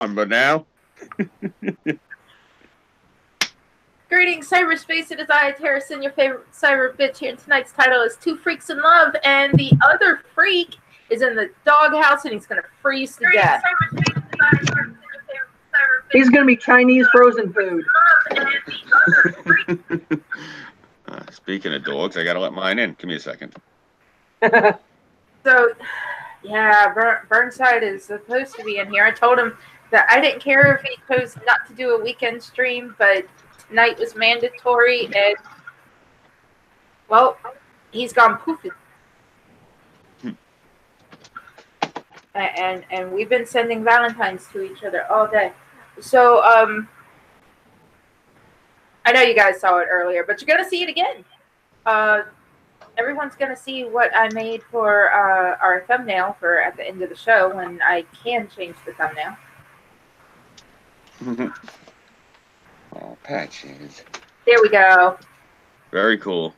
But now, Greetings, cyberspace. It is I, Harrison, your favorite cyber bitch here. And tonight's title is Two Freaks in Love, and the other freak is in the doghouse, and he's going to freeze to death. He's going to be Chinese frozen food. Speaking of dogs, I got to let mine in. Give me a second. So, yeah, Burnside is supposed to be in here. I told him that I didn't care if he chose not to do a weekend stream, but tonight was mandatory, and, well, he's gone poofing. And we've been sending Valentines to each other all day. So, I know you guys saw it earlier, but you're going to see it again. Everyone's going to see what I made for our thumbnail for at the end of the show when I can change the thumbnail. Oh, patches. There we go. Very cool.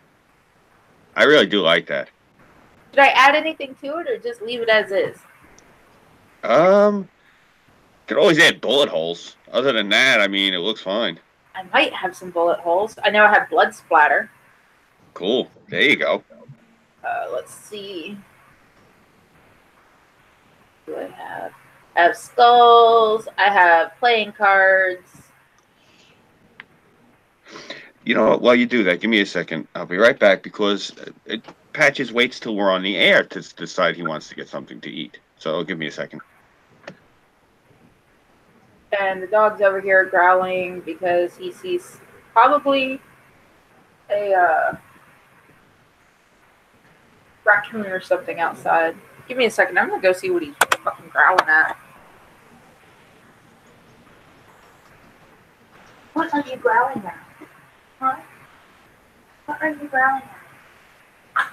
I really do like that. Should I add anything to it or just leave it as is? Could always add bullet holes. Other than that, I mean, it looks fine. I might have some bullet holes. I know I have blood splatter. Cool. There you go. Let's see. What do I have? I have skulls. I have playing cards. You know what? While you do that, give me a second. I'll be right back because Patches waits till we're on the air to decide he wants to get something to eat. So give me a second. And the dog's over here growling because he sees probably a raccoon or something outside. Give me a second. I'm going to go see what he's fucking growling at. What are you growling at? Huh? What are you growling at?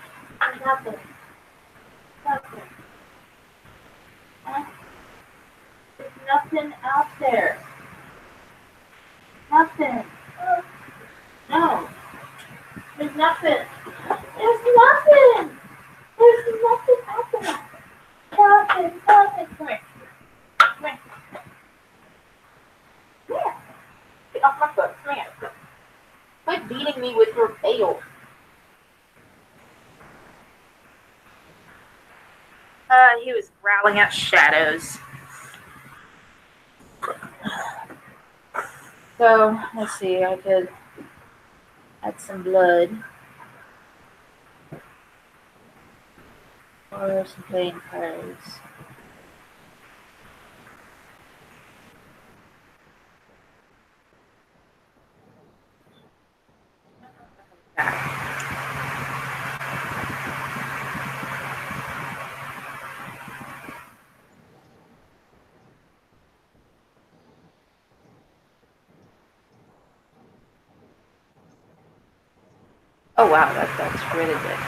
Nothing. Nothing. Huh? There's nothing out there. Nothing. No. There's nothing. There's nothing. There's nothing out there. Nothing. Nothing. Come here. Come here. Come here. Get off my foot. Come here. Quit beating me with your tail. He was growling at shadows. So, let's see, I could add some blood. Or some playing cards. Oh wow, that's really good.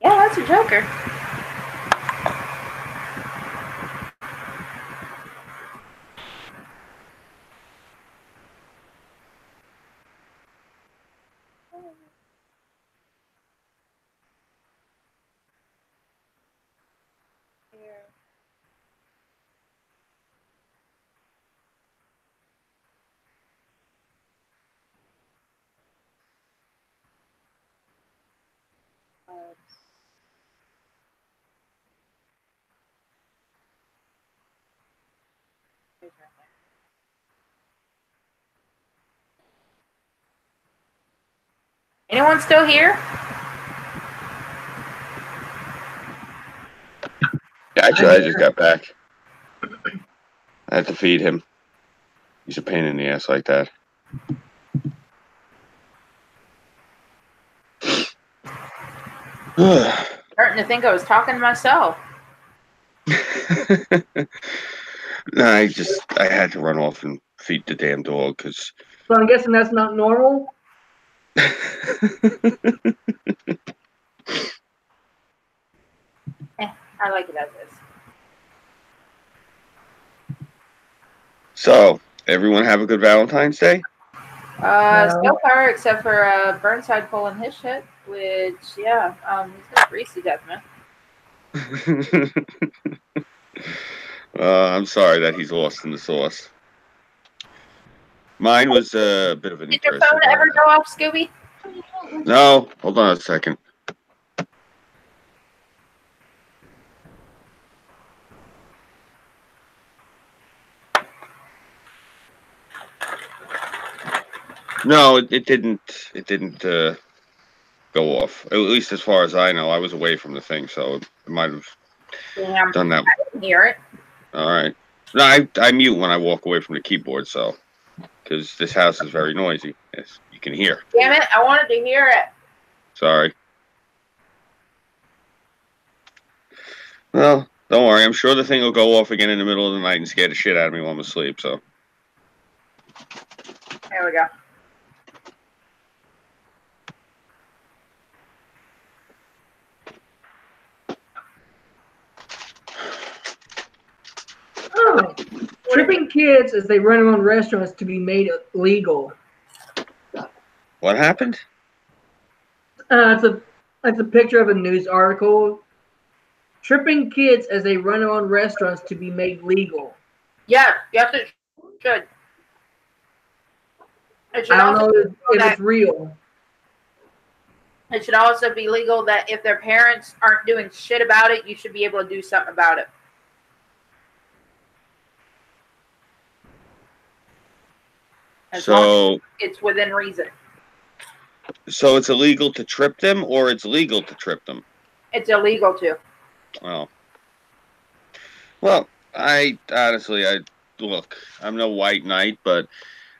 Yeah, that's a Joker. Anyone still here? Actually, I just got back. I had to feed him. He's a pain in the ass like that. Starting to think I was talking to myself. No, I had to run off and feed the damn dog because. So I'm guessing that's not normal. I like it as is. So, everyone have a good Valentine's Day? So far, except for Burnside pulling his shit, which, yeah, he's gonna grease to death, man. I'm sorry that he's lost in the sauce. Mine was a bit of an Did your phone ever go off, Scooby? No, hold on a second. No, it didn't. It didn't go off. At least as far as I know, I was away from the thing, so it might have done that. I didn't hear it. All right. No, I mute when I walk away from the keyboard, so because this house is very noisy, as you can hear. Damn it! I wanted to hear it. Sorry. Well, don't worry. I'm sure the thing will go off again in the middle of the night and scare the shit out of me while I'm asleep. So. There we go. Oh, tripping kids as they run around restaurants to be made legal. What happened? It's a picture of a news article. Tripping kids as they run around restaurants to be made legal. Yeah, yes, it should. It should I don't know also if it's real. It should also be legal that if their parents aren't doing shit about it, you should be able to do something about it. As long as it's within reason. So it's illegal to trip them, or it's legal to trip them? It's illegal to. Oh. Well, I honestly, look, I'm no white knight, but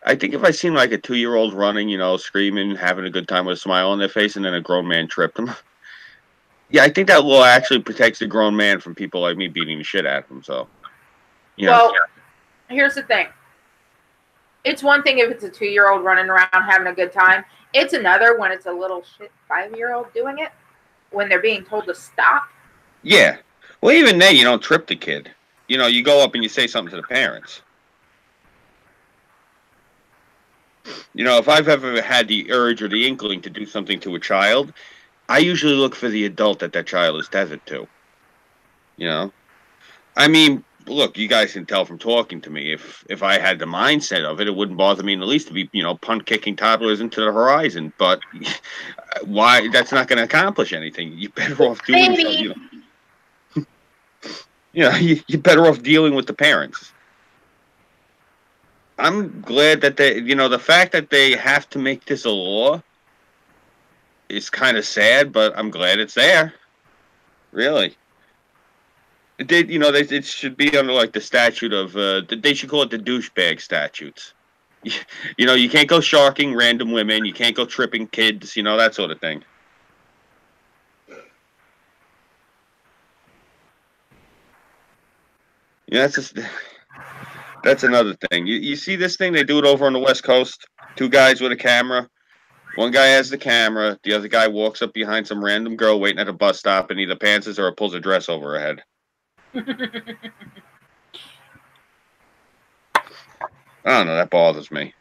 I think if I seen like a 2-year-old running, you know, screaming, having a good time with a smile on their face, and then a grown man tripped them, yeah, I think that law actually protects the grown man from people like me beating the shit out of him. So, you know. Well, here's the thing. It's one thing if it's a 2-year-old running around having a good time. It's another when it's a little shit 5-year-old doing it, when they're being told to stop. Yeah. Well, even then, you don't trip the kid. You know, you go up and you say something to the parents. You know, if I've ever had the urge or the inkling to do something to a child, I usually look for the adult that child is tethered to. You know? I mean, look, you guys can tell from talking to me, if I had the mindset of it, it wouldn't bother me in the least to be, you know, punt-kicking toddlers into the horizon. But why? That's not going to accomplish anything. You're better off doing something. You know? You're better off dealing with the parents. I'm glad that they, you know, the fact that they have to make this a law is kind of sad, but I'm glad it's there. Really. It should be under like the statute of, they should call it the douchebag statutes. You know, you can't go sharking random women, you can't go tripping kids, you know, that sort of thing. Yeah, that's another thing. You see this thing? They do it over on the West Coast. 2 guys with a camera. One guy has the camera. The other guy walks up behind some random girl waiting at a bus stop and either pantses or pulls a dress over her head. I don't know. That bothers me.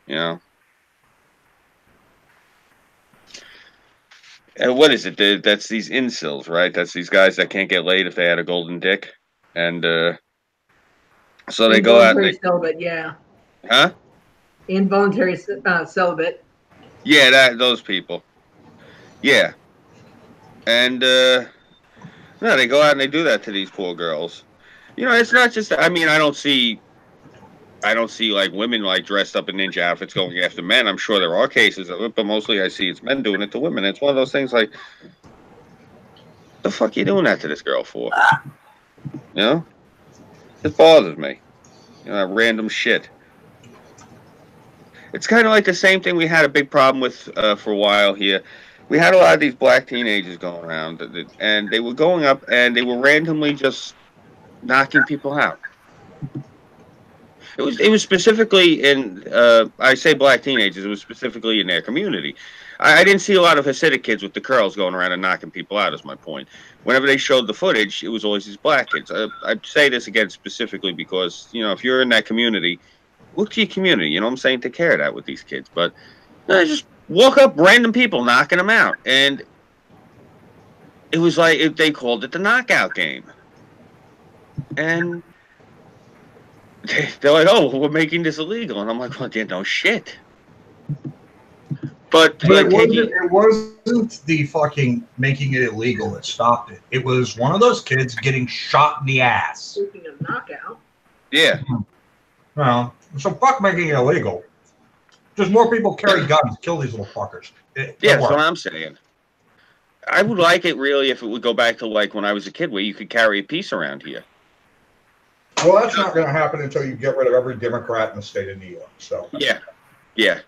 You know? And what is it? That's these incels, right? That's these guys that can't get laid if they had a golden dick. And so they go out and celibate, yeah. Huh? Involuntary celibate. Yeah, those people. Yeah. And no, they go out and they do that to these poor girls. You know, it's not just, I mean, I don't see like women like dressed up in ninja outfits going after men. I'm sure there are cases of it, but mostly I see it's men doing it to women. It's one of those things like, the fuck you doing that to this girl for? You know? It bothers me. You know, that random shit. It's kind of like the same thing we had a big problem with for a while here We had a lot of these black teenagers going around, and they were going up and they were randomly just knocking people out. It was specifically in I say black teenagers. It was specifically in their community. I didn't see a lot of Hasidic kids with the curls going around and knocking people out. Is my point. Whenever they showed the footage, it was always these black kids. I say this again specifically because if you're in that community, look to your community. You know what I'm saying? Take care of that with these kids. But just walk up random people knocking them out, and it was like they called it the knockout game, and they're like, "Oh, we're making this illegal," and I'm like, "Well, no shit." But it wasn't the fucking making it illegal that stopped it. It was one of those kids getting shot in the ass. Speaking of knockout. Yeah. Well, so fuck making it illegal. Just more people carry guns, kill these little fuckers. Yeah, that's what I'm saying. I would like it really if it would go back to like when I was a kid, where you could carry a piece around here. Well, that's not going to happen until you get rid of every Democrat in the state of New York. So yeah.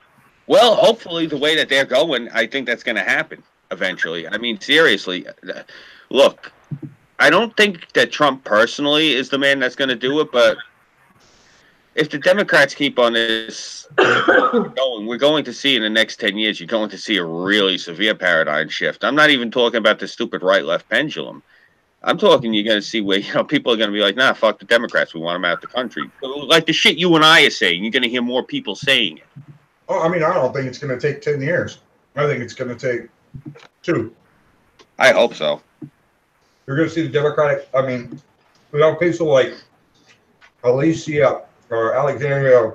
Well, hopefully, the way that they're going, I think that's going to happen eventually. I mean, seriously, look, I don't think that Trump personally is the man that's going to do it, but if the Democrats keep on this going, we're going to see in the next 10 years, you're going to see a really severe paradigm shift. I'm not even talking about the stupid right-left pendulum. I'm talking you're going to see where people are going to be like, nah, fuck the Democrats. We want them out of the country. Like the shit you and I are saying. You're going to hear more people saying it. Oh, I mean, I don't think it's going to take 10 years. I think it's going to take 2. I hope so. You're going to see the Democratic, I mean, without people like Alicia or Alexandria,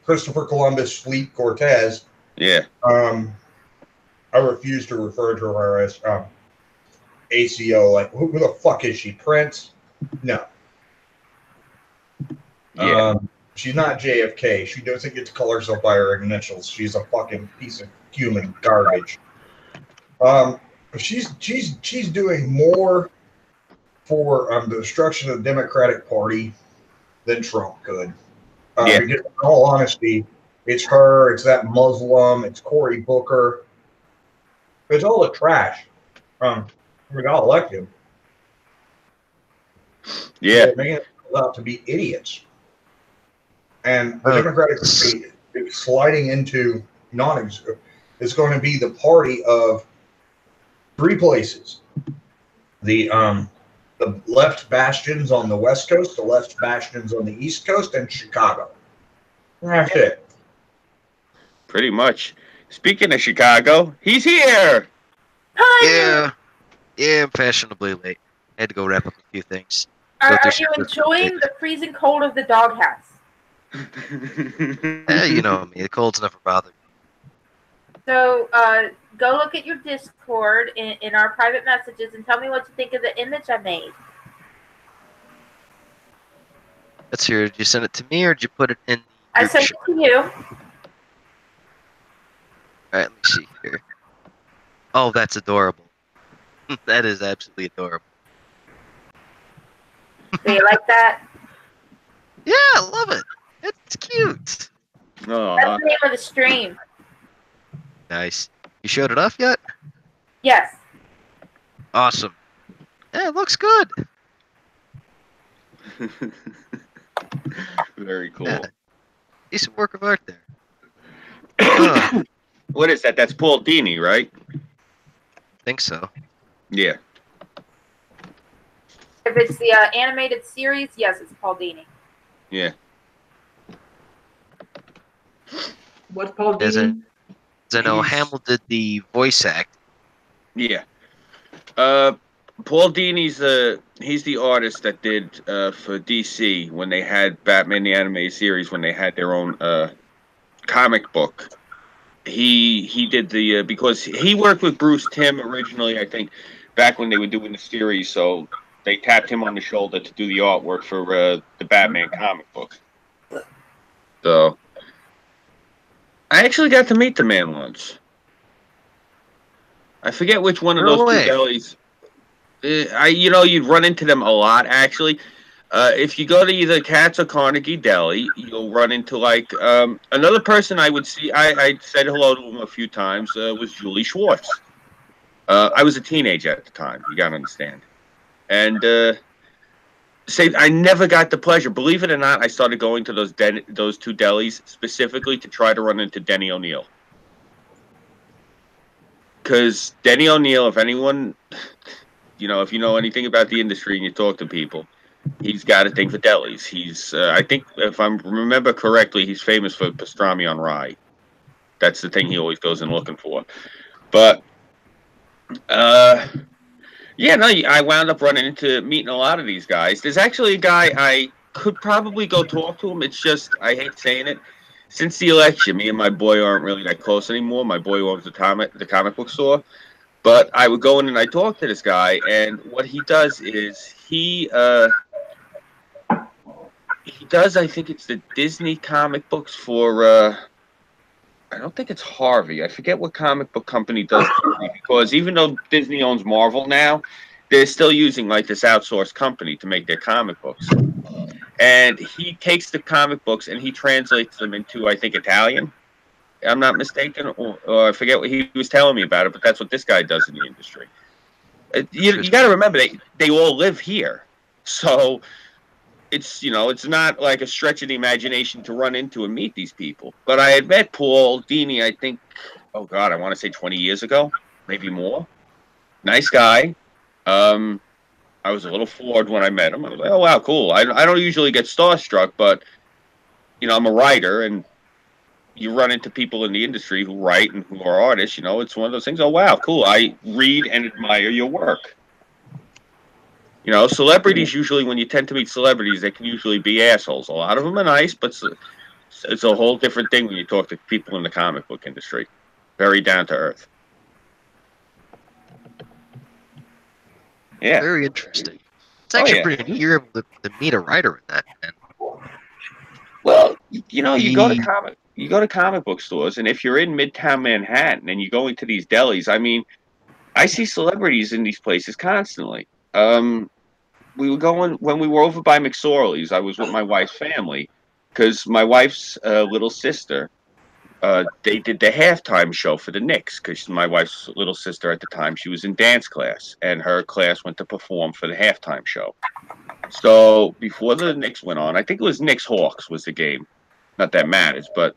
Christopher Columbus, Fleet Cortez. Yeah. I refuse to refer to her as ACO. Like, who the fuck is she? Prince? No. Yeah. She's not JFK. She doesn't get to call herself by her initials. She's a fucking piece of human garbage. She's doing more for the destruction of the Democratic Party than Trump could. Because in all honesty, it's her, it's that Muslim, it's Cory Booker. It's all the trash. We got elected. Yeah. They're making it out to be idiots. And the Democratic Party is sliding into non-existent. It's going to be the party of 3 places. The left bastions on the West Coast, the left bastions on the East Coast, and Chicago. That's it. Pretty much. Speaking of Chicago, he's here. Hi. Yeah, I'm fashionably late. I had to go wrap up a few things. Are you enjoying the freezing cold of the doghouse? You know me. The cold's never bothered me. So, go look at your Discord in our private messages and tell me what you think of the image I made. Let's hear. Did you send it to me or did you put it in? I sent it to you. All right, let me see here. Oh, that's adorable. That is absolutely adorable. Do you like that? Yeah, I love it. It's cute. Oh, That's the name of the stream. Nice. You showed it off yet? Yes. Awesome. Yeah, it looks good. Very cool. Yeah. Decent work of art there. What is that? That's Paul Dini, right? Think so. Yeah. If it's the animated series, yes, it's Paul Dini. Yeah. What's Paul As Dini? I know, Hamill did the voice act. Yeah. Paul Dini's he's the artist that did for DC when they had Batman the Animated Series, when they had their own comic book. He did the because he worked with Bruce Timm originally, I think, back when they were doing the series, so they tapped him on the shoulder to do the artwork for the Batman comic book. So I actually got to meet the man once. I forget which one of those two delis. You'd run into them a lot, actually. If you go to either Katz or Carnegie Deli, you'll run into like another person I would see. I said hello to him a few times. Was Julie Schwartz. I was a teenager at the time. You gotta understand. And say I never got the pleasure. Believe it or not, I started going to those two delis specifically to try to run into Denny O'Neil. Because Denny O'Neil, if anyone, if you know anything about the industry and you talk to people, he's got a thing for delis. He's, I think, if I remember correctly, he's famous for pastrami on rye. That's the thing he always goes in looking for. But, yeah, no, I wound up meeting a lot of these guys. There's actually a guy I could probably go talk to him. It's just, I hate saying it. Since the election, me and my boy aren't really that close anymore. My boy owns the comic book store. But I would go in and I talk to this guy, and what he does is he does, I think it's the Disney comic books for, I don't think it's Harvey. I forget what comic book company does Disney, because even though Disney owns Marvel now, they're still using like this outsourced company to make their comic books. And he takes the comic books and he translates them into, I think, Italian. I'm not mistaken, or I forget what he was telling me about it, but that's what this guy does in the industry. You got to remember, they all live here. So it's, it's not like a stretch of the imagination to run into and meet these people. But I had met Paul Dini, I think, oh God, I want to say 20 years ago, maybe more. Nice guy. I was a little floored when I met him. I was like, oh, wow, cool. I don't usually get starstruck, but, I'm a writer, and you run into people in the industry who write and who are artists, it's one of those things, oh, wow, cool. I read and admire your work. Celebrities usually, when you tend to meet celebrities, they can usually be assholes. A lot of them are nice, but it's a whole different thing when you talk to people in the comic book industry. Very down to earth. Yeah. Very interesting. It's actually pretty neat. You're able to meet a writer in that. And well, you go to comic book stores, and if you're in Midtown Manhattan and you go into these delis, I mean, I see celebrities in these places constantly. We were going when we were over by McSorley's. I was with my wife's family because my wife's little sister. They did the halftime show for the Knicks because my wife's little sister at the time, she was in dance class, and her class went to perform for the halftime show. So before the Knicks went on, I think it was Knicks-Hawks was the game. Not that matters, but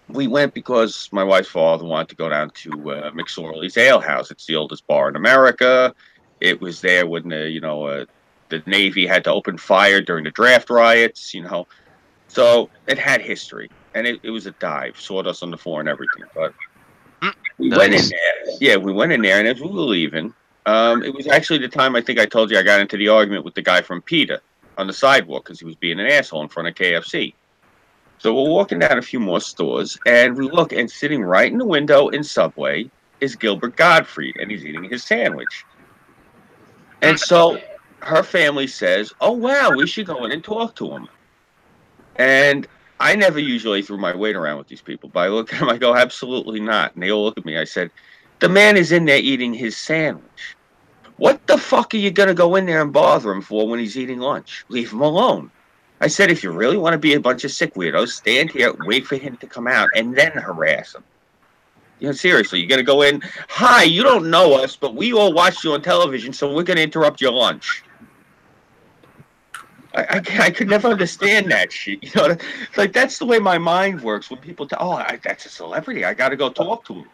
we went because my wife's father wanted to go down to McSorley's Ale House. It's the oldest bar in America. It was there when the Navy had to open fire during the draft riots, So it had history. And it was a dive, sawdust on the floor and everything. But we went in there. Yeah, we went in there, and as we were leaving, it was actually the time I think I told you I got into the argument with the guy from PETA on the sidewalk because he was being an asshole in front of KFC. So we're walking down a few more stores, and we look, and sitting right in the window in Subway is Gilbert Godfried, and he's eating his sandwich. And so her family says, oh, wow, we should go in and talk to him. And I never usually threw my weight around with these people, but I look at them, I go, absolutely not. And they all look at me. I said, the man is in there eating his sandwich. What the fuck are you going to go in there and bother him for when he's eating lunch? Leave him alone. I said, if you really want to be a bunch of sick weirdos, stand here, wait for him to come out, and then harass him. Seriously, you're going to go in, hi, you don't know us, but we all watched you on television, so we're going to interrupt your lunch. I could never understand that shit. Like that's the way my mind works when people tell, that's a celebrity. I got to go talk to him.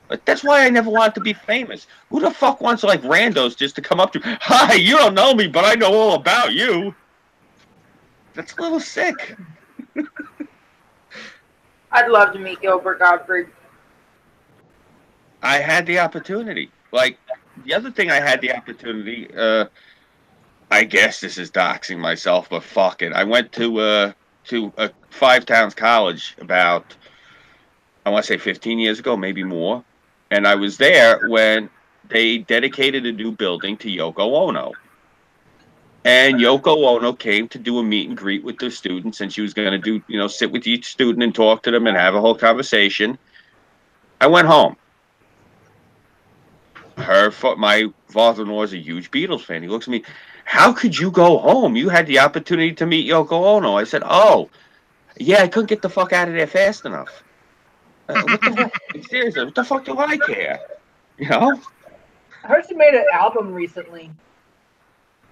Like, that's why I never wanted to be famous. Who the fuck wants like randos just to come up to, hi, you don't know me, but I know all about you. That's a little sick. I'd love to meet Gilbert Godfried. I had the opportunity. Like the other thing I had the opportunity, I guess this is doxing myself, but fuck it. I went to a Five Towns college about, I want to say 15 years ago, maybe more. And I was there when they dedicated a new building to Yoko Ono. And Yoko Ono came to do a meet and greet with the students, and she was going to do, sit with each student and talk to them and have a whole conversation. I went home. my father-in-law is a huge Beatles fan. He looks at me, how could you go home? You had the opportunity to meet Yoko Ono. I said, oh, yeah, I couldn't get the fuck out of there fast enough. What the fuck? Seriously, what the fuck do I care? You know? I heard she made an album recently.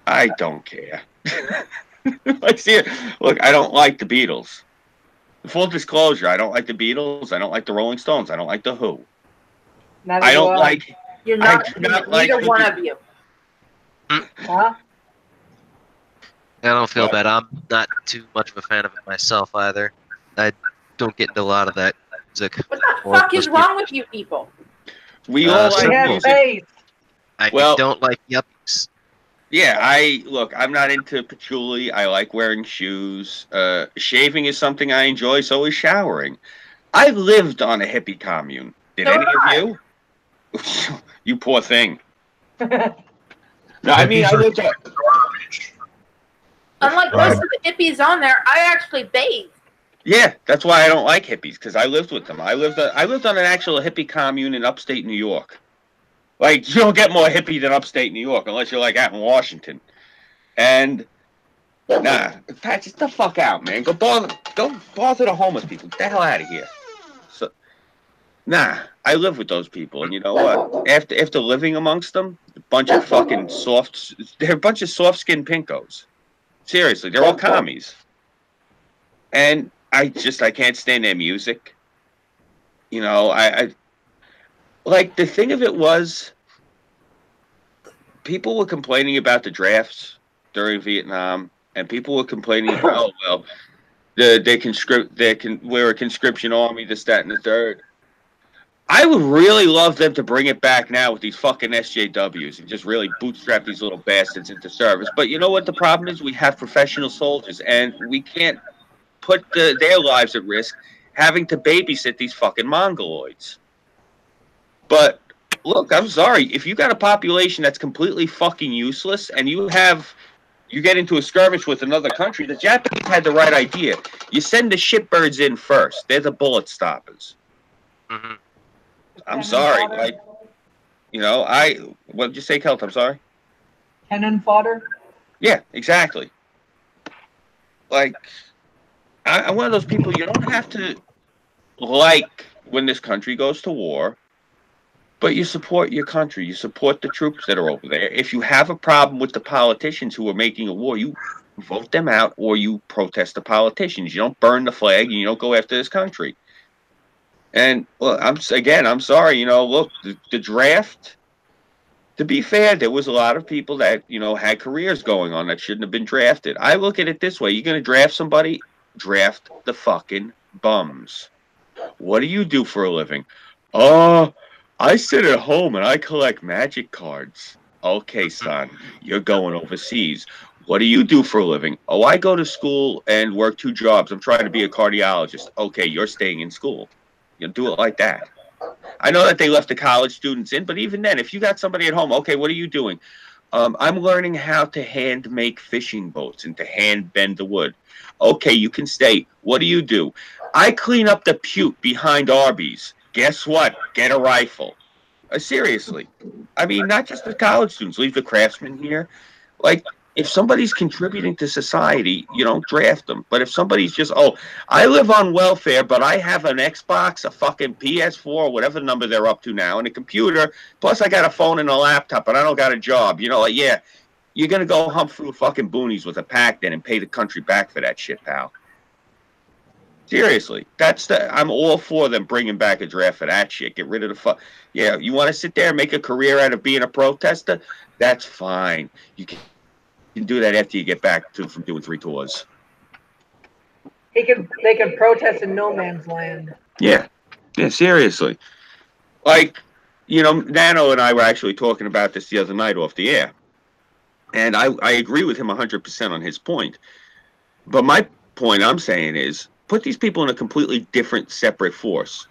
I don't care. Like, see, look, I don't like the Beatles. Full disclosure, I don't like the Beatles. I don't like the Rolling Stones. I don't like the Who. Neither I do don't I. like. You're I not, do not neither like one the- of you. Huh? I don't feel What? bad. I'm not too much of a fan of it myself either. I don't get into a lot of that music. What the Or fuck is most people- wrong with you people? We all so She like has music. faith. I Well- don't like yuppies. Yeah, I'm not into patchouli. I like wearing shoes. Shaving is something I enjoy. So is showering. I lived on a hippie commune. Did So any did I. of you? You poor thing. No, I mean, I lived on. Garbage. Unlike most of the hippies on there, I actually bathe. Yeah, that's why I don't like hippies, because I lived with them. I lived on an actual hippie commune in upstate New York. Like, you don't get more hippie than upstate New York, unless you're like out in Washington. And nah, Pat, just the fuck out, man. Don't bother the homeless people. Get the hell out of here. So, nah, I live with those people, and you know what? After living amongst them, they're a bunch of soft-skinned pinkos. Seriously, they're all commies. And I can't stand their music. You know, I like, the thing of it was, people were complaining about the drafts during Vietnam, and people were complaining about, oh well, we're a conscription army, this, that, and the third. I would really love them to bring it back now with these fucking SJWs and just really bootstrap these little bastards into service. But you know what the problem is? We have professional soldiers, and we can't put their lives at risk having to babysit these fucking mongoloids. But look, I'm sorry. If you got a population that's completely fucking useless, and you get into a skirmish with another country, the Japanese had the right idea. You send the shitbirds in first. They're the bullet stoppers. Mm-hmm. I'm sorry. Like, you know, what did you say, Kelt? I'm sorry? Cannon fodder? Yeah, exactly. Like, I'm one of those people, you don't have to like when this country goes to war, but you support your country. You support the troops that are over there. If you have a problem with the politicians who are making a war, you vote them out or you protest the politicians. You don't burn the flag and you don't go after this country. And, well, I'm sorry, you know, look, the draft, to be fair, there was a lot of people that, you know, had careers going on that shouldn't have been drafted. I look at it this way. You're going to draft somebody? Draft the fucking bums. What do you do for a living? I sit at home and I collect magic cards. Okay, son, you're going overseas. What do you do for a living? Oh, I go to school and work 2 jobs. I'm trying to be a cardiologist. Okay, you're staying in school. You do it like that. I know that they left the college students in, but even then, if you got somebody at home, okay, what are you doing? I'm learning how to hand make fishing boats and to hand bend the wood. Okay, you can stay. What do you do? I clean up the puke behind Arby's. Guess what? Get a rifle. Seriously. I mean, not just the college students. Leave the craftsmen here. Like, if somebody's contributing to society, you don't draft them. But if somebody's just, oh, I live on welfare, but I have an Xbox, a fucking PS4, whatever number they're up to now, and a computer, plus I got a phone and a laptop, and I don't got a job. You know, like, yeah, you're going to go hump through fucking boonies with a pack then and pay the country back for that shit, pal. Seriously, I'm all for them bringing back a draft for that shit. Get rid of the Yeah, you want to sit there and make a career out of being a protester? That's fine. You can do that after you get back from doing 3 tours. They can protest in no man's land. Yeah, seriously. Like, you know, Nano and I were actually talking about this the other night off the air, and I agree with him 100% on his point. But my point I'm saying is, put these people in a completely different, separate force.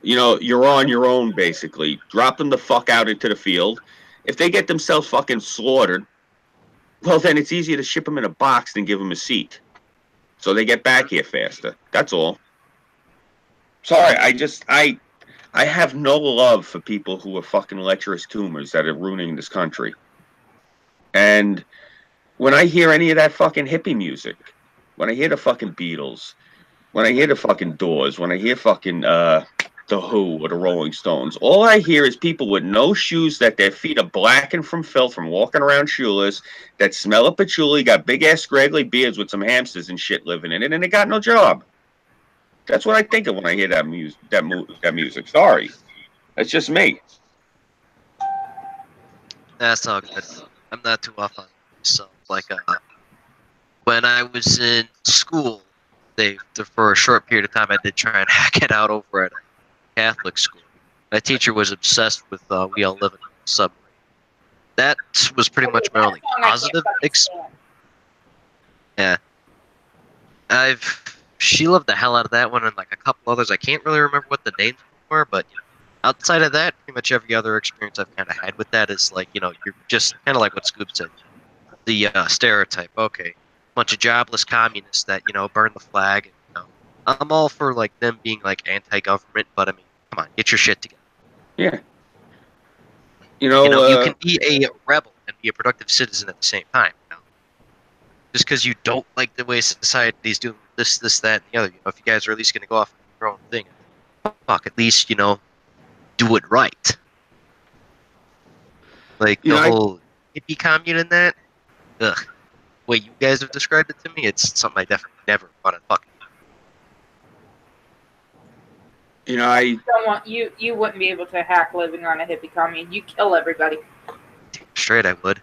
You know, you're on your own, basically. Drop them the fuck out into the field. If they get themselves fucking slaughtered, well, then it's easier to ship them in a box than give them a seat. So they get back here faster. That's all. Sorry, I have no love for people who are fucking lecherous tumors that are ruining this country. And when I hear any of that fucking hippie music, when I hear the fucking Beatles, when I hear the fucking Doors, when I hear fucking The Who or the Rolling Stones, all I hear is people with no shoes, that their feet are blackened from filth from walking around shoeless, that smell of patchouli, got big ass scraggly beards with some hamsters and shit living in it, and they got no job. That's what I think of when I hear that music. Sorry, that's just me. That's all good. I'm not too off on myself. Like, when I was in school, for a short period of time, I did try and hack it out over at a Catholic school. My teacher was obsessed with We All Live in a Submarine. That was pretty much my only positive experience. Yeah. She loved the hell out of that one and like a couple others. I can't really remember what the names were, but outside of that, pretty much every other experience I've kind of had with that is like, you're just kind of like what Scoop said. The stereotype. Okay, bunch of jobless communists that burn the flag. And, I'm all for like them being like anti-government, but I mean, come on, get your shit together. Yeah. You can be a rebel and be a productive citizen at the same time. Just because you don't like the way society's doing this, that, and the other. If you guys are at least going to go off on your own thing, fuck, at least, do it right. Like, the whole hippie commune and that, ugh. The way you guys have described it to me, it's something I definitely never want to fucking I don't want you wouldn't be able to hack living on a hippie commune. You kill everybody. Straight, I would.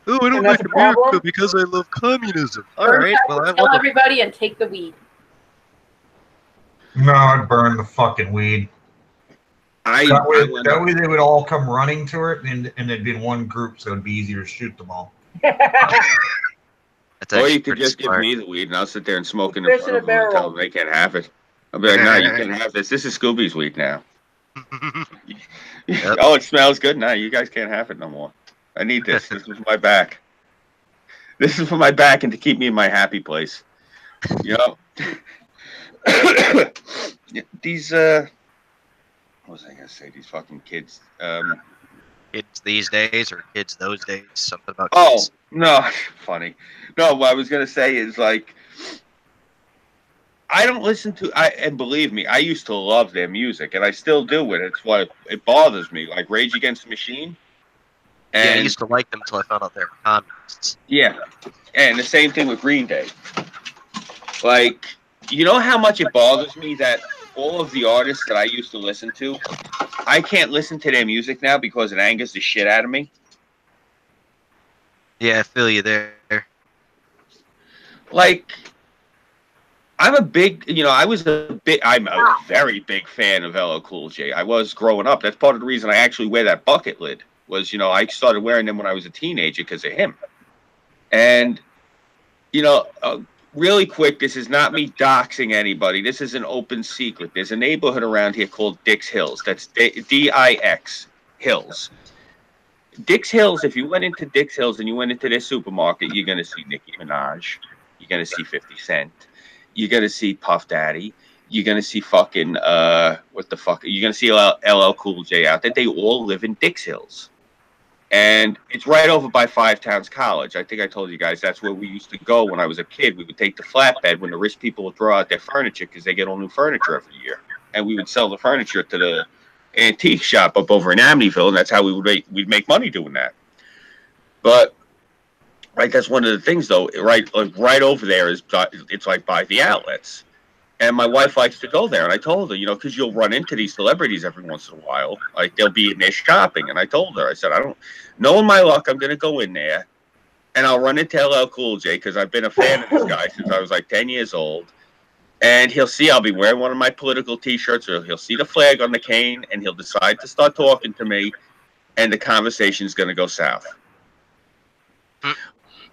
Oh, I don't like America because I love communism. All right, well, I kill everybody and take the weed. No, I'd burn the fucking weed. That way they would all come running to it, and they'd be in one group, so it'd be easier to shoot them all. Or you could just give me the weed, and I'll sit there and smoke in the front of them and tell them they can't have it. I'll be like, no, you can't have this. This is Scooby's weed now. Yep. Oh, it smells good. No, you guys can't have it no more. I need this. This is for my back. This is for my back and to keep me in my happy place. These, what was I going to say? These fucking kids. Kids these days or kids those days? Something about kids. Oh, no. Funny. No, what I was going to say is, like, I don't listen to, and believe me, I used to love their music, and I still do it. It's why it bothers me. Like Rage Against the Machine. And, I used to like them until I found out they were communists. Yeah, and the same thing with Green Day. Like, you know how much it bothers me that all of the artists that I used to listen to, I can't listen to their music now because it angers the shit out of me. Yeah, I feel you there. Like, I'm a very big fan of LL Cool J. I was growing up. That's part of the reason I actually wear that bucket lid. Was, I started wearing them when I was a teenager because of him. And, really quick, this is not me doxing anybody. This is an open secret. There's a neighborhood around here called Dix Hills. That's D-I-X, Hills. Dix Hills, if you went into Dix Hills and you went into their supermarket, you're going to see Nicki Minaj. You're going to see 50 Cent. You're going to see Puff Daddy. You're going to see fucking, what the fuck? You're going to see LL Cool J out there. They all live in Dix Hills. And it's right over by Five Towns College. I think I told you guys that's where we used to go when I was a kid. We would take the flatbed when the rich people would throw out their furniture because they get all new furniture every year. And we would sell the furniture to the antique shop up over in Amityville, and that's how we'd make money doing that. But right, that's one of the things, though. Right over there it's like by the outlets. And my wife likes to go there. And I told her, because you'll run into these celebrities every once in a while. Like, they'll be in there shopping. And I told her, I said, knowing my luck, I'm going to go in there. And I'll run into LL Cool J because I've been a fan of this guy since I was like 10 years old. And he'll see I'll be wearing one of my political T-shirts. Or he'll see the flag on the cane. And he'll decide to start talking to me. And the conversation is going to go south.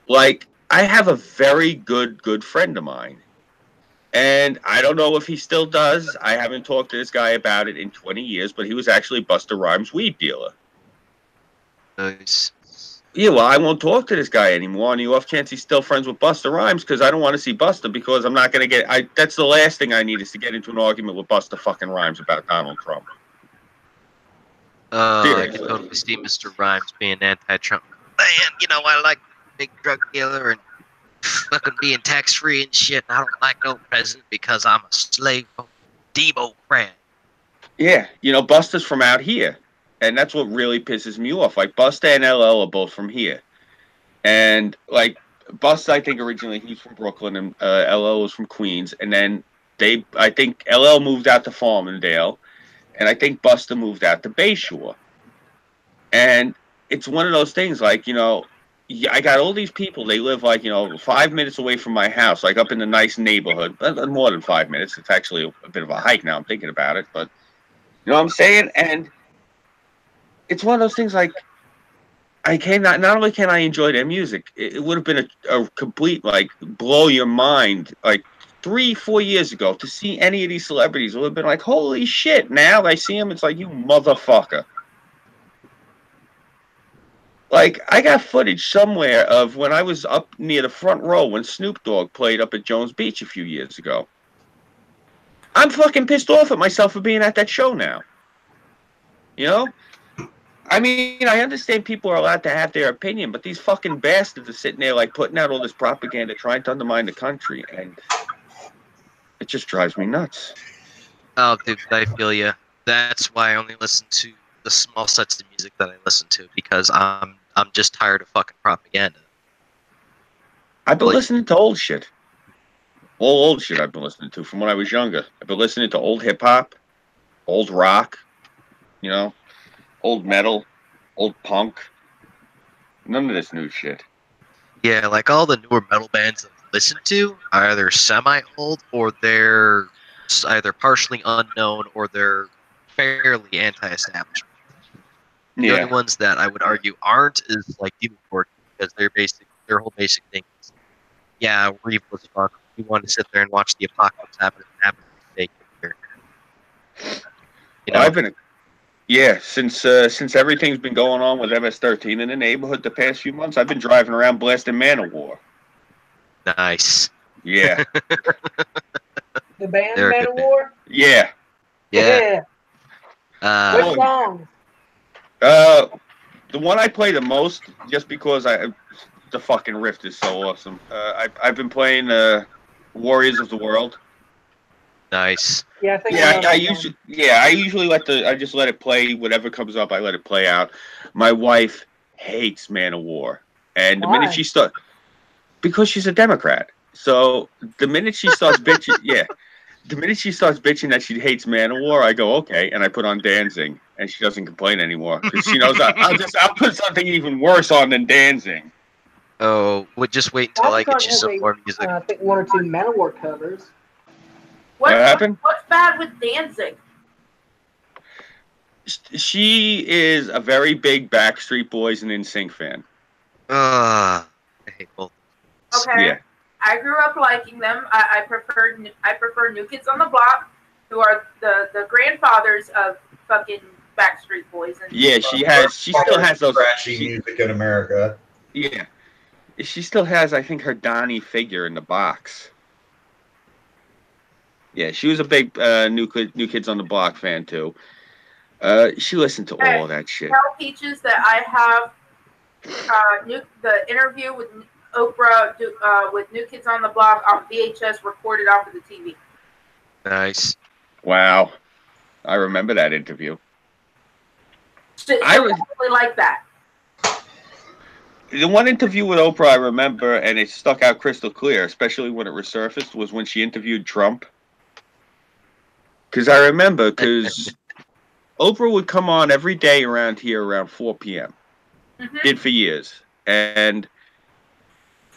Like, I have a very good friend of mine. And I don't know if he still does. I haven't talked to this guy about it in 20 years, but he was actually Busta Rhymes' weed dealer. Nice. Yeah, well, I won't talk to this guy anymore on the off chance he's still friends with Busta Rhymes because I don't want to see Busta because I'm not going to get... that's the last thing I need is to get into an argument with Busta fucking Rhymes about Donald Trump. I can totally see Mr. Rhymes being anti-Trump. Man, I like big drug dealer and fucking being tax-free and shit. I don't like no president because I'm a slave Democrat. Yeah, Busta's from out here. And that's what really pisses me off. Like, Busta and LL are both from here. And, like, Busta, I think originally he's from Brooklyn and LL was from Queens. And then I think LL moved out to Farmingdale. And I think Busta moved out to Bayshore. And it's one of those things, like, I got all these people. They live, like, 5 minutes away from my house, like up in a nice neighborhood. More than 5 minutes. It's actually a bit of a hike now. I'm thinking about it. But, you know what I'm saying? And it's one of those things, like, not only can I enjoy their music, it would have been a complete, like, blow your mind, like, 3-4 years ago to see any of these celebrities. It would have been like, holy shit. Now I see them, it's like, you motherfucker. Like, I got footage somewhere of when I was up near the front row when Snoop Dogg played up at Jones Beach a few years ago. I'm fucking pissed off at myself for being at that show now. I mean, I understand people are allowed to have their opinion, but these fucking bastards are sitting there, like, putting out all this propaganda, trying to undermine the country, and it just drives me nuts. Oh, dude, I feel you. That's why I only listen to the small sets of music that I listen to, because I'm just tired of fucking propaganda. I've been listening to old shit. All old shit I've been listening to from when I was younger. I've been listening to old hip-hop, old rock, old metal, old punk. None of this new shit. Yeah, like all the newer metal bands that I listen to are either semi-old or they're either partially unknown or they're fairly anti-establishment. The only ones that I would argue aren't is like Evil Cork, because their whole basic thing is, yeah, we're evil as fuck. We want to sit there and watch the apocalypse happen. I've been since everything's been going on with MS-13 in the neighborhood the past few months, I've been driving around blasting Manowar. Nice. Yeah. The band Manowar? Yeah. Yeah. What song? The one I play the most, just because the fucking riff is so awesome. I've been playing Warriors of the World. Nice. Yeah, I usually I just let it play. Whatever comes up, I let it play out. My wife hates Manowar, and the minute she starts, because she's a Democrat. So the minute she starts bitching, the minute she starts bitching that she hates Manowar, I go okay, and I put on Danzig, and she doesn't complain anymore because she knows I'll put something even worse on than Danzig. Oh, we'll just wait until I get you some more music. I think 1 or 2 Manowar covers. What happened? What's bad with Danzig? She is a very big Backstreet Boys and NSYNC fan. I hate both. Okay. Yeah. I grew up liking them. I prefer New Kids on the Block, who are the grandfathers of fucking Backstreet Boys. And she still has those scratchy music in America. Yeah. She still has, I think, her Donnie figure in the box. Yeah, she was a big New Kids on the Block fan too. She listened to all of that shit. Tell Peaches that I have the interview with Oprah with New Kids on the Block on VHS recorded off of the TV. Nice. Wow, I remember that interview. I really like that. The one interview with Oprah I remember, and it stuck out crystal clear, especially when it resurfaced, was when she interviewed Trump. Because I remember, Oprah would come on every day around here around 4 p.m. Mm-hmm. Did for years. And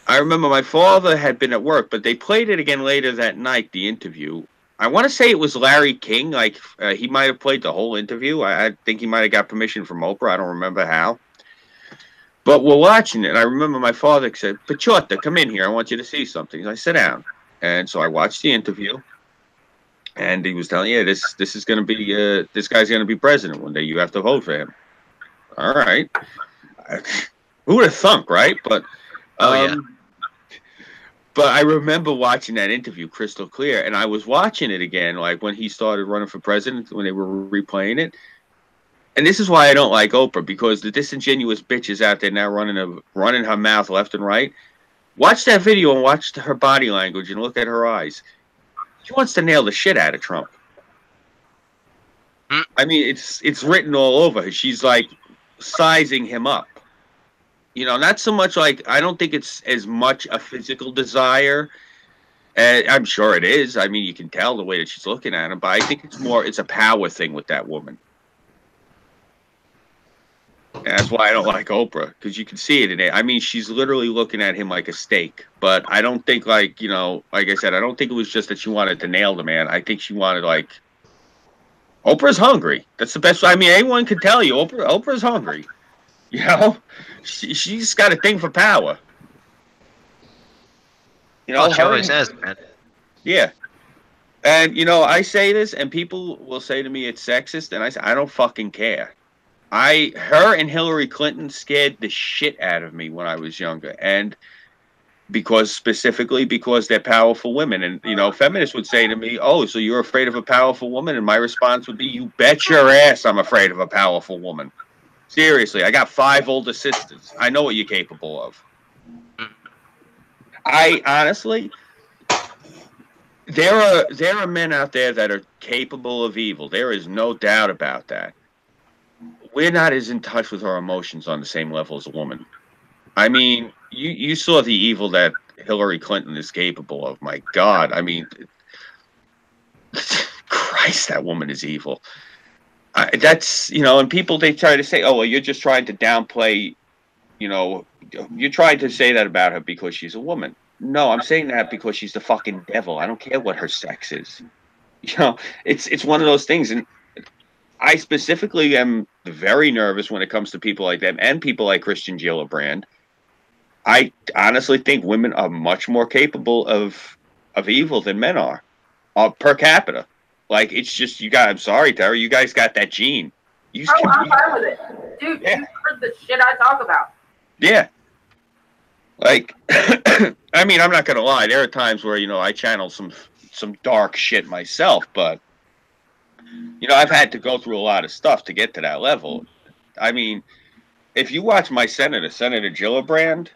I remember my father had been at work, but they played it again later that night, the interview. I want to say it was Larry King. Like, he might have played the whole interview. I think he might have got permission from Oprah. I don't remember how. But we're watching it, and I remember my father said, "Pachota, come in here. I want you to see something." I sit down. And so I watched the interview. And he was telling, this is going to be, this guy's going to be president one day. You have to vote for him. All right. Who would have thunk, right? But, but I remember watching that interview crystal clear. And I was watching it again, like when he started running for president, when they were replaying it. And this is why I don't like Oprah, because the disingenuous bitches out there now running her mouth left and right. Watch that video and watch her body language and look at her eyes. She wants to nail the shit out of Trump. I mean, it's written all over her. She's like sizing him up. You know, not so much like, I don't think it's as much a physical desire. I'm sure it is. I mean, you can tell the way that she's looking at him, but I think it's a power thing with that woman. And that's why I don't like Oprah, because you can see it in it. I mean, she's literally looking at him like a steak. But I don't think, like, you know, like I said, I don't think it was just that she wanted to nail the man. I think she wanted, like, Oprah's hungry. That's the best. I mean, anyone can tell you, Oprah's hungry. You know, she's got a thing for power. You know, she always has, man. Yeah. And, you know, I say this, and people will say to me it's sexist, and I say, I don't fucking care. Her and Hillary Clinton scared the shit out of me when I was younger, and specifically because they're powerful women. And, you know, feminists would say to me, oh, so you're afraid of a powerful woman? And my response would be, you bet your ass I'm afraid of a powerful woman. Seriously, I got 5 older sisters. I know what you're capable of. I honestly, there are men out there that are capable of evil. There is no doubt about that. We're not as in touch with our emotions on the same level as a woman. I mean, you saw the evil that Hillary Clinton is capable of. My God, I mean, Christ, that woman is evil. That's, you know, and people, they try to say, oh, well, you're just trying to downplay, you know, you're trying to say that about her because she's a woman. No, I'm saying that because she's the fucking devil. I don't care what her sex is. You know, it's one of those things. And I specifically am very nervous when it comes to people like them and people like Christian Gillibrand. I honestly think women are much more capable of evil than men are, per capita. Like, it's just, I'm sorry, Terry, you guys got that gene. I'm fine with it. Dude, yeah. You heard the shit I talk about. Yeah. Like, I mean, I'm not going to lie. There are times where, you know, I channel some dark shit myself, but, you know, I've had to go through a lot of stuff to get to that level. I mean, if you watch my Senator Gillibrand,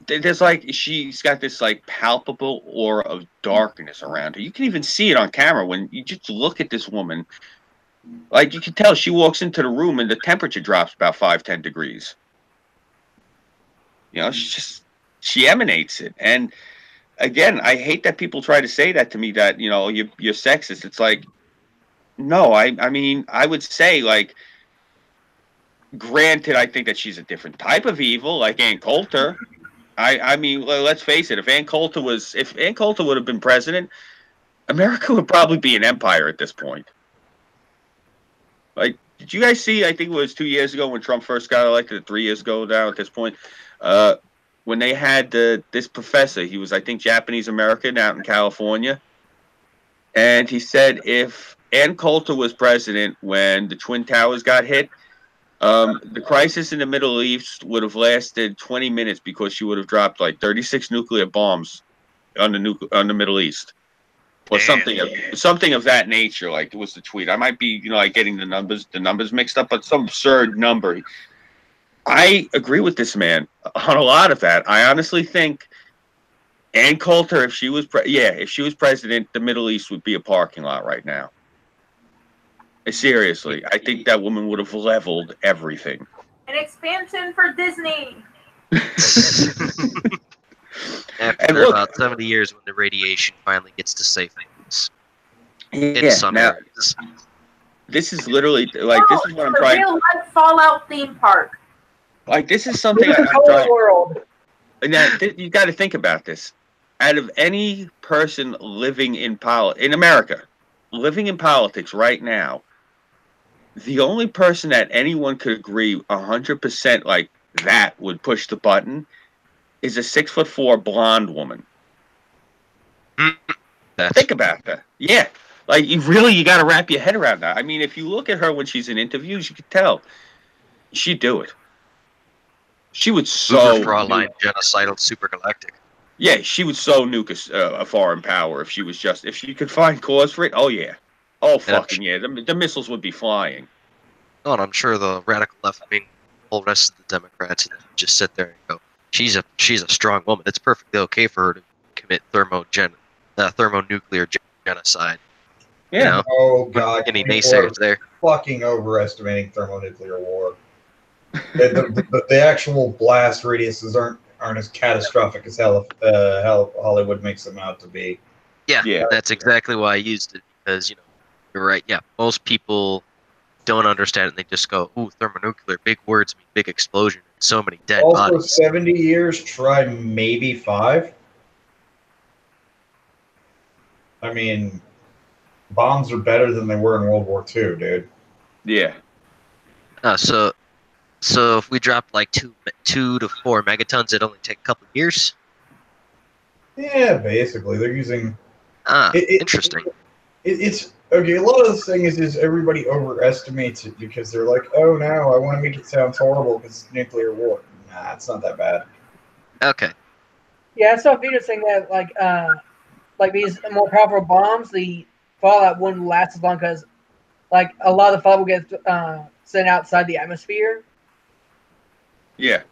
there's like, she's got this like palpable aura of darkness around her. You can even see it on camera when you just look at this woman. Like, you can tell she walks into the room and the temperature drops about 5-10 degrees. You know, she emanates it. And again, I hate that people try to say that to me, that, you know, you're sexist. It's like, no, I mean, I would say, like, granted, I think that she's a different type of evil, like Ann Coulter. I mean, let's face it. If Ann Coulter would have been president, America would probably be an empire at this point. Like, did you guys see? I think it was 2 years ago when Trump first got elected, or 3 years ago now at this point, when they had this professor. He was, I think, Japanese American out in California, and he said if Ann Coulter was president when the Twin Towers got hit, the crisis in the Middle East would have lasted 20 minutes because she would have dropped like 36 nuclear bombs on the Middle East, or something of that nature. Like, it was the tweet. I might be, you know, like getting the numbers mixed up, but some absurd number. I agree with this man on a lot of that. I honestly think Ann Coulter, if she was president, the Middle East would be a parking lot right now. Seriously, I think that woman would have leveled everything. An expansion for Disney. After about 70 years, when the radiation finally gets to say things. In some areas. This is literally, like, this is what I'm trying. Real life Fallout theme park. Like, this is something I'm trying. World. Now, you got to think about this. Out of any person living in America, living in politics right now, the only person that anyone could agree 100% like that would push the button is a 6'4" blonde woman. Think about that. Yeah. Like, you got to wrap your head around that. I mean, if you look at her when she's in interviews, you can tell she'd do it. She would Fraulein, genocidal supergalactic. Yeah, she would nuke a foreign power if she could find cause for it. Oh yeah. Oh fucking yeah. The missiles would be flying. Oh, and I'm sure the radical left wing, the whole rest of the Democrats, and just sit there and go, she's a strong woman. It's perfectly okay for her to commit thermonuclear genocide. Yeah. You know? Oh God! Any People naysayers are there? fucking overestimating thermonuclear war. The actual blast radiuses aren't as catastrophic as hell Hollywood makes them out to be. Yeah, that's exactly why I used it, because you're right. Yeah, most people don't understand it. And they just go, "Ooh, thermonuclear, big words mean big explosion, and so many dead Also, bodies." 70 years, try maybe 5. I mean, bombs are better than they were in World War II, dude. Yeah. So if we dropped like 2 to 4 megatons, it'd only take a couple of years. Yeah, basically, they're using. Interesting. It's okay. A lot of this thing is everybody overestimates it because they're like, "Oh no, I want to make it sound horrible because it's nuclear war." Nah, it's not that bad. Okay. Yeah, I saw a video saying that like these more powerful bombs, the fallout wouldn't last as long because like a lot of the fallout will get sent outside the atmosphere. Yeah.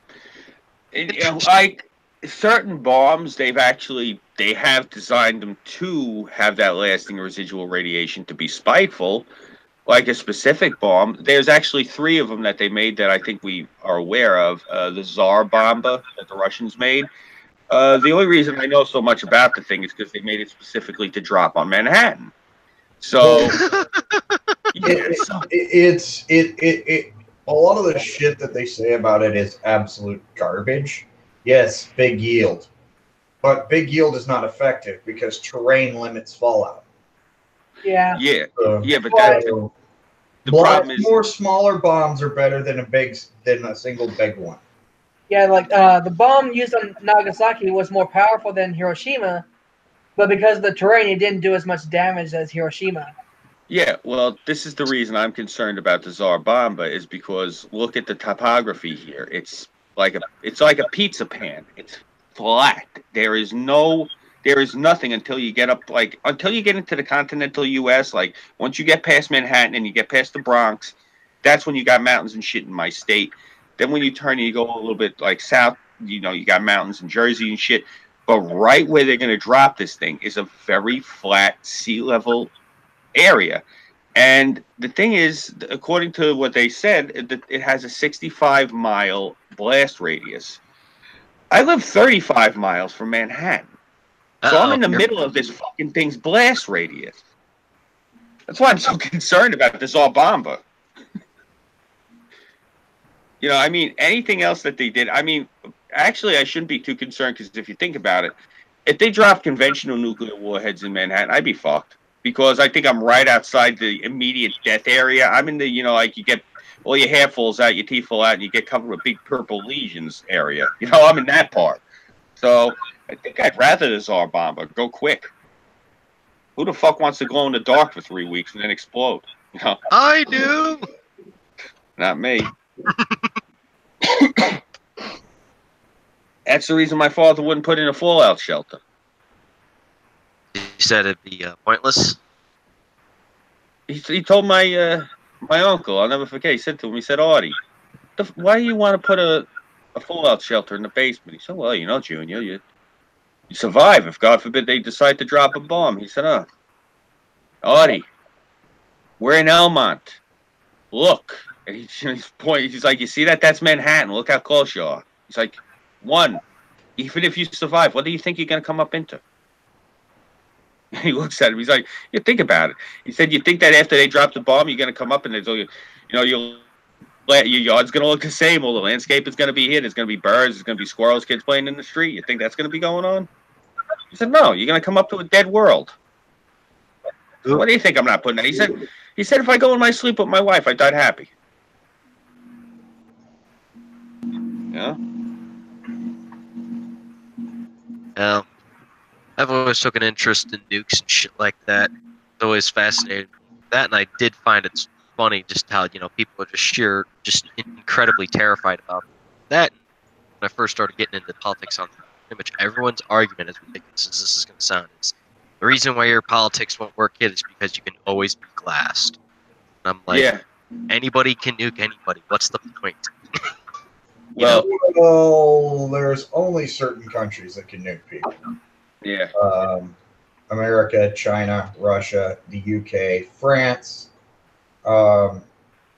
And, like certain bombs, they have designed them to have that lasting residual radiation to be spiteful. Like a specific bomb, there's actually 3 of them that they made that I think we are aware of. The Tsar Bomba that the Russians made. The only reason I know so much about the thing is because they made it specifically to drop on Manhattan. So, It's a lot of the shit that they say about it is absolute garbage. Yes, big yield, but big yield is not effective because terrain limits fallout. Yeah. yeah, but the lots problem is, more smaller bombs are better than a single big one. Yeah, like the bomb used on Nagasaki was more powerful than Hiroshima, but because of the terrain, it didn't do as much damage as Hiroshima. yeah. Well, this is the reason I'm concerned about the Tsar Bomba is because look at the topography here. It's like a pizza pan. It's flat. There is nothing until you get into the continental U.S. Like once you get past Manhattan and you get past the Bronx, that's when you got mountains and shit in my state. Then when you turn and you go a little bit like south, you got mountains in Jersey and shit. But right where they're going to drop this thing is a very flat sea level area. And the thing is, according to what they said, it has a 65-mile blast radius. I live 35 miles from Manhattan. So I'm in the middle of this fucking thing's blast radius. That's why I'm so concerned about this Obama. I mean, anything else that they did, I mean, actually, I shouldn't be too concerned because if you think about it, if they dropped conventional nuclear warheads in Manhattan, I'd be fucked. Because I think I'm right outside the immediate death area. I'm in the, like you get all your hair falls out, your teeth fall out, and you get covered with big purple lesions area. I'm in that part. So I think I'd rather the Tsar Bomber go quick. Who the fuck wants to glow in the dark for 3 weeks and then explode? I do. Not me. That's the reason my father wouldn't put in a fallout shelter. You said it'd be pointless? He told my uncle, I'll never forget, he said to him, he said, Artie, why do you want to put a fallout shelter in the basement? He said, well, Junior, you survive if, God forbid, they decide to drop a bomb. He said, Artie, we're in Elmont. Look. And he's pointing, he's like, you see that? That's Manhattan. Look how close you are. He's like, even if you survive, what do you think you're going to come up into? He looks at him. He's like, think about it. He said, you think that after they drop the bomb, you're going to come up and your yard's going to look the same. All the landscape is going to be here. There's going to be birds. There's going to be squirrels, kids playing in the street. You think that's going to be going on? He said, no, you're going to come up to a dead world. So what do you think I'm not putting in? He said, if I go in my sleep with my wife, I died happy. Yeah. I've always took an interest in nukes and shit like that. It's always fascinated me with that, and I did find it funny just how people are just incredibly terrified about that. When I first started getting into politics, on pretty much everyone's argument, as ridiculous as this is going to sound, is the reason why your politics won't work, kid, is because you can always be glassed. And I'm like, Anybody can nuke anybody. What's the point? Well, Well, there's only certain countries that can nuke people. yeah. America, China, Russia, the UK, France,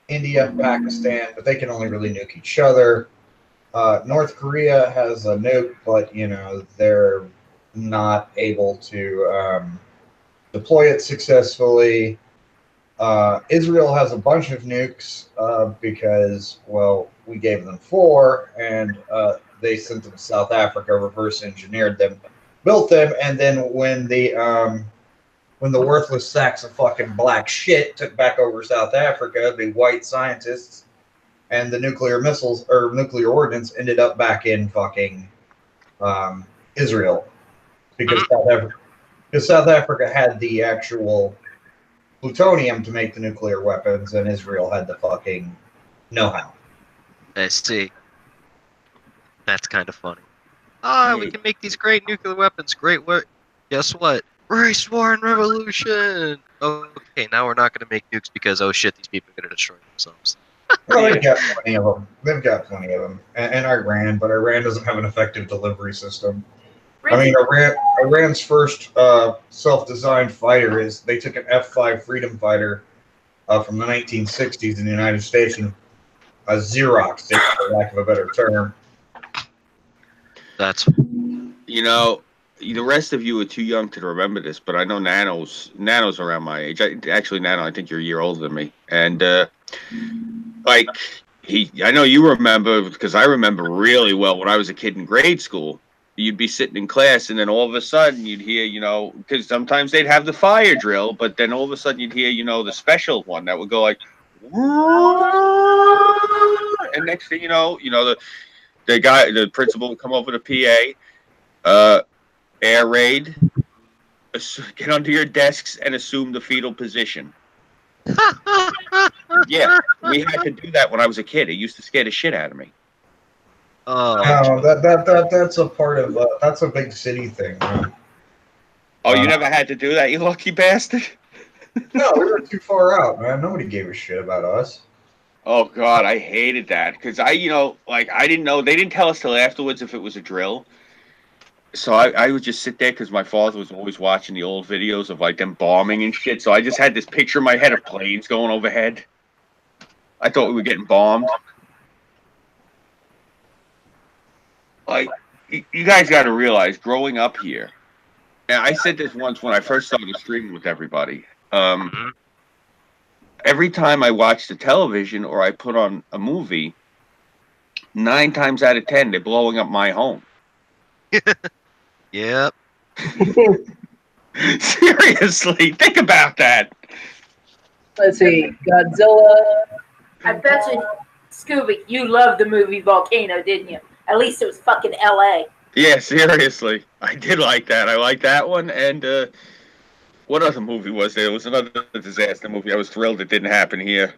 India, Pakistan, but they can only really nuke each other. North Korea has a nuke, but they're not able to deploy it successfully. Israel has a bunch of nukes because, well, we gave them 4, and they sent them to South Africa, reverse engineered them, built them, and then when the worthless sacks of fucking black shit took back over South Africa, the white scientists and the nuclear missiles or nuclear ordnance ended up back in fucking Israel because South Africa had the actual plutonium to make the nuclear weapons, and Israel had the fucking know-how. I see. That's kind of funny. Ah, we can make these great nuclear weapons. Great work. Guess what? Race war and revolution. Okay, now we're not going to make nukes because, oh shit, these people are going to destroy themselves. Well, they've got plenty of them. They've got plenty of them. And Iran, but Iran doesn't have an effective delivery system. I mean, Iran's first self-designed fighter is they took an F-5 Freedom Fighter from the 1960s in the United States and Xeroxed it, for lack of a better term. That's the rest of you are too young to remember this, but I know Nano's around my age. Actually, Nano, I think you're a year older than me, and I know you remember because I remember really well when I was a kid in grade school. You'd be sitting in class, and then all of a sudden you'd hear, because sometimes they'd have the fire drill, but then all of a sudden you'd hear, the special one that would go like, and next thing the principal would come over to PA, air raid, get under your desks and assume the fetal position. Yeah, we had to do that when I was a kid. It used to scare the shit out of me. No, that's a part of that's a big city thing. Oh, you never had to do that, you lucky bastard. No, we were too far out, man. Nobody gave a shit about us. Oh God, I hated that because I didn't know, they didn't tell us till afterwards if it was a drill. So I would just sit there because my father was always watching the old videos of like them bombing and shit. So I just had this picture in my head of planes going overhead. I thought we were getting bombed. Like, you guys got to realize, growing up here, and I said this once when I first started streaming with everybody, every time I watch the television or I put on a movie, 9 times out of 10, they're blowing up my home. Yep. Seriously, think about that. Let's see, Godzilla. I bet you, Scooby, you loved the movie Volcano, didn't you? At least it was fucking L.A. Yeah, seriously. I did like that. I liked that one. And what other movie was there? It was another disaster movie. I was thrilled it didn't happen here.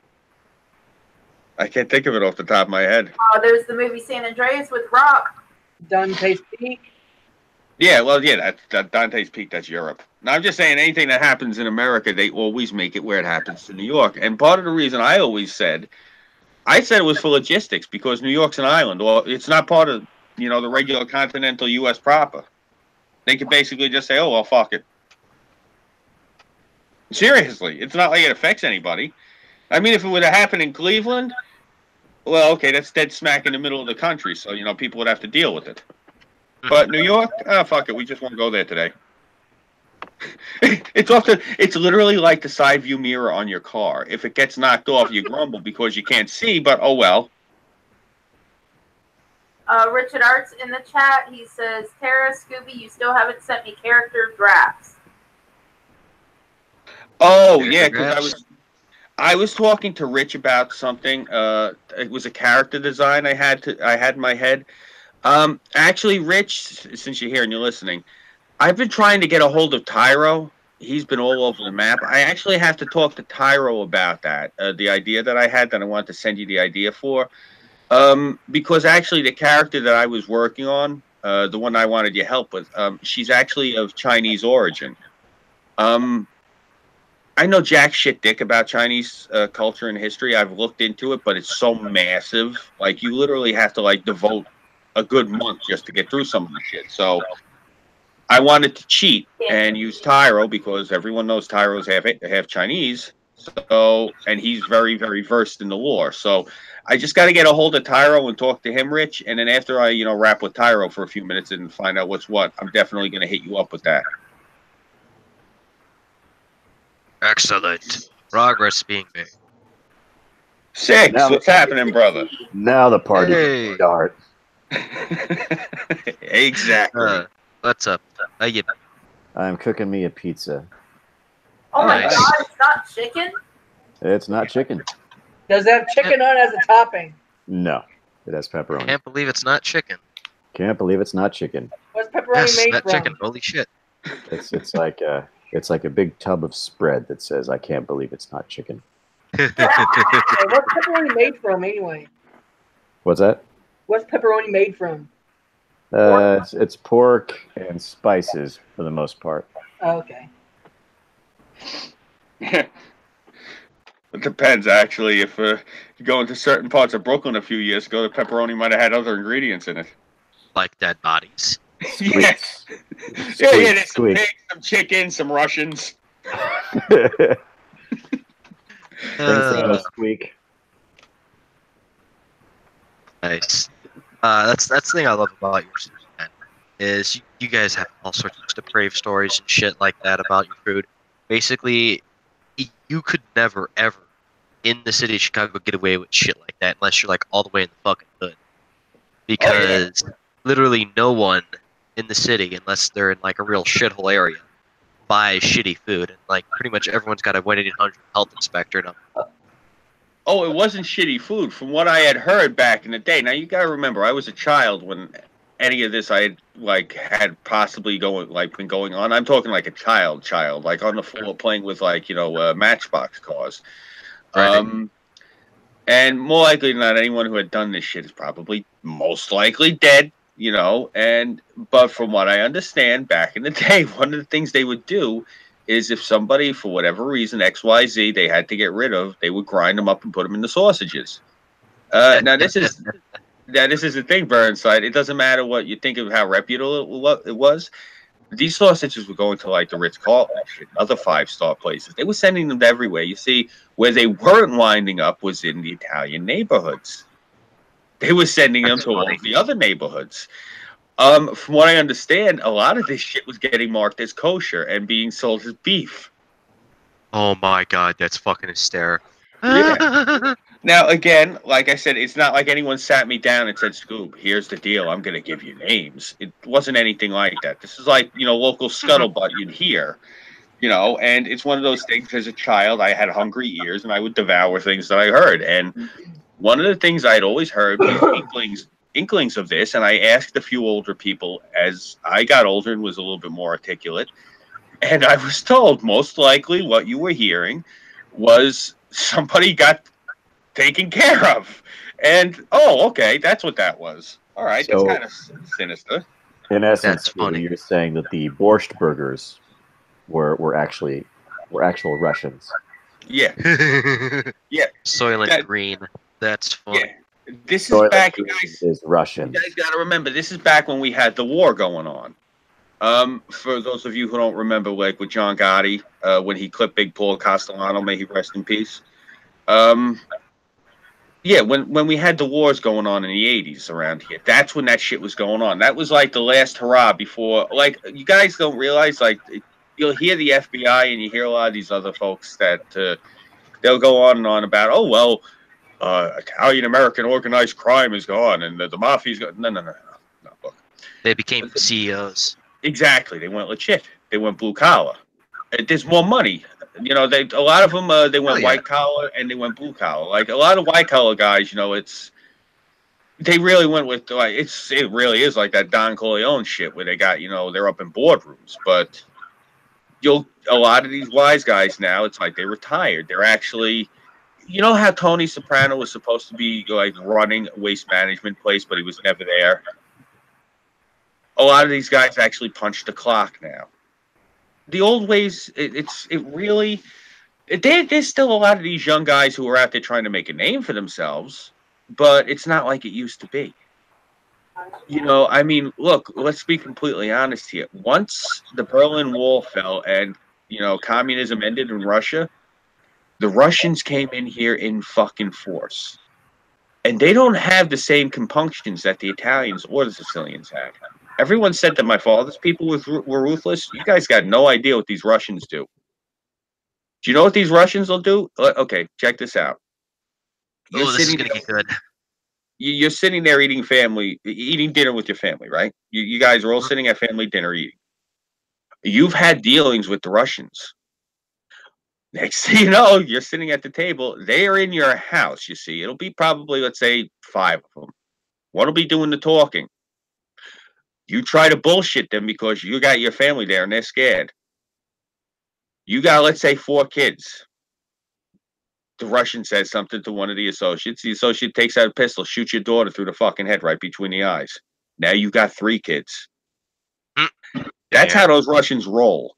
I can't think of it off the top of my head. Oh, there's the movie San Andreas with Rock. Dante's Peak. Yeah, well, yeah, that's Dante's Peak, that's Europe. Now, I'm just saying anything that happens in America, they always make it where it happens to New York. And part of the reason I said it was for logistics because New York's an island. Well, it's not part of, the regular continental U.S. proper. They could basically just say, oh, well, fuck it. Seriously, it's not like it affects anybody. I mean, if it would have happened in Cleveland, well, okay, that's dead smack in the middle of the country, so, people would have to deal with it. But New York, fuck it, we just won't go there today. It's literally like the side view mirror on your car. If it gets knocked off, you grumble because you can't see, but oh well. Richard Arts in the chat, he says, Tara, Scooby, you still haven't sent me character drafts. Oh, yeah, because I was talking to Rich about something. It was a character design I had in my head. Actually, Rich, since you're here and you're listening, I've been trying to get a hold of Tyro. He's been all over the map. I actually have to talk to Tyro about that, the idea that I had that I wanted to send you the idea for. Because actually the character that I was working on, the one I wanted your help with, she's actually of Chinese origin. I know jack shit dick about Chinese culture and history. I've looked into it, but it's so massive. Like, you literally have to, like, devote a good month just to get through some of the shit. So I wanted to cheat and use Tyro because everyone knows Tyro's half Chinese. So, and he's very, very versed in the lore. So I just got to get a hold of Tyro and talk to him, Rich. And then after I, rap with Tyro for a few minutes and find out what's what, I'm definitely going to hit you up with that. Excellent. Progress being made. Six, Now- what's happening, brother? Now the party Hey. can start. Exactly. What's up? How you been? I'm cooking me a pizza. Oh my Nice. god, it's not chicken? It's not chicken. Does it have chicken on it as a topping? No, it has pepperoni. Can't believe it's not chicken. Can't believe it's not chicken. What's pepperoni Yes, made not from? chicken. Holy shit. It's like a big tub of spread that says I can't believe it's not chicken. Hey, what's pepperoni made from anyway? What's that? What's pepperoni made from? It's pork and spices for the most part. Oh, okay. It depends, actually. If you go into certain parts of Brooklyn a few years ago, the pepperoni might have had other ingredients in it. Like dead bodies. Yeah, Squeak, there's some squeak. pigs, some chicken, some Russians. Squeak. Nice. That's the thing I love about your series, man, is you guys have all sorts of depraved stories and shit like that about your food. Basically, you could never, ever, in the city of Chicago, get away with shit like that unless you're, like, all the way in the fucking hood. Because literally no one in the city, unless they're in, like, a real shithole area, buys shitty food. And, like, pretty much everyone's got a 1-800 health inspector. And Oh, it wasn't shitty food. From what I had heard back in the day. Now, you gotta remember, I was a child when any of this had possibly been going on. I'm talking like a child, like on the floor playing with Matchbox cars. Right. And more likely than not, anyone who had done this shit is probably most likely dead, but from what I understand, back in the day, one of the things they would do is if somebody, for whatever reason, XYZ, they had to get rid of, they would grind them up and put them in the sausages. Now, this is the thing, Burnside. It doesn't matter what you think of how reputable it was. These sausages were going to, like, the Ritz-Carlton, other 5-star places. They were sending them to everywhere. You see, where they weren't winding up was in the Italian neighborhoods. They were sending them to all of the other neighborhoods. From what I understand, a lot of this shit was getting marked as kosher and being sold as beef. Oh my god, that's fucking hysterical. Yeah. Now, again, like I said, it's not like anyone sat me down and said, Scoob, here's the deal. I'm going to give you names. It wasn't anything like that. This is like, local scuttlebutt you'd hear, and it's one of those things. As a child, I had hungry ears and I would devour things that I heard. And one of the things I'd always heard was inklings of this, and I asked a few older people as I got older and was a little bit more articulate, and I was told most likely what you were hearing was somebody got taken care of. And, okay, that's what that was. All right, So- that's kind of sinister. In essence, That's funny. you're saying that the borscht burgers were actual Russians. Yeah, Yeah. Soylent That- Green. That's funny. yeah. This is Soylent back, Green guys. is Russian. You guys got to remember, this is back when we had the war going on. For those of you who don't remember, like with John Gotti, when he clipped Big Paul Castellano, may he rest in peace. Yeah, when we had the wars going on in the 80s around here, that's when that shit was going on. That was like the last hurrah before, like, you guys don't realize, like, you'll hear the FBI and you hear a lot of these other folks that they'll go on and on about, oh, well, Italian-American organized crime is gone and the mafia's gone. No, look. They became CEOs. Exactly. They went legit. They went blue collar. There's more money. A lot of them, they went white collar and they went blue collar. Like a lot of white collar guys, they really went with it really is like that Don Corleone shit where they got, they're up in boardrooms. But a lot of these wise guys now, it's like they retired. They're actually, how Tony Soprano was supposed to be like running a waste management place, but he was never there. A lot of these guys actually punch the clock now. The old ways, it really, There's still a lot of these young guys who are out there trying to make a name for themselves, but it's not like it used to be. You know, I mean, look, let's be completely honest here. Once the Berlin Wall fell and, you know, communism ended in Russia, the Russians came in here in fucking force. And they don't have the same compunctions that the Italians or the Sicilians had. Everyone said that my father's people were ruthless. You guys got no idea what these Russians do. Do you know what these Russians will do? Okay, check this out. Oh, this is gonna get good. You're sitting there eating dinner with your family, right? You guys are all sitting at family dinner eating. You've had dealings with the Russians. Next thing you know, you're sitting at the table. They are in your house, you see. It'll be probably, let's say, 5 of them. One will be doing the talking. You try to bullshit them because you got your family there and they're scared. You got, let's say, 4 kids. The Russian says something to one of the associates. The associate takes out a pistol, shoots your daughter through the fucking head right between the eyes. Now you got 3 kids. That's how those Russians roll.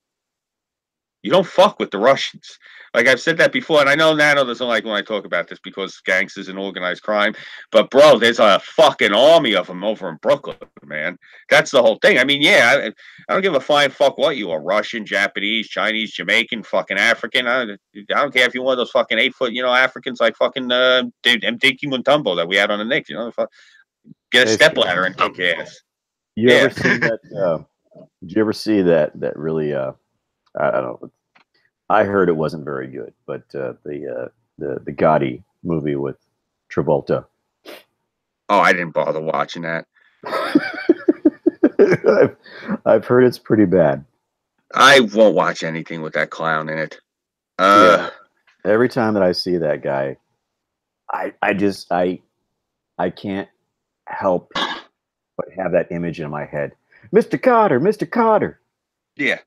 You don't fuck with the Russians. Like I've said that before, and I know Nano doesn't like when I talk about this because gangsters and organized crime. But bro, there's a fucking army of them over in Brooklyn, man. That's the whole thing. I mean, yeah, I don't give a flying fuck what you are, Russian, Japanese, Chinese, Jamaican, fucking African. I don't care if you're one of those fucking 8-foot, you know, Africans like fucking Dinky Mutombo that we had on the Knicks. You know, get a stepladder and kick your ass. You ever seen that? Did you ever see that really? I don't know. I heard it wasn't very good, but the Gotti movie with Travolta. Oh, I didn't bother watching that. I've heard it's pretty bad. I won't watch anything with that clown in it. Yeah. Every time that I see that guy, I can't help but have that image in my head. Mr. Carter, Mr. Carter. Yeah.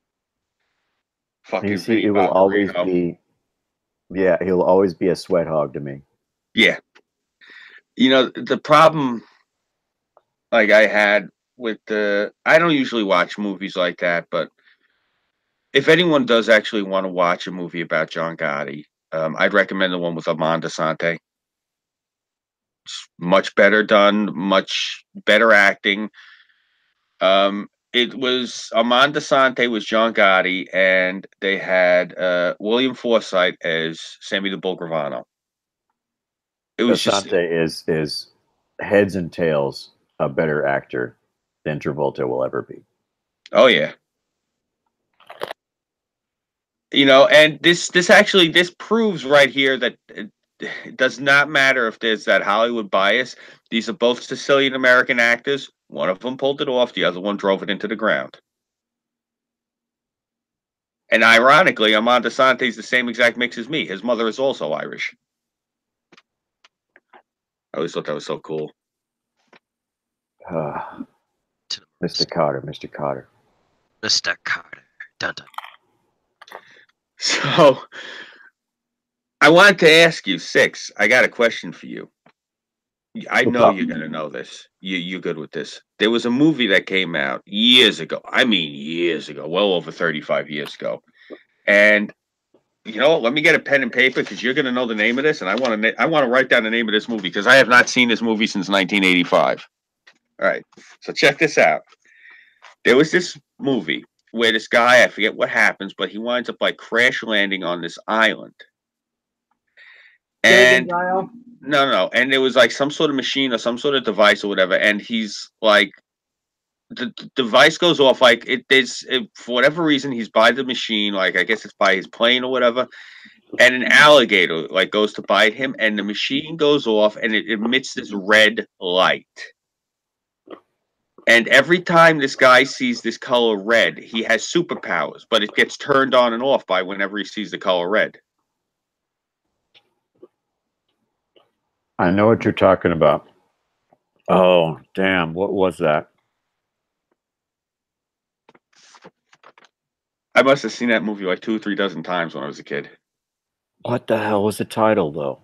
Fucking it will always be, yeah, he'll always be a sweat hog to me. Yeah. You know, the problem like I had with I don't usually watch movies like that, but if anyone does actually want to watch a movie about John Gotti, I'd recommend the one with Amanda Sante. It's much better done, much better acting. It was Amanda Sante was John Gotti, and they had William Forsythe as Sammy the Bull Gravano. It was Sante is heads and tails a better actor than Travolta will ever be. Oh yeah. You know, and this proves right here that it does not matter if there's that Hollywood bias. These are both Sicilian American actors. One of them pulled it off. The other one drove it into the ground. And ironically, Amanda Sante's the same exact mix as me. His mother is also Irish. I always thought that was so cool. Mr. Carter, Mr. Carter. Mr. Carter. Dun, dun. So, I wanted to ask you, Six, I got a question for you. I know you're going to know this. You're good with this. There was a movie that came out years ago. I mean, years ago, well over 35 years ago. And, you know, let me get a pen and paper because you're going to know the name of this. And I want to write down the name of this movie because I have not seen this movie since 1985. All right. So check this out. There was this movie where this guy, I forget what happens, but he winds up like crash landing on this island. And no. And there was like some sort of machine or some sort of device or whatever. And he's like, the device goes off. Like for whatever reason, he's by the machine. Like, I guess it's by his plane or whatever. And an alligator like goes to bite him. And the machine goes off and it emits this red light. And every time this guy sees this color red, he has superpowers. But it gets turned on and off by whenever he sees the color red. I know what you're talking about. Oh, damn. What was that? I must have seen that movie like 2 or 3 dozen times when I was a kid. What the hell was the title, though?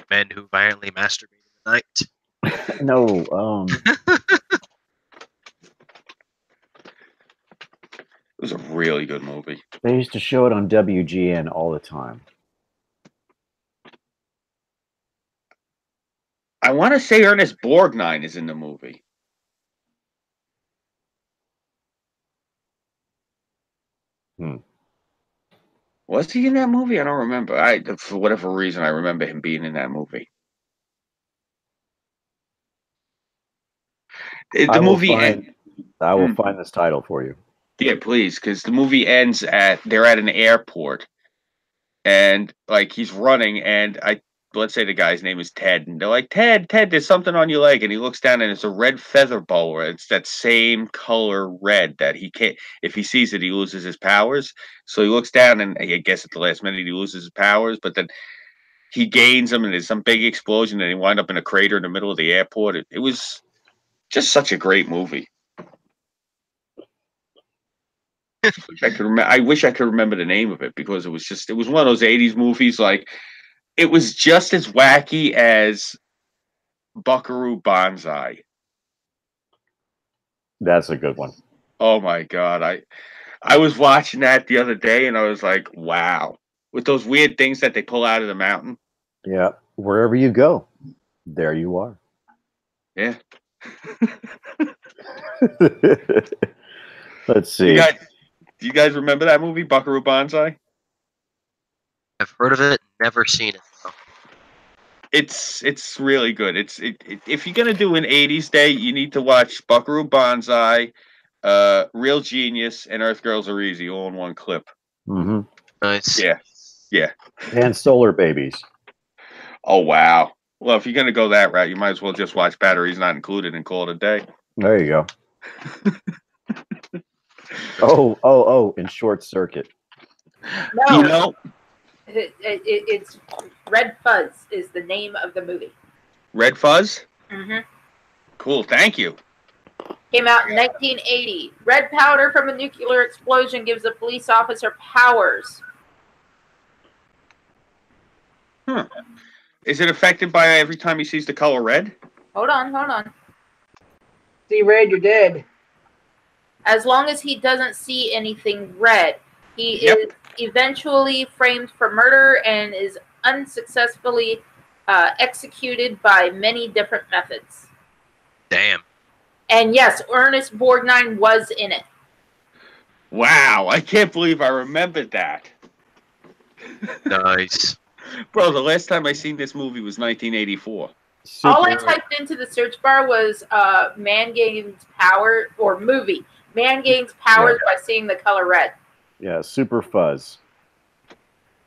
Men who violently masturbate at night. No. was a really good movie. They used to show it on WGN all the time. I want to say Ernest Borgnine is in the movie. Was he in that movie? I don't remember. For whatever reason, I remember him being in that movie. The movie. I will find this title for you. Yeah, please, because the movie ends they're at an airport, and like he's running, and let's say the guy's name is Ted, and they're like, Ted, there's something on your leg, and he looks down, and it's a red feather boa. It's that same color red that he can't. If he sees it, he loses his powers. So he looks down, and I guess at the last minute he loses his powers, but then he gains them, and there's some big explosion, and he wind up in a crater in the middle of the airport. It was just such a great movie. I wish I could remember the name of it, because it was one of those 80s movies. Like, it was just as wacky as Buckaroo Banzai. That's a good one. Oh my God. I was watching that the other day, and I was like, wow. With those weird things that they pull out of the mountain. Yeah. Wherever you go, there you are. Yeah. Let's see. Do you guys remember that movie, Buckaroo Banzai? I've heard of it, never seen it though. It's really good. If you're gonna do an 80s day, you need to watch Buckaroo Banzai, Real Genius, and Earth Girls Are Easy all in one clip. Mm-hmm. Nice. Yeah. And Solar Babies. Oh wow. Well, if you're gonna go that route, you might as well just watch Batteries Not Included and call it a day. There you go. Oh, in Short Circuit. No, You know, it's Red Fuzz is the name of the movie. Red Fuzz? Mm-hmm. Cool, thank you. Came out in 1980. Red powder from a nuclear explosion gives a police officer powers. Is it affected by every time he sees the color red? Hold on. See red, you're dead. As long as he doesn't see anything red, he is eventually framed for murder and is unsuccessfully executed by many different methods. Damn. And yes, Ernest Borgnine was in it. Wow, I can't believe I remembered that. Nice. Bro, the last time I seen this movie was 1984. All I typed into the search bar was man gains power, or movie. Man gains powers by seeing the color red. Yeah, Super Fuzz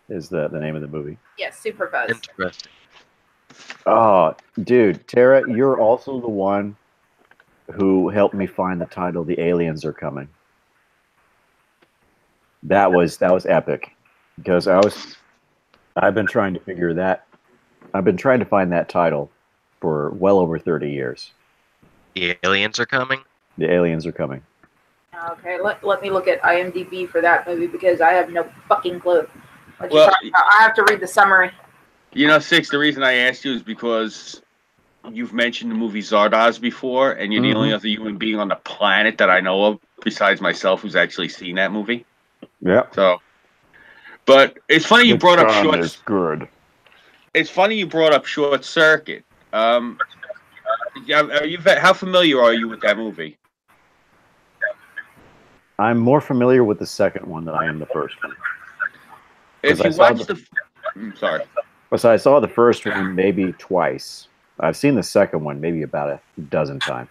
is the name of the movie. Yes, Super Fuzz. Interesting. Oh, dude, Tara, you're also the one who helped me find the title "The Aliens Are Coming." That was epic, because I've been trying to find that title for well over 30 years. The aliens are coming? The Aliens Are Coming. Okay, let me look at IMDb for that movie, because I have no fucking clue. Well, I have to read the summary. You know, Six, the reason I asked you is because you've mentioned the movie Zardoz before, and you're the only other human being on the planet that I know of, besides myself, who's actually seen that movie. Yeah. So, but it's funny you brought up It's funny you brought up Short Circuit. How familiar are you with that movie? I'm more familiar with the second one than I am the first one. If you watch sorry. So I saw the first one maybe twice. I've seen the second one maybe about a dozen times.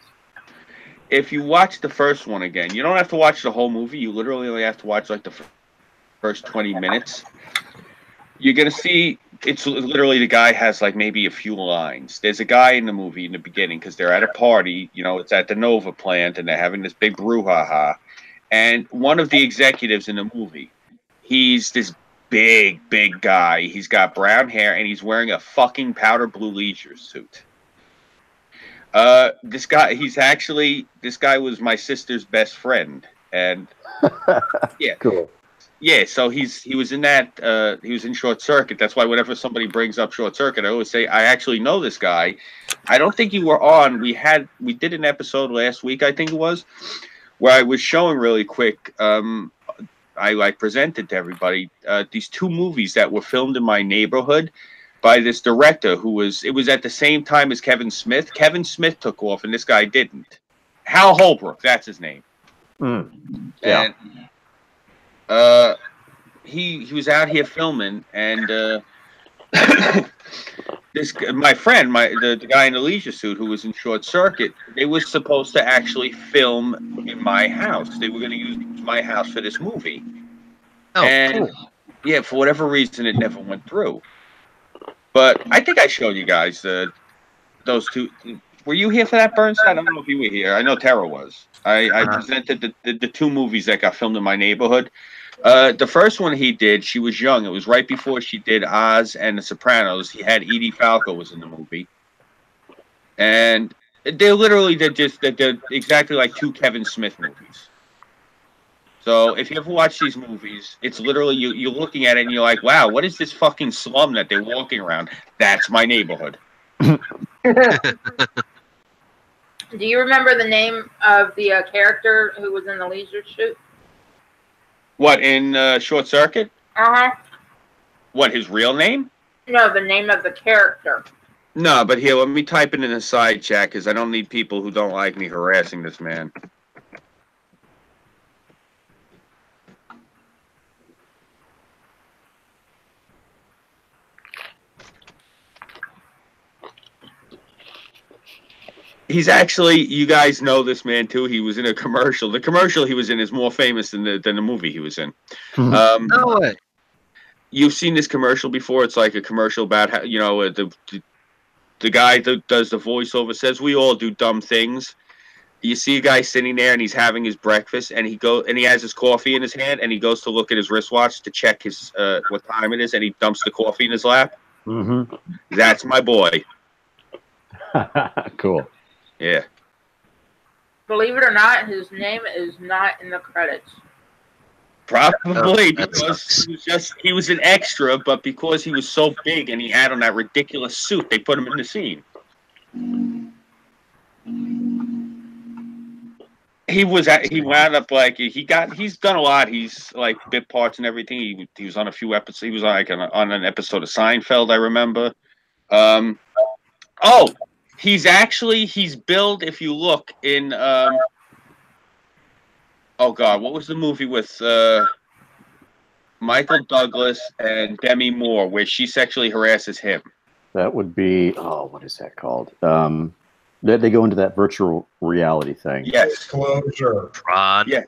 If you watch the first one again, you don't have to watch the whole movie. You literally only have to watch like the first 20 minutes. You're going to see it's literally the guy has like maybe a few lines. There's a guy in the movie in the beginning because they're at a party. You know, it's at the Nova plant and they're having this big brouhaha. And one of the executives in the movie, he's this big guy. He's got brown hair and he's wearing a fucking powder blue leisure suit. This guy was my sister's best friend, and yeah, cool. Yeah, so he was in that. He was in Short Circuit. That's why whenever somebody brings up Short Circuit, I always say I actually know this guy. I don't think you were on. We did an episode last week, I think it was, where I was showing really quick. I presented to everybody these two movies that were filmed in my neighborhood by this director it was at the same time as Kevin Smith. Kevin Smith took off and this guy didn't. Hal Holbrook, that's his name. Yeah. And he was out here filming, and my friend, the guy in the leisure suit who was in Short Circuit, they were supposed to actually film in my house. They were going to use my house for this movie. Oh, and cool. yeah, for whatever reason, it never went through. But I think I showed you guys those two. Were you here for that, Bernstein? I don't know if you were here. I know Tara was. I presented the two movies that got filmed in my neighborhood. The first one he did, she was young. It was right before she did Oz and The Sopranos. He had Edie Falco was in the movie, and they're exactly like two Kevin Smith movies. So if you ever watch these movies, it's literally you're looking at it and you're like, wow, what is this fucking slum that they're walking around? That's my neighborhood. Do you remember the name of the character who was in the leisure suit? What, in Short Circuit? Uh-huh. What, his real name? No, the name of the character. No, but here, let me type it in the side chat because I don't need people who don't like me harassing this man. He's actually, you guys know this man too. He was in a commercial. The commercial he was in is more famous than the movie he was in. No way. You've seen this commercial before. It's like a commercial about how, the guy that does the voiceover says we all do dumb things. You see a guy sitting there and he's having his breakfast and he has his coffee in his hand and he goes to look at his wristwatch to check his what time it is and he dumps the coffee in his lap. Mm-hmm. That's my boy. Cool. Yeah. Believe it or not, his name is not in the credits. Probably that because sucks. he was an extra, but because he was so big and he had on that ridiculous suit, they put him in the scene. He wound up like he's done a lot. He's like bit parts and everything. He was on a few episodes. He was like on an episode of Seinfeld, I remember. He's billed, if you look in oh God, what was the movie with Michael Douglas and Demi Moore where she sexually harasses him? That would be, what is that called? They go into that virtual reality thing. Yes. Disclosure. Ron. Yeah.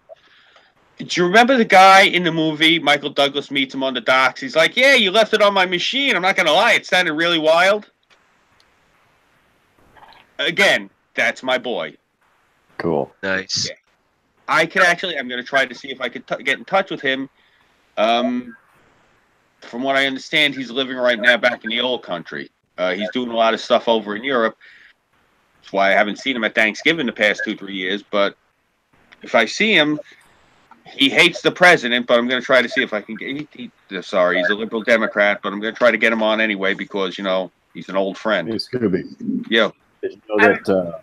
Do you remember the guy in the movie? Michael Douglas meets him on the docks. He's like, yeah, you left it on my machine. I'm not going to lie. It sounded really wild. Again, that's my boy. Cool. Nice. Yeah. I'm going to try to see if I could get in touch with him. From what I understand, he's living right now back in the old country. He's doing a lot of stuff over in Europe. That's why I haven't seen him at Thanksgiving the past 2-3 years. But if I see him, he hates the president, but I'm going to try to see if I can get. He's a liberal Democrat, but I'm going to try to get him on anyway because he's an old friend. It's going to be. Yeah. Did you know that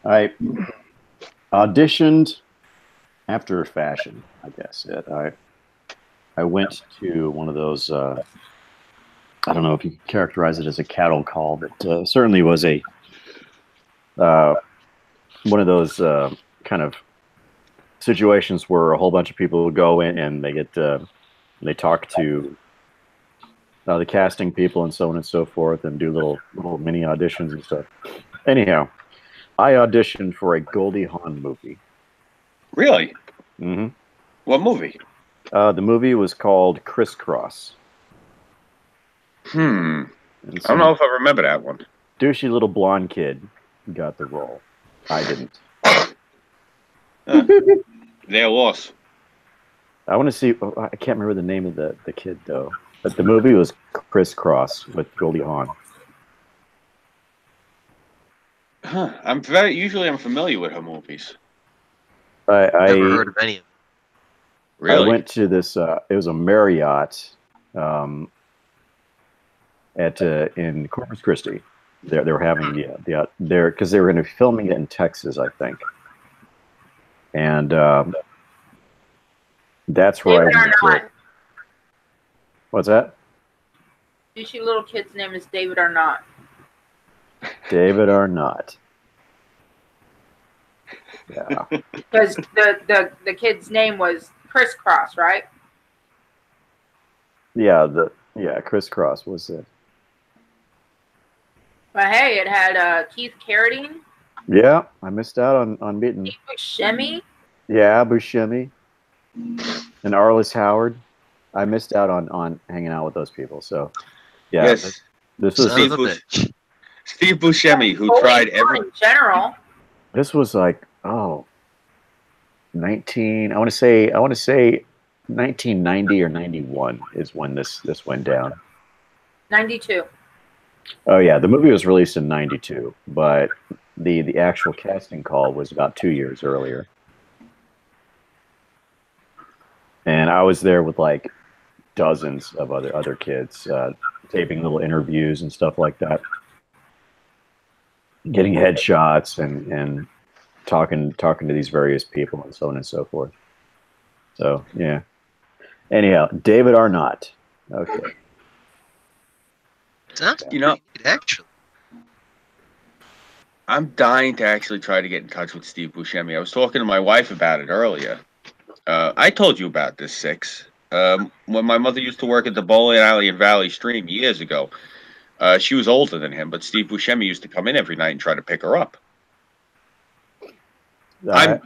I auditioned after a fashion? I guess I went to one of those. I don't know if you could characterize it as a cattle call, but certainly was a one of those kind of situations where a whole bunch of people would go in and they talk to the casting people and so on and so forth and do little mini auditions and stuff. Anyhow, I auditioned for a Goldie Hawn movie. Really? Mm-hmm. What movie? The movie was called Crisscross. I don't know if I remember that one. Douchey little blonde kid got the role. I didn't. Their loss. I want to see. I can't remember the name of the kid though. But the movie was Crisscross with Goldie Hawn. Huh. I'm familiar with her movies. Never heard of any of them. Really? I went to this. It was a Marriott in Corpus Christi. They were having there because they were going to be filming it in Texas, I think. And That's where David I or went to. not. What's that? Douchey little kid's name is David or not. David or not? Yeah. Because the kid's name was Crisscross, right? Yeah. Crisscross was it? But hey, it had Keith Carradine, Yeah, I missed out on meeting. Steve Buscemi. Yeah, Buscemi and Arliss Howard. I missed out on hanging out with those people. So, yeah, Yes, this Son was of a bitch. Steve Buscemi, who Holy tried God, in general. this was like 19. I want to say 1990 or 91 is when this went down. 92. Oh yeah, the movie was released in 92, but the actual casting call was about 2 years earlier. And I was there with like dozens of other kids, taping little interviews and stuff like that, getting headshots and talking to these various people and so on and so forth. So yeah. Anyhow, David Arnott. Okay. Sounds You know, pretty neat, actually. I'm dying to actually try to get in touch with Steve Buscemi. I was talking to my wife about it earlier. I told you about this, Six. When my mother used to work at the bowling alley in Valley Stream years ago, she was older than him, but Steve Buscemi used to come in every night and try to pick her up. Yeah.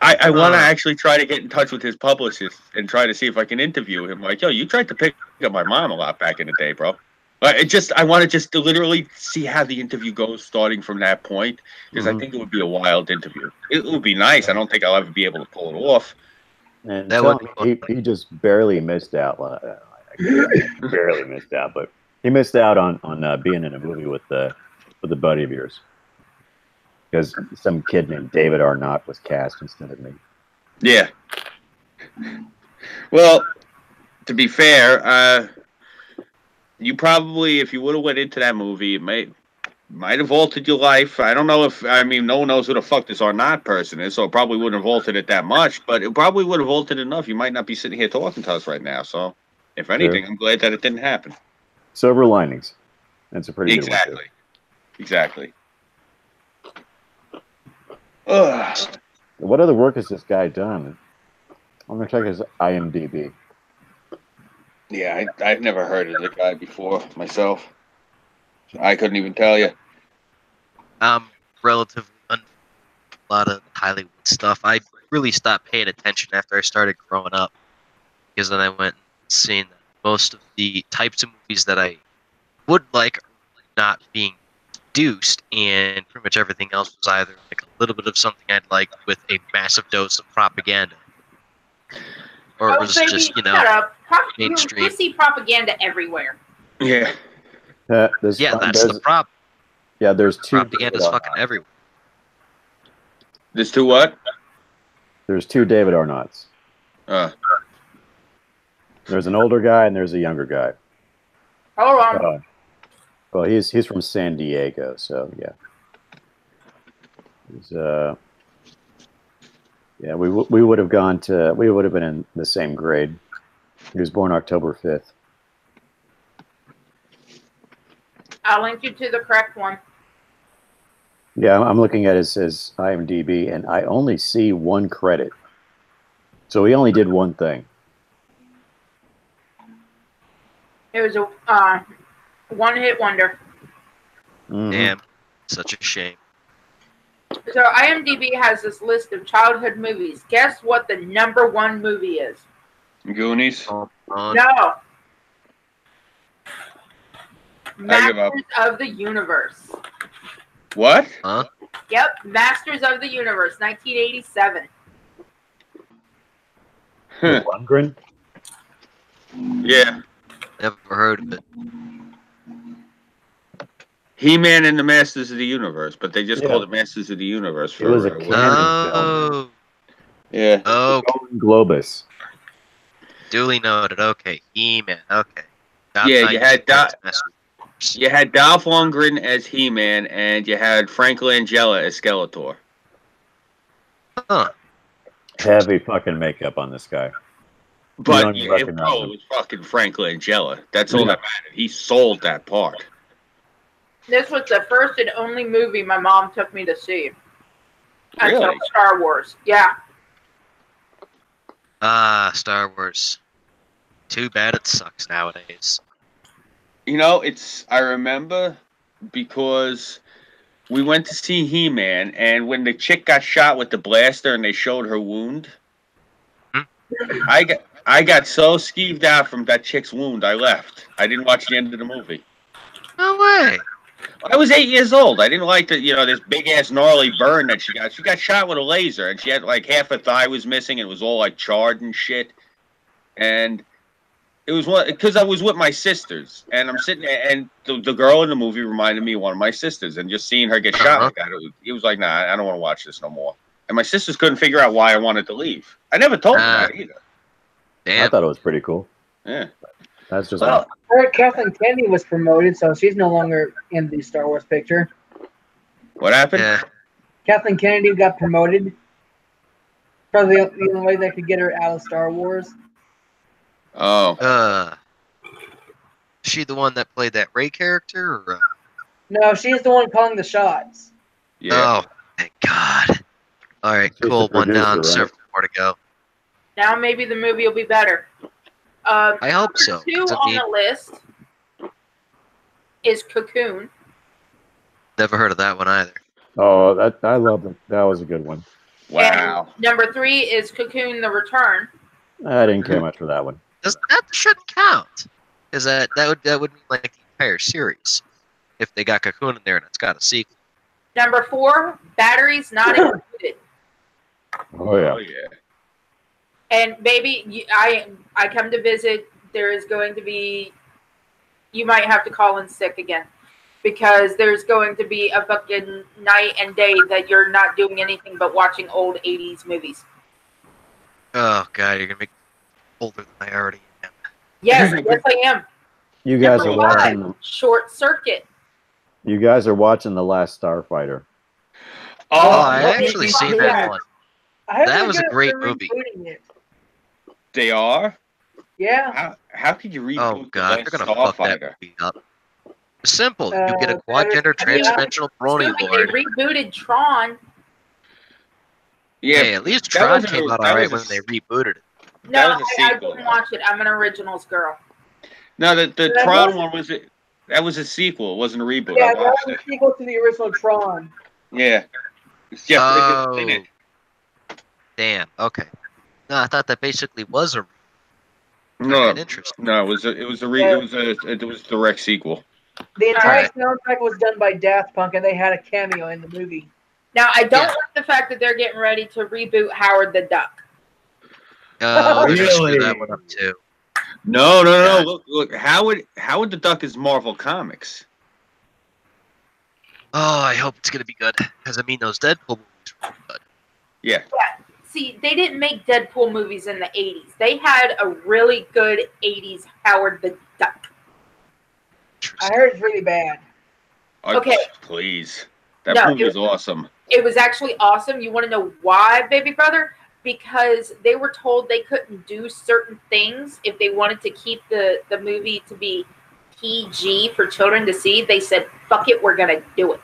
I want to actually try to get in touch with his publicist and try to see if I can interview him. Like, yo, you tried to pick up my mom a lot back in the day, bro. I want to just literally see how the interview goes starting from that point, because I think it would be a wild interview. It would be nice. I don't think I'll ever be able to pull it off. And That tell would him he just barely missed out. Barely missed out, but he missed out on being in a movie with a buddy of yours, because some kid named David Arnott was cast instead of me. Yeah. Well, to be fair, you probably, if you would have went into that movie, it might have altered your life. I don't know no one knows who the fuck this Arnott person is, so it probably wouldn't have altered it that much, but it probably would have altered enough. You might not be sitting here talking to us right now. So, if anything, Sure. I'm glad that it didn't happen. Silver linings. That's a pretty good one too. Exactly. Ugh. What other work has this guy done? I'm gonna check his IMDb. Yeah, I've never heard of the guy before myself. I couldn't even tell you. Relatively a lot of Hollywood stuff. I really stopped paying attention after I started growing up, because then I went and seen that most of the types of movies that I would like are not being produced, and pretty much everything else was either like a little bit of something I'd like with a massive dose of propaganda, or it was just shut up. mainstream. You see propaganda everywhere. Yeah. That's the problem. Yeah, there's two. Propaganda's fucking everywhere. There's two what? There's two David Arnotts. There's an older guy and there's a younger guy. Hold on. Well, he's from San Diego, so yeah. He's yeah, we would have been in the same grade. He was born October 5th. I'll link you to the correct one. Yeah, I'm looking at his IMDb, and I only see one credit. So he only did one thing. It was a one-hit wonder. Mm-hmm. Damn, such a shame. So IMDb has this list of childhood movies. Guess what the #1 movie is? Goonies. No. I give up. Masters of the Universe. What? Huh? Yep, Masters of the Universe, 1987. Lundgren? Yeah. Never heard of it. He-Man and the Masters of the Universe, but they just Yeah. called it Masters of the Universe for It was a what- canon film. Oh, Yeah. oh, Golden Globus. duly noted. Okay, He-Man. Okay. Yeah, you had that. You had Dolph Lundgren as He-Man, and you had Frank Langella as Skeletor. Huh. Heavy fucking makeup on this guy. But don't even recognize it him. was fucking Frank Langella. That's all that mattered. He sold that part. This was the first and only movie my mom took me to see. Until Really? Star Wars. Yeah. Ah, Star Wars. Too bad it sucks nowadays. You know, I remember because we went to see He-Man, and when the chick got shot with the blaster and they showed her wound, I got so skeeved out from that chick's wound, I left. I didn't watch the end of the movie. No way. I was 8 years old. I didn't like this big ass gnarly burn that she got. She got shot with a laser, and she had like half her thigh was missing, and it was all like charred and shit. And it was because I was with my sisters, and I'm sitting there, and the girl in the movie reminded me of one of my sisters, and just seeing her get shot like that, it was like, nah, I don't want to watch this no more. And my sisters couldn't figure out why I wanted to leave. I never told them that either. I thought it was pretty cool. Yeah. That's just I heard Kathleen Kennedy was promoted, so she's no longer in the Star Wars picture. What happened? Yeah. Kathleen Kennedy got promoted. Probably the only way they could get her out of Star Wars. Oh. Is she the one that played that Rey character? Or, No, she's the one calling the shots. Yeah. Oh, thank God. All right, She's cool. the One producer, down, right? several more to go. Now maybe the movie will be better. I hope so. Two on the list is Cocoon. Never heard of that one either. Oh, I love it. That was a good one. Wow. And number 3 is Cocoon: The Return. I didn't care much for that one. That shouldn't count. Because that would mean like the entire series. If they got Cocoon in there and it's got a sequel. Number 4, Batteries Not Included. Oh yeah. Oh, yeah. And baby, I come to visit. There is going to be, you might have to call in sick again, because there's going to be a fucking night and day that you're not doing anything but watching old 80s movies. Oh, God, you're going to make me older than I already am. Yes, yes I am. You guys Number are 5, watching. Short Circuit. You guys are watching The Last Starfighter. Oh, Oh, I actually seen that one. That was a great movie. It. they are? Yeah. How could you reboot Oh, God, the they're going Last to fuck that Starfighter? movie up. Simple. You get a quad-gender trans-dimensional brony They lord. rebooted Tron. Yeah, Hey, at least that Tron was a- came out that alright was a- when they rebooted it. No, was a I sequel. didn't watch it. I'm an originals girl. No, the That Tron was- one was it. That was a sequel. It wasn't a reboot. Yeah, I that watched was it. a sequel to the original Tron. Yeah. It's Jeff Bridges in Oh. it. Damn, okay. No, I thought that basically was a No, interesting. no, it was a direct sequel. The entire Alright. soundtrack was done by Daft Punk, and they had a cameo in the movie. Now, I don't Yeah. like the fact that they're getting ready to reboot Howard the Duck. Oh, they're gonna screw Really? that one up too. No. God. Look. Howard the Duck is Marvel Comics. Oh, I hope it's gonna be good. Because I mean, those Deadpool movies were good. Yeah. See, they didn't make Deadpool movies in the 80s. They had a really good 80s Howard the Duck. I heard it's really bad. Okay. Please. That No, movie is awesome. It was actually awesome. You want to know why, baby brother? Because they were told they couldn't do certain things if they wanted to keep the movie to be PG for children to see. They said, fuck it, we're going to do it.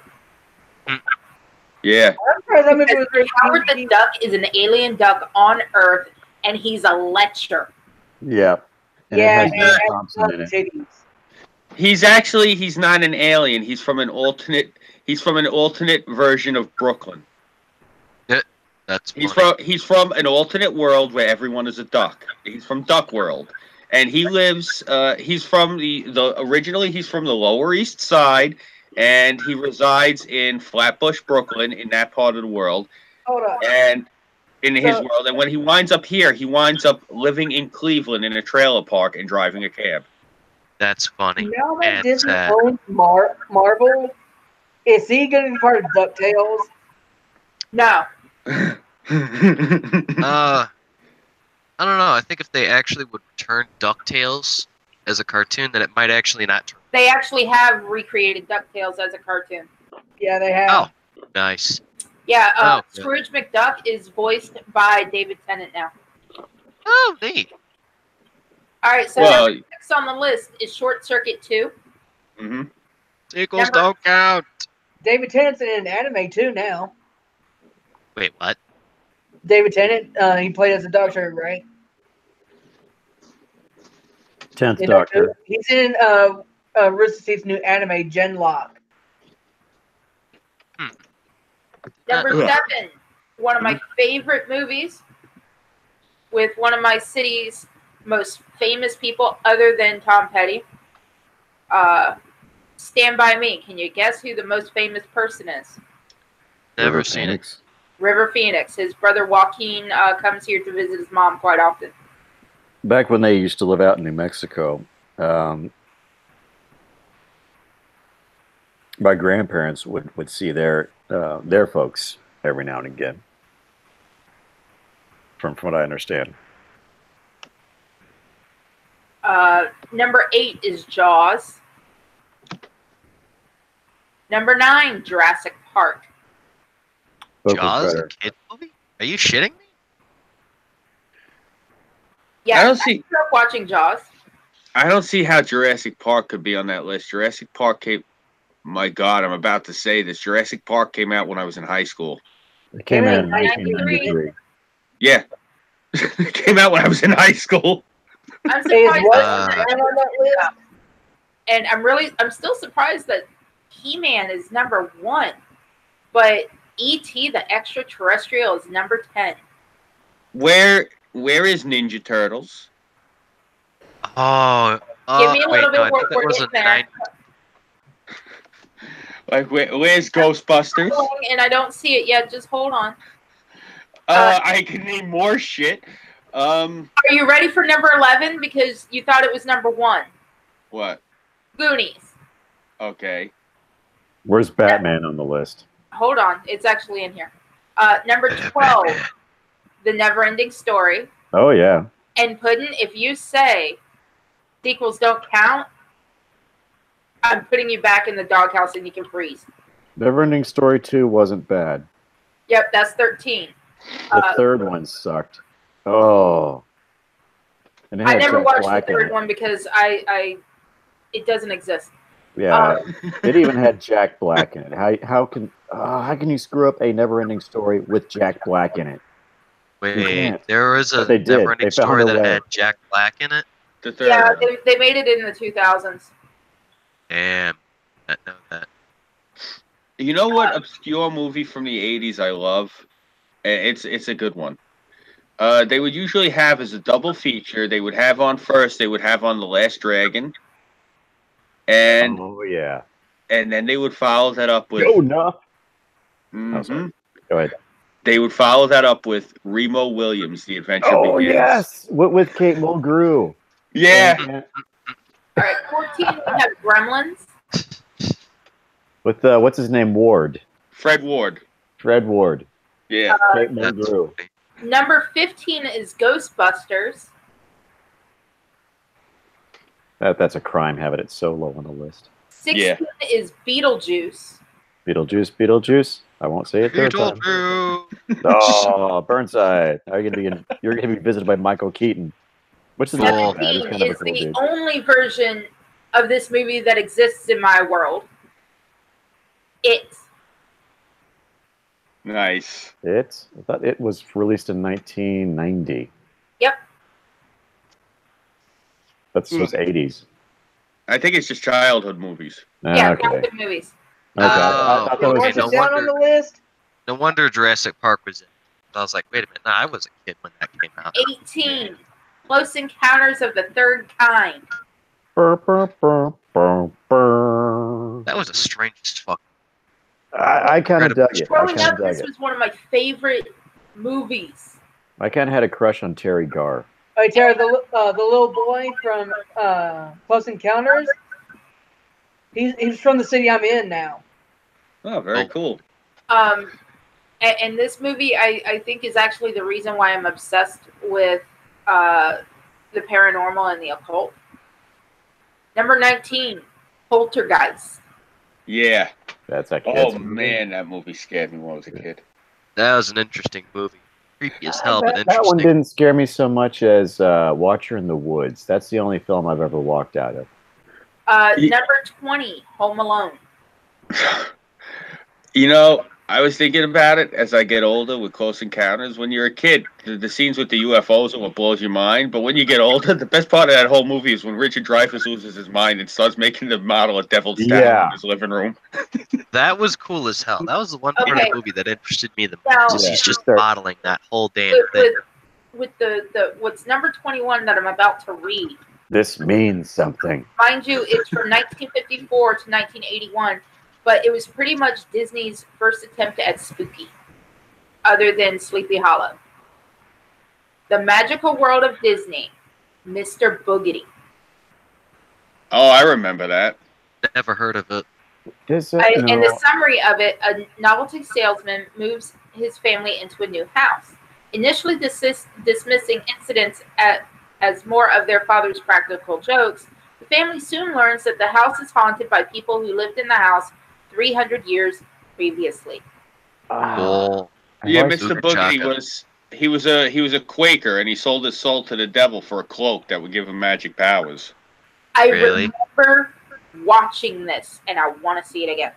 Yeah. I'm surprised that movie was very Howard the Duck is an alien duck on Earth, and he's a lecher. Yeah. And Yeah, it and has it Ben has Thompson in it. titties. He's not an alien. He's from an alternate version of Brooklyn. That's He's funny. from an alternate world where everyone is a duck. He's from Duck World. And he lives he's from originally he's from the Lower East Side, and he resides in Flatbush, Brooklyn, in that part of the world. Hold on. And in his world, and when he winds up here, he winds up living in Cleveland in a trailer park and driving a cab. That's funny. Now that And Disney sad. owns Marvel, is he going to be part of DuckTales? No. I don't know. I think if they actually would return DuckTales as a cartoon, then it might actually not turn. They actually have recreated DuckTales as a cartoon. Yeah, they have. Oh, nice. Yeah, Oh, good. Scrooge McDuck is voiced by David Tennant now. Oh, neat. All right, so Well, number 6 on the list is Short Circuit 2. hmm Sequels Number- don't count. David Tennant's in an anime too now. Wait, what? David Tennant, he played as a doctor, right? 10th You know, Doctor. he's in Rooster Teeth's new anime, Genlock. Number Ugh. 7, one of my favorite movies with one of my city's most famous people other than Tom Petty. Stand By Me. Can you guess who the most famous person is? Never River seen it. Phoenix. River Phoenix. His brother Joaquin comes here to visit his mom quite often. Back when they used to live out in New Mexico, my grandparents would see their folks every now and again. From what I understand. Number 8 is Jaws. Number 9, Jurassic Park. Both was Jaws, better. a kid movie? Are you shitting me? Yeah, I don't see. grew up watching Jaws. I don't see how Jurassic Park could be on that list. Jurassic Park came. My God, I'm about to say this. Jurassic Park came out when I was in high school. It came out in 1993. 1993. Yeah, it came out when I was in high school. I'm Is surprised. what Uh, on that list? And I'm still surprised that He-Man is number 1, but E.T. the Extraterrestrial is number 10. Where is Ninja Turtles? Oh, Give me a wait, little no, I bit more. think that We're was a getting there. 9. Like where's Ghostbusters? And I don't see it yet. Just hold on. I can name more shit. Are you ready for number 11? Because you thought it was number 1. What? Goonies. Okay. Where's Batman on the list? Hold on. It's actually in here. Number 12, The Never-Ending Story. Oh yeah. And Puddin', if you say sequels don't count, I'm putting you back in the doghouse and you can freeze. Neverending Story 2 wasn't bad. Yep, that's 13. The third one sucked. Oh. And it I had never Jack watched Black the in third it. one because it doesn't exist. Yeah. It even had Jack Black in it. How can you screw up a Never-Ending Story with Jack Black in it? You Wait, can't. there was a But they did. Never-Ending They found Story a that way. had Jack Black in it? The third Yeah, one. they made it in the 2000s. Damn. I know that. You know what obscure movie from the 80s I love? It's a good one. They would usually have as a double feature. They would have on first. They would have on The Last Dragon, and Oh yeah. and then they would follow that up with. Go enough. Mhm. Oh, sorry. Go ahead. They would follow that up with Remo Williams, The Adventure Oh Begins. yes, with Kate Mulgrew. Yeah. And All right, 14, we have Gremlins. with what's his name, Ward, Fred Ward. Fred Ward, Yeah. Kate That's Mulgrew. funny. Number 15 is Ghostbusters. That's a crime having it so low on the list. 16 is Beetlejuice. Beetlejuice. I won't say it third time. Beetlejuice. Oh, Burnside. You're gonna be visited by Michael Keaton. Which is not bad. He's 17 kind of a is cool the dude. only version of this movie that exists in my world. It. Nice. I thought it was released in 1990. Yep. That's those 80s. I think it's just childhood movies. Yeah, Okay. classic movies. Okay. I thought that was Mark no it down on the list. No wonder Jurassic Park was in. I was like, wait a minute. Nah, I was a kid when that came out. 18, Close Encounters of the Third Kind. Burr, burr, burr, burr, burr. That was the strangest fuck. I kind of dug it. I Growing kind up, of dug this it. was one of my favorite movies. I kind of had a crush on Terry Garr. All right, Tara, the little boy from Close Encounters. He's from the city I'm in now. Oh, very cool. And this movie, I think, is actually the reason why I'm obsessed with the paranormal and the occult. Number 19, Poltergeist. Yeah. That's a Oh kid's movie. man, that movie scared me when I was a kid. That was an interesting movie. Creepy as hell, but That one interesting. didn't scare me so much as Watcher in the Woods. That's the only film I've ever walked out of. Number 20, Home Alone. You know, I was thinking about it as I get older with Close Encounters. When you're a kid, the scenes with the UFOs are what blows your mind. But when you get older, the best part of that whole movie is when Richard Dreyfuss loses his mind and starts making the model a devil's statue in his living room. That was cool as hell. That was the one part of Okay. the movie that interested me the Now- most. Is he's just Yeah. modeling that whole damn thing. With the what's number 21 that I'm about to read. This means something. Mind you, it's from 1954 to 1981, but it was pretty much Disney's first attempt at spooky, other than Sleepy Hollow. The Magical World of Disney, Mr. Boogedy. Oh, I remember that. Never heard of it. Is In it? the summary of it, a novelty salesman moves his family into a new house, initially dismissing incidents as more of their father's practical jokes. The family soon learns that the house is haunted by people who lived in the house 300 years previously. Cool. Yeah, Nice. Mr. Super Boogedy chocolate. he was a Quaker and he sold his soul to the devil for a cloak that would give him magic powers. I Really? remember watching this, and I want to see it again.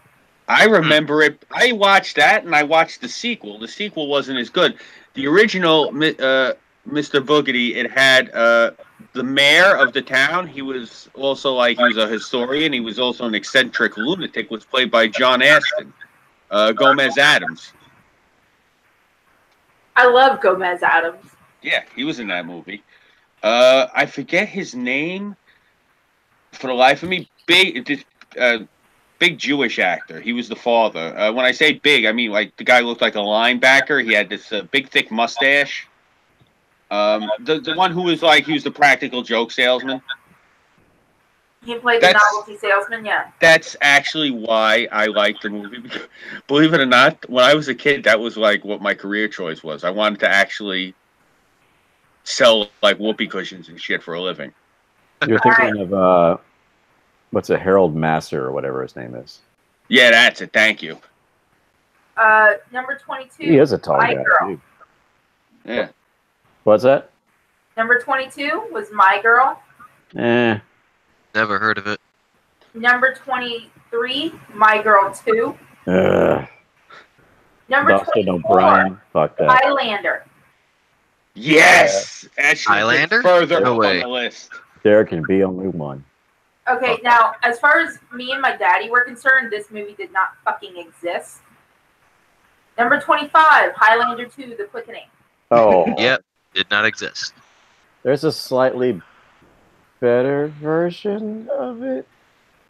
I remember it. I watched that, and I watched the sequel. The sequel wasn't as good. The original Mr. Boogedy, it had the mayor of the town. He was also he was a historian. He was also an eccentric lunatic. Was played by John Aston, Gomez Adams. I love Gomez Adams. Yeah, he was in that movie. I forget his name for the life of me. Big Jewish actor. He was the father. When I say big, I mean like the guy looked like a linebacker. He had this big, thick mustache. The one who was he was the practical joke salesman. He played the novelty salesman, yeah. That's actually why I liked the movie. Believe it or not, when I was a kid, that was what my career choice was. I wanted to actually sell whoopee cushions and shit for a living. You're thinking of what's it, Harold Masser or whatever his name is. Yeah, that's it. Thank you. Number 22. He is a tall My guy, Girl. too. Yeah. What's that? Number 22 was My Girl. Never heard of it. Number 23, My Girl 2. Number Dustin 24, O'Brien. Fuck that. Highlander. Yes! Actually, Highlander? further No up way. on the list. There can be only one. Okay, now, as far as me and my daddy were concerned, this movie did not fucking exist. Number 25, Highlander 2, The Quickening. Oh. Yep, did not exist. There's a slightly better version of it.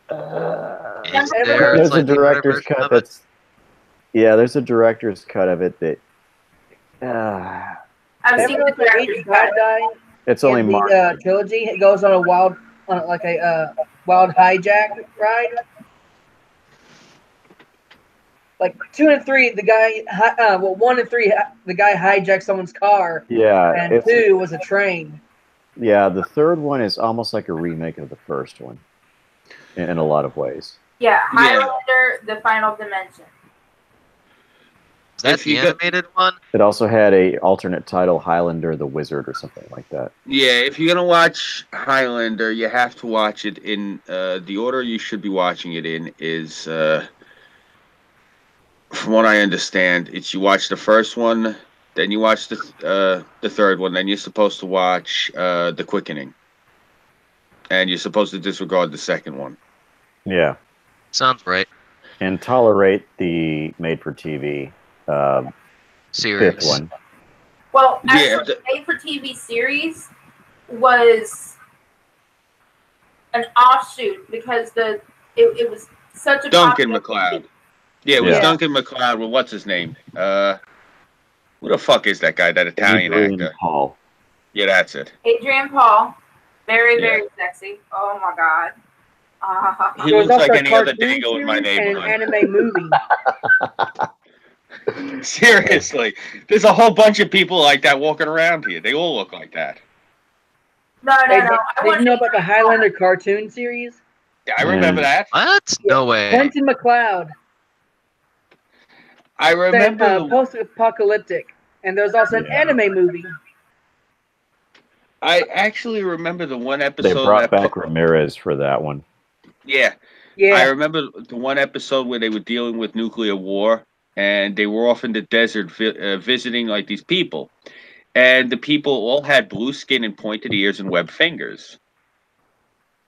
Is there There's a slightly better director's version cut of it? that's... Yeah, there's a director's cut of it that... I've seen the director's cut. it's only in the marked. trilogy. It goes on a wild hijack ride. Like 2 and 3, the guy. 1 and 3, the guy hijacked someone's car, Yeah, and 2 was a train. yeah, the third one is almost like a remake of the first one in a lot of ways. Yeah, Highlander, The Final Dimension. Is that If the you got- animated one? It also had a alternate title, Highlander the Wizard or something like that. Yeah, if you're gonna watch Highlander, you have to watch it in the order you should be watching it in is, from what I understand, it's you watch the first one, then you watch the third one, then you're supposed to watch The Quickening, and you're supposed to disregard the second one. Yeah, Sounds right. and tolerate the made-for-TV fifth Series. one. Well, Yeah, actually, the made-for-TV series was an offshoot because it was such a Duncan popular MacLeod. movie. Yeah, it was Yeah. Duncan MacLeod. Well, what's his name? Who the fuck is that guy? That Italian Adrian actor? Hall. Yeah, that's it. Adrian Paul, very Yeah. very sexy. Oh my god. He There was looks like also a any other cartoon Dago in my series and an neighborhood. anime movie. Seriously, there's a whole bunch of people like that walking around here. They all look like that. No. I Did want you know about the Highlander cartoon series? Yeah, I remember that. What? No way. Quentin MacLeod. I remember. Post-apocalyptic, and there's also an anime movie. I actually remember the one episode. They brought back Ramirez for that one. Yeah. Yeah. I remember the one episode where they were dealing with nuclear war, and they were off in the desert visiting like these people, and the people all had blue skin and pointed ears and webbed fingers.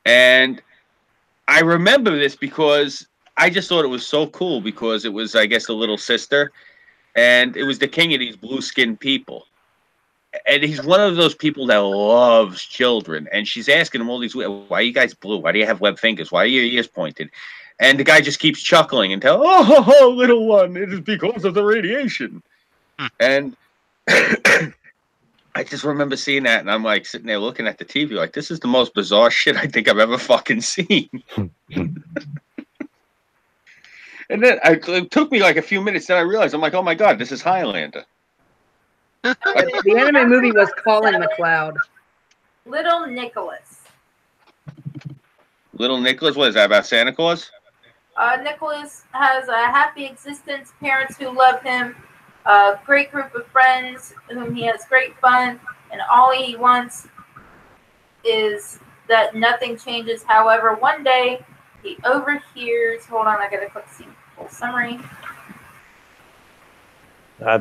And I remember this because I just thought it was so cool because it was, I guess, the little sister, and it was the king of these blue skinned people. And he's one of those people that loves children. And she's asking him all these, why are you guys blue? Why do you have webbed fingers? Why are your ears pointed? And the guy just keeps chuckling and oh, little one, it is because of the radiation. And I just remember seeing that, and I'm like sitting there looking at the TV like, this is the most bizarre shit I think I've ever fucking seen. And then it took me like a few minutes, then I realized, I'm like, oh my God, this is Highlander. The anime movie was Calling McCloud. Little Nicholas. Little Nicholas, what is that, about Santa Claus? Nicholas has a happy existence, parents who love him, a great group of friends whom he has great fun, and all he wants is that nothing changes. However, one day he overhears, hold on, I gotta click see full summary. I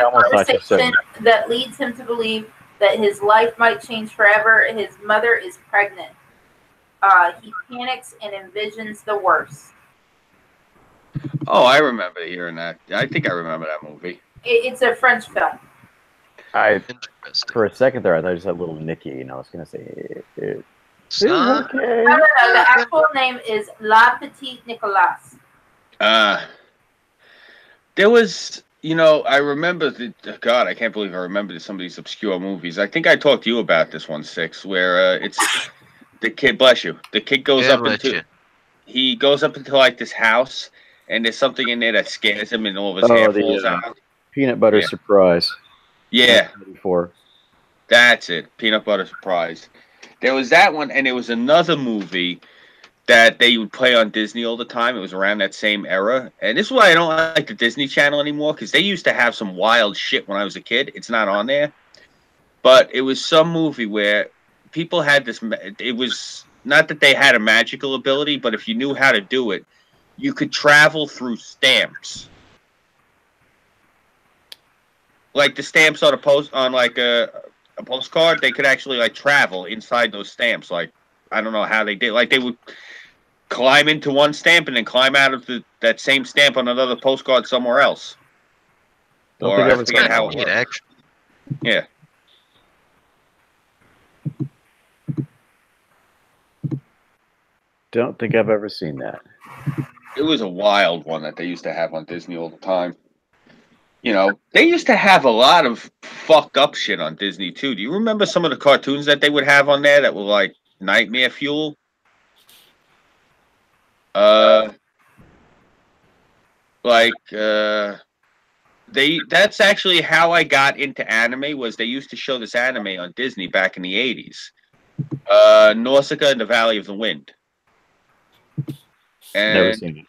almost thought you said that leads him to believe that his life might change forever. His mother is pregnant. He panics and envisions the worst. Oh, I remember hearing that. I think I remember that movie. It's a French film. For a second there, I thought you said Little Nicky, and I was going to say, okay. No, the actual name is La Petite Nicolas. There was, I remember, God, I can't believe I remember some of these obscure movies. I think I talked to you about this one, Six, where it's the kid, bless you, the kid goes he goes up into like this house, and there's something in there that scares him, and all of his hair falls out. Peanut Butter Surprise. Yeah. That's it. Peanut Butter Surprise. There was that one, and there was another movie that they would play on Disney all the time. It was around that same era. And this is why I don't like the Disney Channel anymore, because they used to have some wild shit when I was a kid. It's not on there. But it was some movie where people had this... It was not that they had a magical ability, but if you knew how to do it, you could travel through stamps. Like the stamps on a postcard, they could actually like travel inside those stamps. Like, I don't know how they did. Like, they would climb into one stamp and then climb out of that same stamp on another postcard somewhere else. Don't think I forget how it works. Yeah. Don't think I've ever seen that. It was a wild one that they used to have on Disney all the time. They used to have a lot of fucked up shit on Disney, too. Do you remember some of the cartoons that they would have on there that were, like, nightmare fuel? That's actually how I got into anime, was they used to show this anime on Disney back in the 80s. Nausicaa and the Valley of the Wind. And never seen it.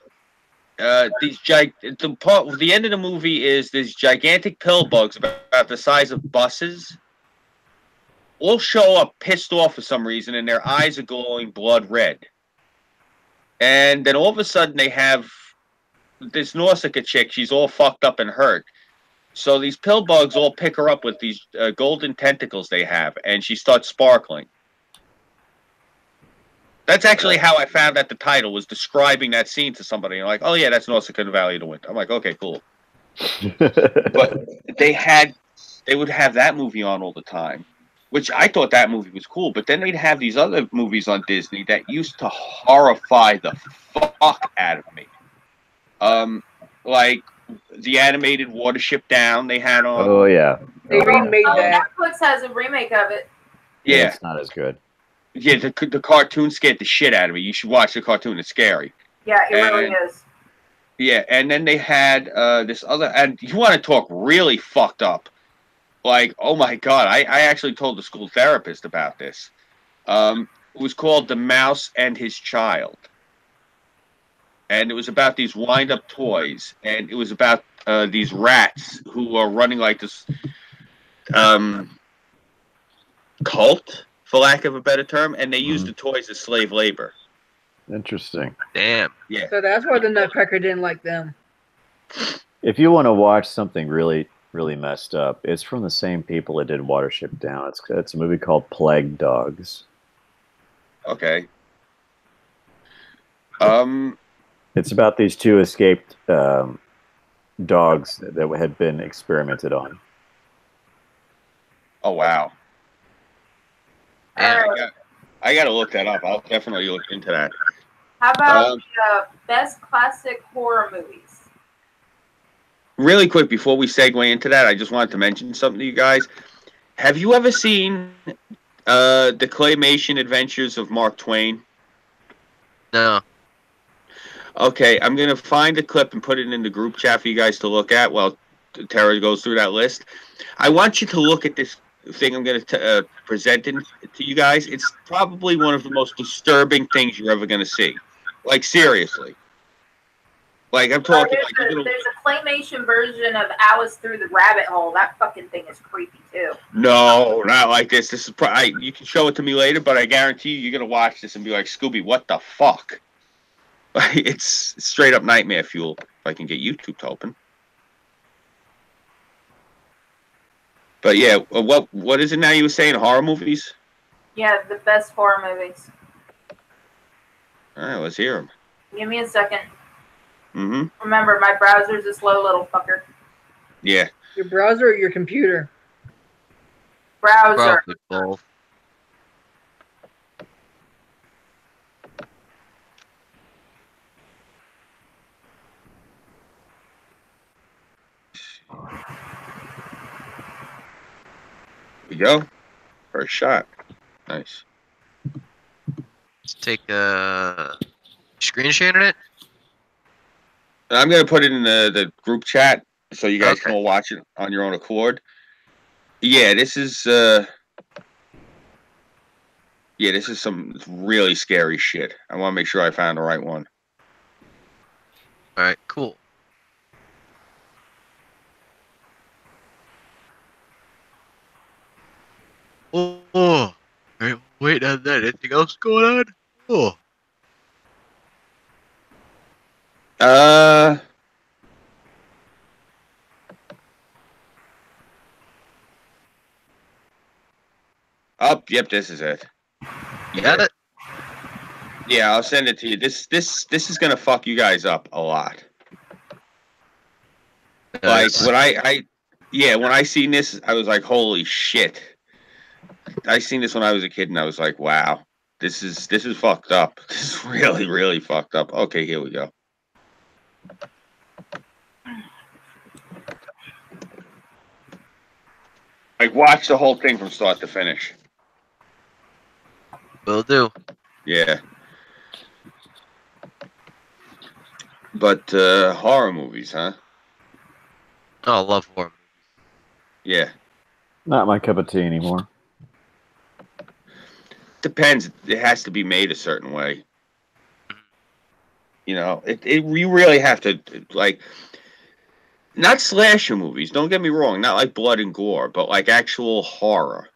The end of the movie is these gigantic pill bugs about the size of buses all show up pissed off for some reason, and their eyes are glowing blood red. And then all of a sudden they have this Nausicaa chick. She's all fucked up and hurt. So these pill bugs all pick her up with these golden tentacles they have, and she starts sparkling. That's actually how I found out the title was describing that scene to somebody. Like, oh yeah, that's Nausicaa and the Valley of the Wind. I'm like, okay, cool. But they would have that movie on all the time, which I thought that movie was cool. But then they'd have these other movies on Disney that used to horrify the fuck out of me. Like the animated Watership Down they had on. Oh yeah. They remade that. Netflix has a remake of it. Yeah. It's not as good. Yeah, the cartoon scared the shit out of me. You should watch the cartoon. It's scary. Yeah, it really is. Yeah, and then they had this other... And you want to talk really fucked up. Like, oh my God, I actually told the school therapist about this. It was called The Mouse and His Child. And it was about these wind-up toys. And it was about these rats who are running like this cult, for lack of a better term, and they use the toys as slave labor. Interesting. Damn. Yeah. So that's why the Nutcracker didn't like them. If you want to watch something really, really messed up, it's from the same people that did Watership Down. It's a movie called Plague Dogs. Okay. It's about these two escaped dogs that had been experimented on. Oh wow. Yeah. I gotta look that up. I'll definitely look into that. How about best classic horror movies? Really quick before we segue into that, I just wanted to mention something to you guys. Have you ever seen the Claymation Adventures of Mark Twain? No. Okay, I'm gonna find a clip and put it in the group chat for you guys to look at while Tara goes through that list. I want you to look at this thing I'm going to present to you guys. It's probably one of the most disturbing things you're ever going to see. Like, seriously. Like, I'm talking there's a claymation version of Alice Through the Rabbit Hole. That fucking thing is creepy, too. No, not like this. This is you can show it to me later, but I guarantee you're going to watch this and be like, Scooby, what the fuck? Like, it's straight up nightmare fuel if I can get YouTube to open. But yeah, what is it now you were saying? Horror movies? Yeah, the best horror movies. All right, let's hear them. Give me a second. Mm-hmm. Remember, my browser's a slow little fucker. Yeah. Your browser or your computer? Browser. Probably both. We go. First shot. Nice. Let's take a screen sharing it. I'm gonna put it in the group chat so you guys Okay. can all watch it on your own accord. Yeah, this is some really scary shit. I want to make sure I found the right one. All right, cool. Oh, wait on that. Anything else going on? Oh, Yep, this is it. you got it? Yeah, I'll send it to you. This is gonna fuck you guys up a lot. Nice. Like when I seen this, I was like, holy shit. I seen this when I was a kid and I was like, wow, this is fucked up. This is really, really fucked up. Okay, here we go. Like, watch the whole thing from start to finish. Will do. Yeah. But horror movies, huh? Oh, I love horror. Yeah. Not my cup of tea anymore. Depends. It has to be made a certain way. You know, you really have to, like, not slasher movies, don't get me wrong, not like blood and gore, but like actual horror.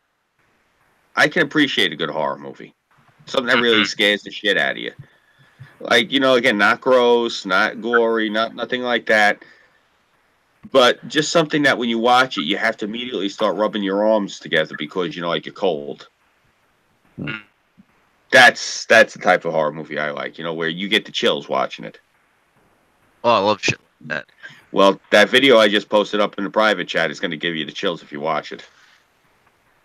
I can appreciate a good horror movie. Something that really scares the shit out of you. Like, you know, again, not gross, not gory, nothing like that. But just something that when you watch it, you have to immediately start rubbing your arms together because, you know, like you're cold. Mm. That's the type of horror movie I like, you know, where you get the chills watching it. Oh, I love shit like that. Well, that video I just posted up in the private chat is going to give you the chills if you watch it.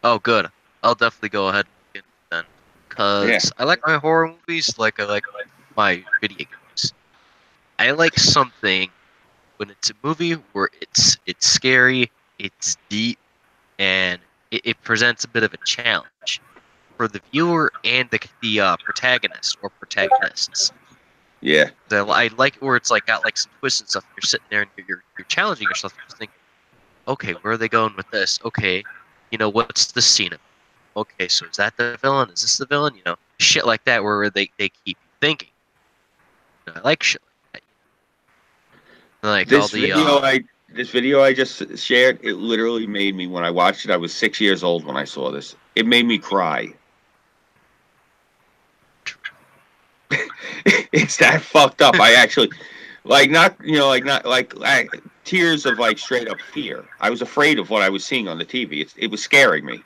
Oh, good. I'll definitely go ahead and get it then. Because I like my horror movies like I like my video games. I like something when it's a movie where it's scary, it's deep, and it presents a bit of a challenge for the viewer and the protagonist or protagonists. Yeah. I like it where it's like got like some twists and stuff. You're sitting there and you're challenging yourself. You're thinking, okay, where are they going with this? Okay, you know, what's the scene of? Okay, so is that the villain? Is this the villain? You know, shit like that where they keep you thinking. You know, I like shit like that. Like This all the video This video I just shared, it literally made me, when I watched it, I was 6 years old when I saw this. It made me cry. It's that fucked up. I actually, tears of like straight up fear. I was afraid of what I was seeing on the TV. It was scaring me.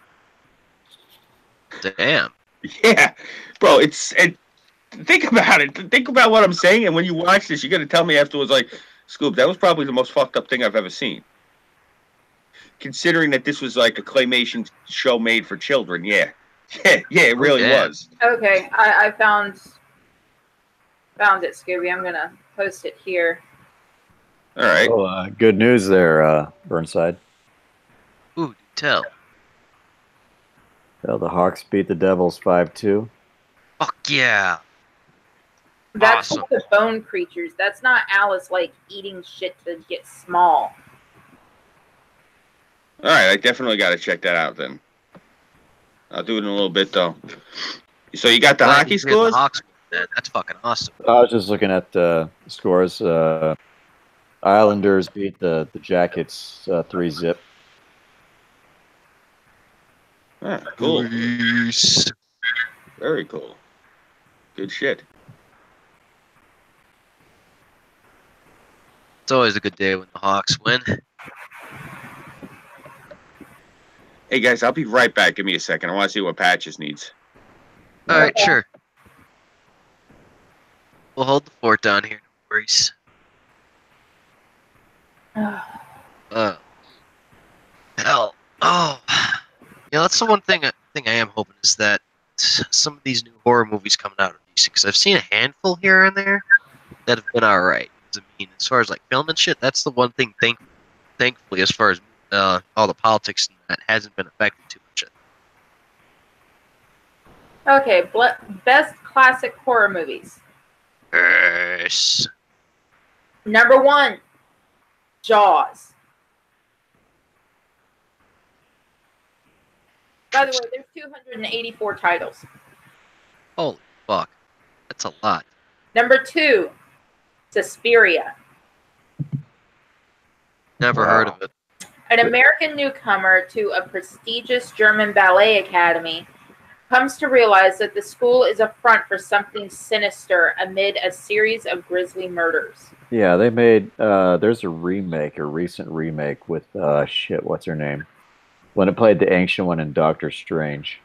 Damn. Yeah, bro. Think about it. Think about what I'm saying. And when you watch this, you're gonna tell me afterwards, like, Scoop, that was probably the most fucked up thing I've ever seen. Considering that this was like a claymation show made for children. Yeah, it really was. Okay, I found it, Scooby. I'm gonna post it here. All right. Oh, good news there, Burnside. Ooh, do tell. Well, the Hawks beat the Devils 5-2. Fuck yeah. That's Awesome. the bone creatures. That's not Alice like eating shit to get small. All right, I definitely got to check that out then. I'll do it in a little bit though. So you got the Glad hockey you hear the scores? Hawks, man. That's fucking awesome. I was just looking at the scores. Islanders beat the Jackets 3-0. Ah, cool. Peace. Very cool. Good shit. It's always a good day when the Hawks win. Hey guys, I'll be right back. Give me a second. I want to see what Patches needs. All right, sure. We'll hold the fort down here. No worries. Hell. Oh. Yeah, that's the one thing I am hoping is that some of these new horror movies coming out are decent. Because I've seen a handful here and there that have been alright. I mean, as far as like film and shit, that's the one thing, thankfully, as far as all the politics and that hasn't been affected too much. Okay, best classic horror movies. Yes. Number 1, Jaws. By the way, there's 284 titles. Holy fuck. That's a lot. Number 2, Suspiria. Never heard of it. An American newcomer to a prestigious German ballet academy comes to realize that the school is a front for something sinister amid a series of grisly murders. Yeah, they made. There's a recent remake with what's her name? When it played the ancient one in Doctor Strange.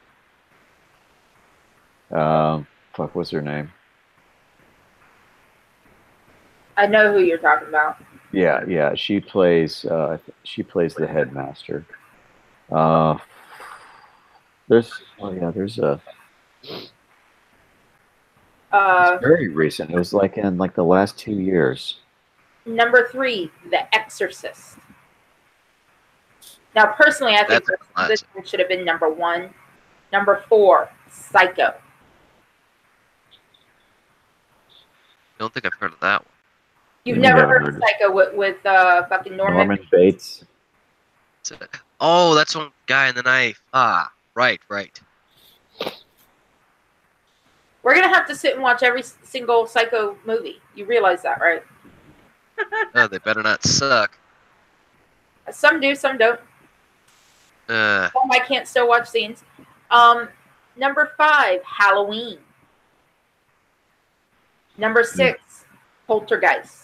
What's her name? I know who you're talking about. Yeah. She plays the headmaster. There's a. It's very recent. It was like in the last 2 years. Number 3, The Exorcist. Now, personally, I think this one should have been number 1. Number 4, Psycho. Don't think I've heard of that one. You've never heard of Psycho with fucking Norman Bates? Oh, that's one guy in the knife. Ah, right. We're going to have to sit and watch every single Psycho movie. You realize that, right? Oh, they better not suck. Some do, some don't. Some I can't still watch scenes. Number 5, Halloween. Number 6, Poltergeist.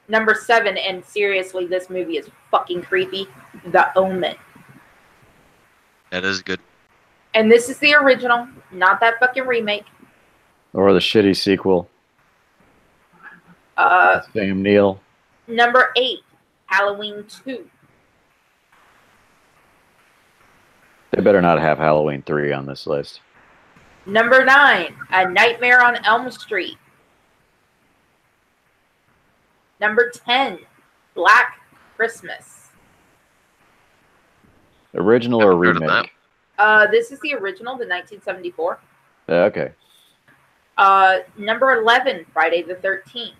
Number 7, and seriously, this movie is fucking creepy, The Omen. That is good. And this is the original, not that fucking remake. Or the shitty sequel. Sam Neill. Number 8, Halloween 2. They better not have Halloween 3 on this list. Number 9, A Nightmare on Elm Street. Number 10, Black Christmas. Original or remake? This is the original, the 1974. Okay. Number 11, Friday the 13th.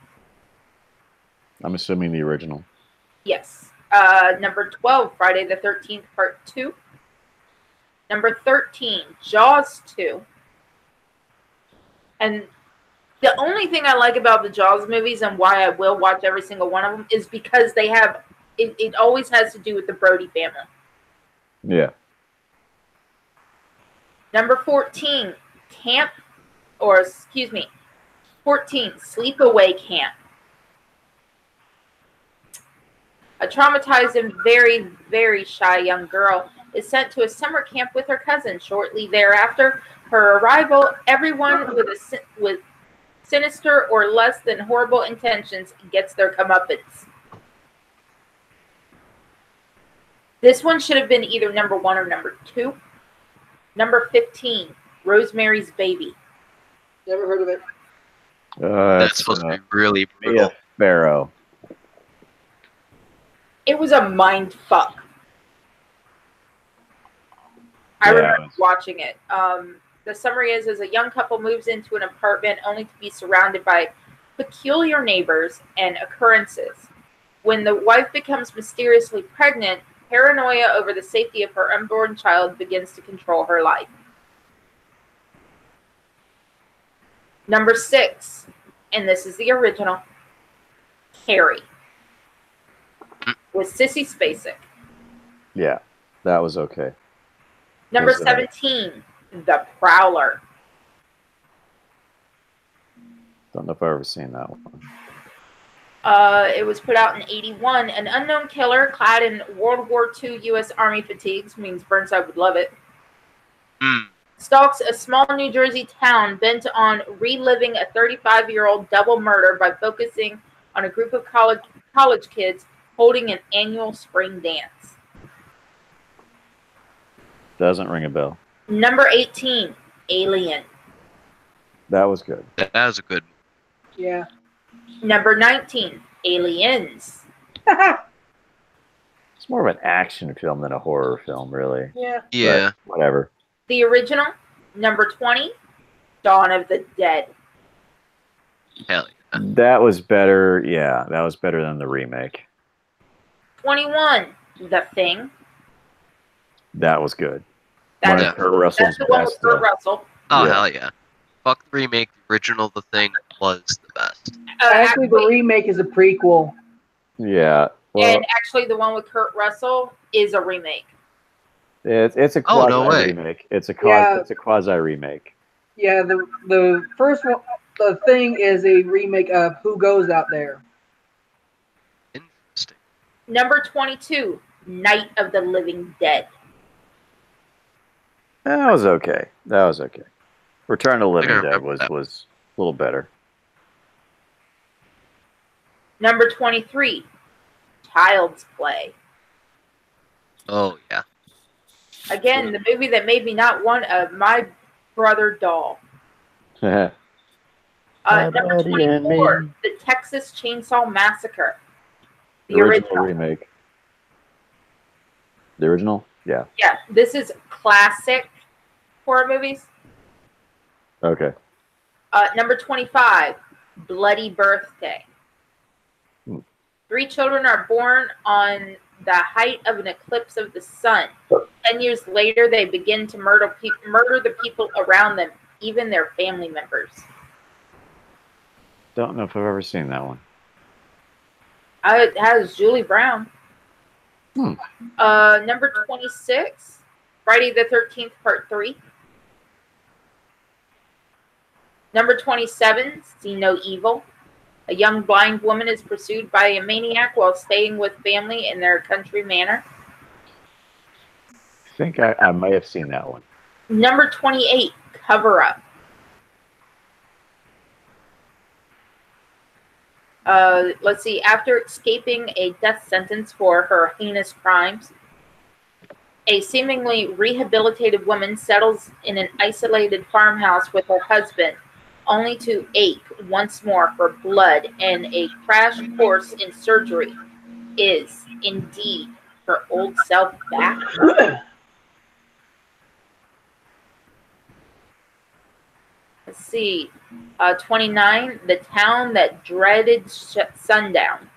I'm assuming the original. Yes. Number 12, Friday the 13th, Part 2. Number 13, Jaws 2. And The only thing I like about the Jaws movies and why I will watch every single one of them is because they have it always has to do with the Brody family. Yeah. Number 14, 14, Sleepaway Camp. A traumatized and very, very shy young girl is sent to a summer camp with her cousin. Shortly thereafter, her arrival, everyone with sinister or less than horrible intentions gets their comeuppance. This one should have been either number 1 or number 2. Number 15, Rosemary's Baby. Never heard of it. That's supposed to be really brutal. Mia Farrow. It was a mind fuck. I remember watching it. The summary is, as a young couple moves into an apartment only to be surrounded by peculiar neighbors and occurrences. When the wife becomes mysteriously pregnant, paranoia over the safety of her unborn child begins to control her life. Number 6, and this is the original, Carrie, with Sissy Spacek. Yeah, that was okay. Number 17, The Prowler. Don't know if I've ever seen that one. It was put out in 1981. An unknown killer clad in World War II U.S. Army fatigues, means Burnside would love it, stalks a small New Jersey town bent on reliving a 35-year-old double murder by focusing on a group of college kids holding an annual spring dance. Doesn't ring a bell. Number 18, Alien. That was good. That was a good. Yeah. Number 19, Aliens. It's more of an action film than a horror film, really. Yeah. Yeah. But whatever. The original. Number 20, Dawn of the Dead. Hell yeah. That was better. Yeah, that was better than the remake. 21, The Thing. That was good. That's, One of Kurt Russell's that's the one with best. Kurt Russell. Oh, Yeah. hell yeah. Fuck the remake. The original, The Thing, was the best. Actually, the remake is a prequel. Yeah. Well, and actually, the one with Kurt Russell is a remake. it's a Oh, quasi no way. remake. It's a quasi remake. Yeah, the first one, The Thing, is a remake of Who Goes Out There. Interesting. Number 22, Night of the Living Dead. That was okay. That was okay. Return to the Living I Dead remember was that. a little better. Number 23, Child's Play. Oh, yeah. Again, the movie that made me not want a My Brother doll. Number 24, The Texas Chainsaw Massacre. The original. remake. The original? Yeah. Yeah, this is classic horror movies. Okay. Number 25, Bloody Birthday. 3 children are born on the height of an eclipse of the sun. 10 years later, they begin to murder the people around them, even their family members. Don't know if I've ever seen that one. It has Julie Brown. Number 26, Friday the 13th, Part 3. Number 27, See No Evil. A young blind woman is pursued by a maniac while staying with family in their country manor. I think I might have seen that one. Number 28, Cover Up. Let's see. After escaping a death sentence for her heinous crimes, a seemingly rehabilitated woman settles in an isolated farmhouse with her husband, only to ache once more for blood, and a crash course in surgery is indeed her old self back. Let's see. 29, The Town That Dreaded Sundown.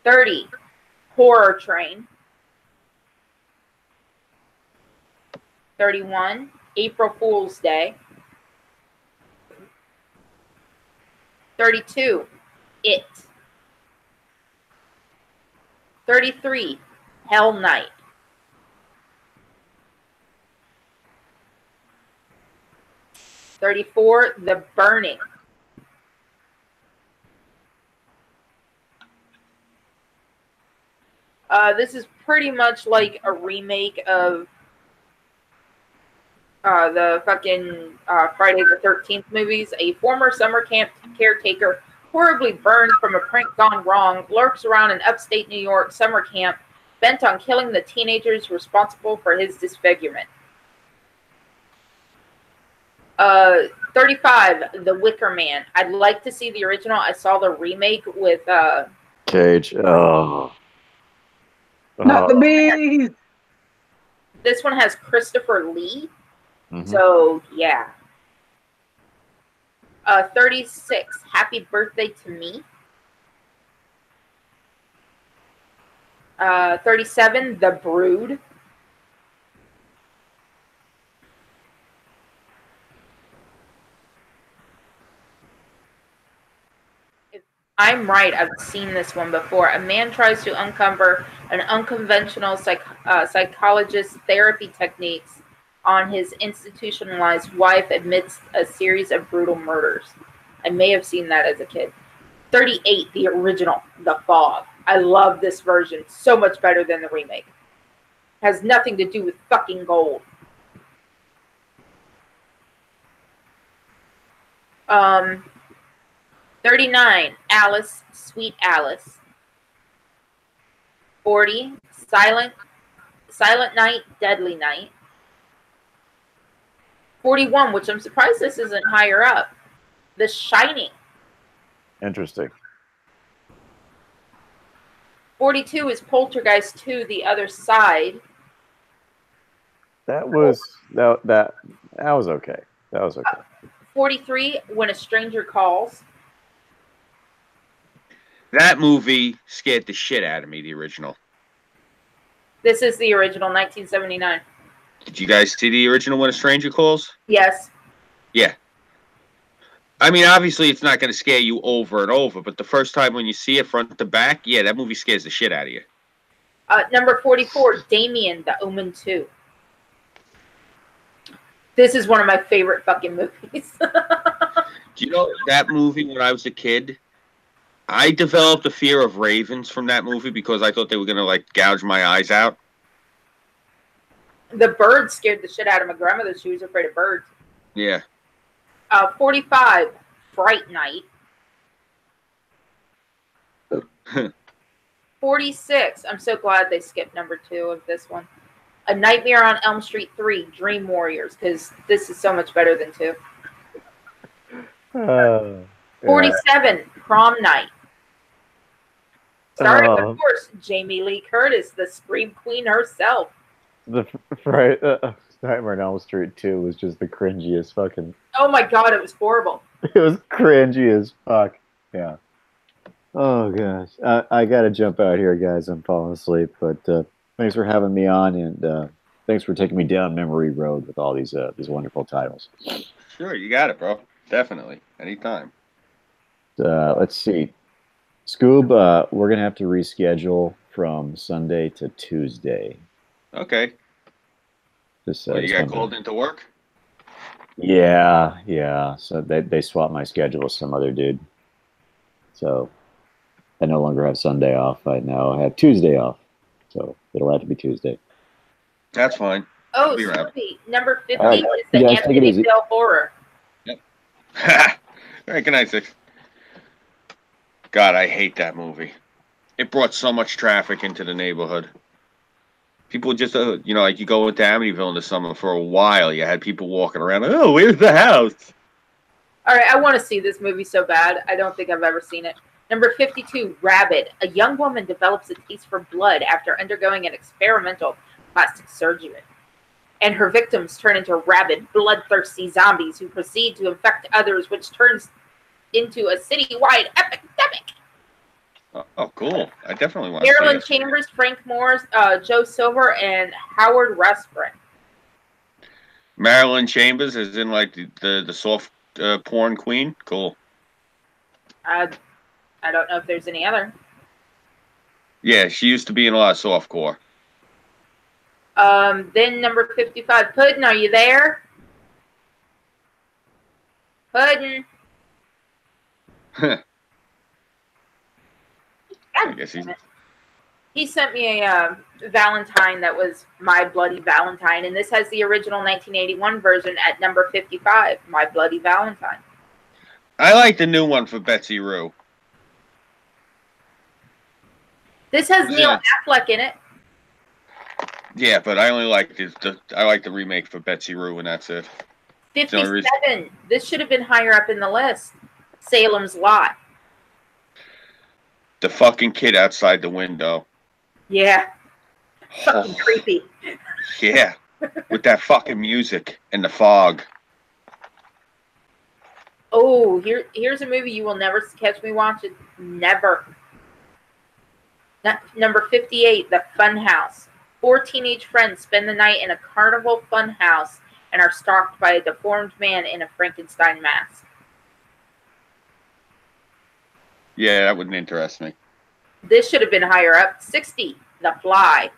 $30, Horror Train. 31, April Fool's Day. 32, It. 33, Hell Night. 34, The Burning. This is pretty much like a remake of the fucking Friday the 13th movies. A former summer camp caretaker, horribly burned from a prank gone wrong, lurks around an upstate New York summer camp, bent on killing the teenagers responsible for his disfigurement. 35, The Wicker Man. I'd like to see the original. I saw the remake with Cage. Oh. Not the bees. This one has Christopher Lee. Mhm. So, yeah. 36, Happy Birthday to Me. 37, The Brood. If I'm right, I've seen this one before. A man tries to uncover an unconventional psychologist's therapy techniques on his institutionalized wife amidst a series of brutal murders. I may have seen that as a kid. 38, the original, The Fog. I love this version so much better than the remake. Has nothing to do with fucking gold. 39, Alice, Sweet Alice. 40, Silent Night, Deadly Night. 41, which I'm surprised this isn't higher up. The Shining. Interesting. 42 is Poltergeist 2, The Other Side. That was that was okay. That was okay. 43, When a Stranger Calls. That movie scared the shit out of me, the original. This is the original, 1979. Did you guys see the original When a Stranger Calls? Yes. Yeah. I mean, obviously, it's not going to scare you over and over, but the first time when you see it front to back, yeah, that movie scares the shit out of you. Number 44, Damien, The Omen 2. This is one of my favorite fucking movies. Do you know that movie when I was a kid? I developed a fear of ravens from that movie because I thought they were going to, like, gouge my eyes out. The bird scared the shit out of my grandmother. She was afraid of birds. Yeah. 45, Fright Night. 46, I'm so glad they skipped number 2 of this one. A Nightmare on Elm Street 3, Dream Warriors, because this is so much better than 2. 47, Prom Night. Starring, of course, Jamie Lee Curtis, the Scream Queen herself. The Nightmare on Elm Street 2 was just the cringiest fucking. Oh my god, it was horrible. It was cringy as fuck. Yeah. Oh gosh, I gotta jump out here, guys. I'm falling asleep. But thanks for having me on, and thanks for taking me down memory road with all these wonderful titles. Sure, you got it, bro. Definitely, anytime. Let's see, Scoob. We're gonna have to reschedule from Sunday to Tuesday. Okay. Just, you got called into work? Yeah. So they swapped my schedule with some other dude. So I no longer have Sunday off. I now have Tuesday off. So it'll have to be Tuesday. That's fine. Oh, Snoopy. Number 50 is the Amityville Horror. Yep. All right, good night, Six. God, I hate that movie. It brought so much traffic into the neighborhood. People just, like you go into Amityville in the summer for a while, you had people walking around, oh, where's the house? All right, I want to see this movie so bad. I don't think I've ever seen it. Number 52, Rabid. A young woman develops a taste for blood after undergoing an experimental plastic surgery. And her victims turn into rabid, bloodthirsty zombies who proceed to infect others, which turns into a citywide epidemic. Oh, cool. I definitely want to see it. Marilyn Chambers, Frank Morris, Joe Silver, and Howard Rusbrin. Marilyn Chambers is in like the soft porn queen. Cool. I don't know if there's any other. Yeah, she used to be in a lot of softcore. Then number 55, Puddin', are you there? Puddin'. I guess he's... He sent me a Valentine that was My Bloody Valentine, and this has the original 1981 version at number 55, My Bloody Valentine. I like the new one for Betsy Rue. This has Neil Affleck in it. Yeah, but I only like I like the remake for Betsy Rue, and that's it. 57. This should have been higher up in the list. Salem's Lot. The fucking kid outside the window. Yeah. Fucking creepy. Yeah. With that fucking music and the fog. Oh, here's a movie you will never catch me watching. Never. Number 58, The Fun House. 4 teenage friends spend the night in a carnival fun house and are stalked by a deformed man in a Frankenstein mask. Yeah, that wouldn't interest me. This should have been higher up. 60, The Fly.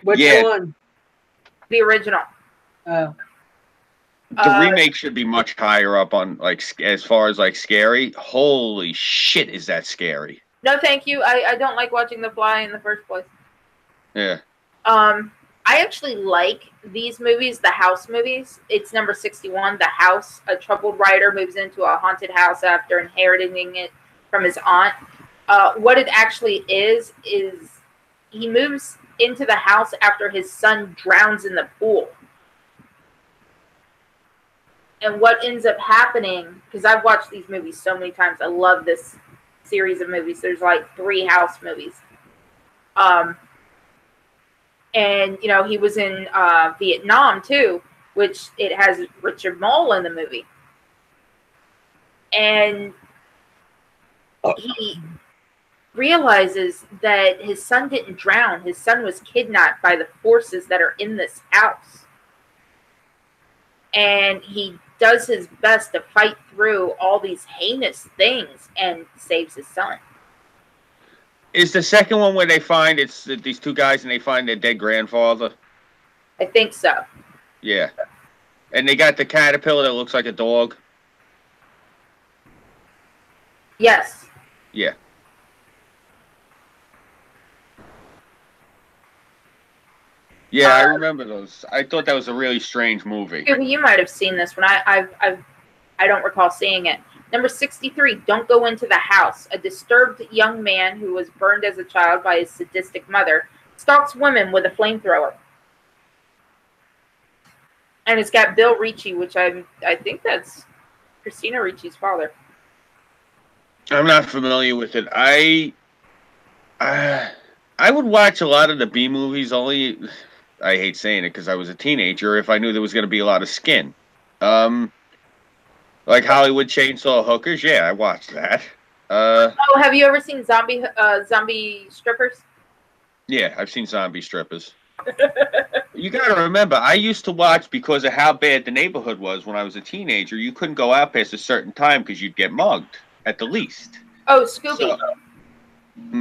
Which one? The original. Oh. The remake should be much higher up on, like, as far as, like, scary. Holy shit, is that scary. No, thank you. I don't like watching The Fly in the first place. Yeah. I actually like these movies, the house movies. It's number 61, The House. A troubled writer moves into a haunted house after inheriting it from his aunt. What it actually is he moves into the house after his son drowns in the pool. And what ends up happening, because I've watched these movies so many times, I love this series of movies. There's like 3 house movies. And, you know, he was in Vietnam, too, which it has Richard Mole in the movie. And he realizes that his son didn't drown. His son was kidnapped by the forces that are in this house. And he does his best to fight through all these heinous things and saves his son. Is the second one where they find these 2 guys and they find their dead grandfather? I think so. Yeah. And they got the caterpillar that looks like a dog? Yes. Yeah. Yeah, I remember those. I thought that was a really strange movie. You might have seen this one. I don't recall seeing it. Number 63, Don't Go Into the House. A disturbed young man who was burned as a child by his sadistic mother stalks women with a flamethrower. And it's got Bill Ricci, which I think that's Christina Ricci's father. I'm not familiar with it. I would watch a lot of the B movies only. I hate saying it because I was a teenager. If I knew there was going to be a lot of skin, like Hollywood Chainsaw Hookers. Yeah, I watched that. Have you ever seen zombie strippers? Yeah, I've seen zombie strippers. You got to remember, I used to watch because of how bad the neighborhood was when I was a teenager. You couldn't go out past a certain time because you'd get mugged at the least. Oh, Scooby.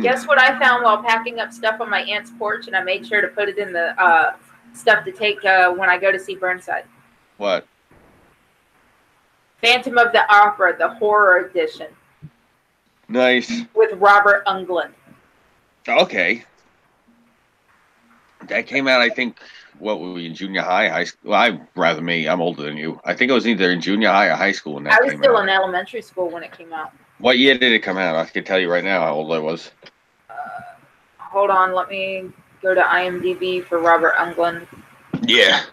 Guess what I found while packing up stuff on my aunt's porch, and I made sure to put it in the stuff to take when I go to see Burnside. What? Phantom of the Opera, the horror edition. Nice. With Robert Englund. Okay. That came out, I think, what were we, in junior high school? Well, I'm older than you. I think it was either in junior high or high school when that came out. I was still in elementary school when it came out. What year did it come out? I can tell you right now how old I was. Hold on, let me go to IMDb for Robert Englund. Yeah.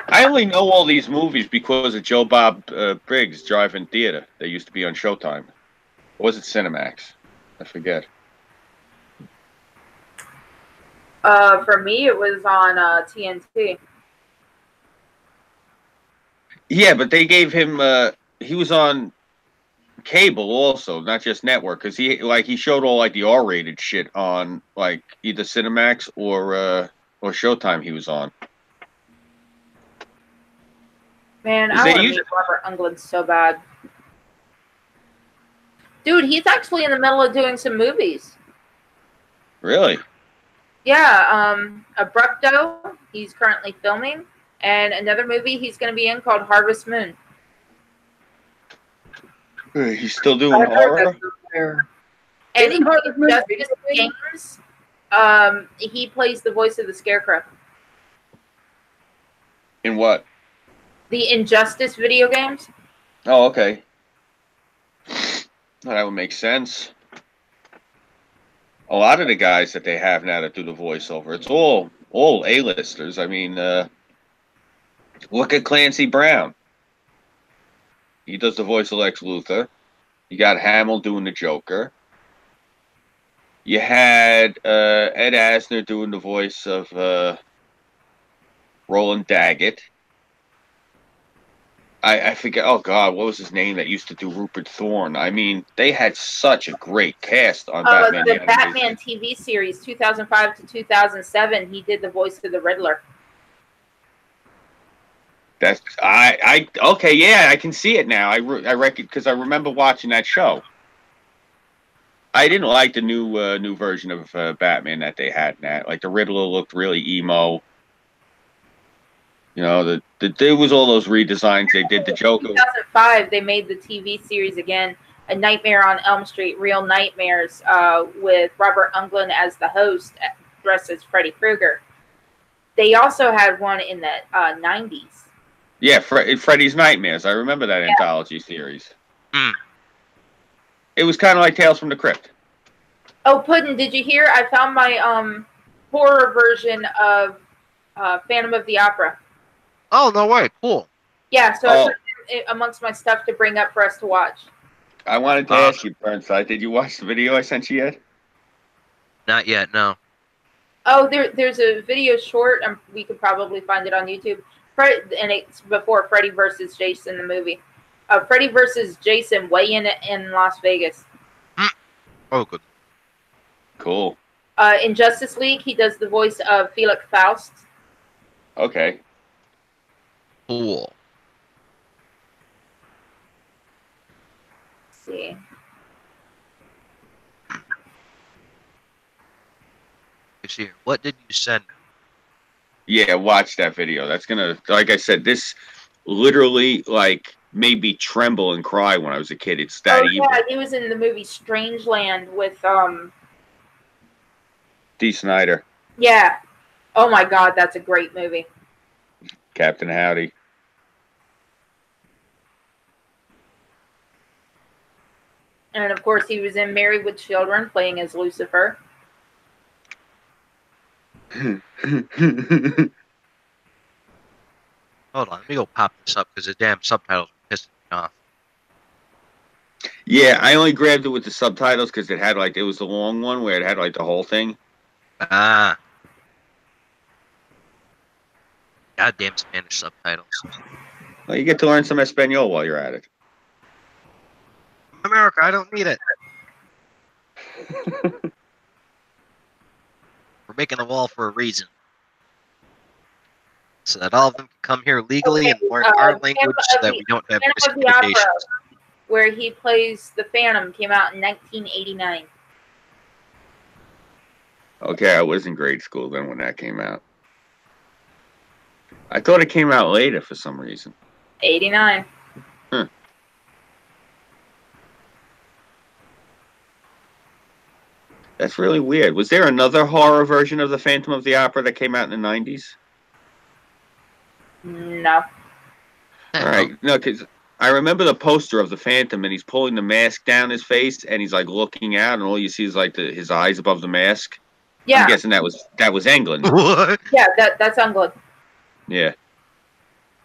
I only know all these movies because of Joe Bob Briggs' Drive-In Theater. They used to be on Showtime. Or was it Cinemax? I forget. For me, it was on TNT. Yeah, but they gave him. He was on cable also, not just network, because he showed all like the R-rated shit on like either Cinemax or Showtime. He was on. Man, Is I they want to use- meet Robert Englund so bad. Dude, he's actually in the middle of doing some movies. Really? Yeah, Abrupto, he's currently filming, and another movie he's going to be in called Harvest Moon. He's still doing I've heard horror? that somewhere. And Isn't Harvest Moon a Justice video game? Games, he plays the voice of the Scarecrow. In what? The Injustice video games. Oh, okay. That would make sense. A lot of the guys that they have now that do the voiceover, it's all A-listers. I mean, look at Clancy Brown. He does the voice of Lex Luthor. You got Hamill doing the Joker. You had Ed Asner doing the voice of Roland Daggett. I forget. Oh God, what was his name that used to do Rupert Thorne? I mean, they had such a great cast on Batman. The Batman TV series, 2005 to 2007. He did the voice of the Riddler. That's okay. Yeah, I can see it now. I reckon because I remember watching that show. I didn't like the new version of Batman that they had. That like the Riddler looked really emo. You know, there was all those redesigns they did. The Joker. 2005, they made the TV series again, A Nightmare on Elm Street, Real Nightmares, with Robert Englund as the host, dressed as Freddy Krueger. They also had one in the 90s. Yeah, Freddy's Nightmares. I remember that anthology series. Mm. It was kind of like Tales from the Crypt. Oh, Puddin', did you hear? I found my horror version of Phantom of the Opera. Oh, no way. Cool. Yeah, so I put it amongst my stuff to bring up for us to watch. I wanted to ask you, Burnside, did you watch the video I sent you yet? Not yet, no. Oh, there's a video short. We could probably find it on YouTube. And it's before Freddy versus Jason, the movie. Freddy versus Jason, way in Las Vegas. Oh, good. Cool. In Justice League, he does the voice of Felix Faust. Okay. Cool. Let's see. Let's see here. What did you send? Yeah, watch that video. That's gonna, like I said, this literally like made me tremble and cry when I was a kid. It's that evil. Yeah, he was in the movie Strangeland with Dee Snider, Yeah. Oh my God, that's a great movie. Captain Howdy. And of course, he was in Married with Children, playing as Lucifer. Hold on, let me go pop this up because the damn subtitles are pissing me off. Yeah, I only grabbed it with the subtitles because it had like, it was the long one where it had like the whole thing. Ah. Goddamn Spanish subtitles. Well, you get to learn some Espanol while you're at it. America, I don't need it. We're making a wall for a reason. So that all of them can come here legally and learn our language so that we don't have Phantom of the Opera, miscommunications. where he plays the Phantom, came out in 1989. Okay, I was in grade school then when that came out. I thought it came out later for some reason. 89. That's really weird. Was there another horror version of the Phantom of the Opera that came out in the 90s? No. All right. No, because I remember the poster of the Phantom, and he's pulling the mask down his face, and he's like looking out, and all you see is like his eyes above the mask. Yeah. I'm guessing that was Englund. What? Yeah, that's Englund. Yeah.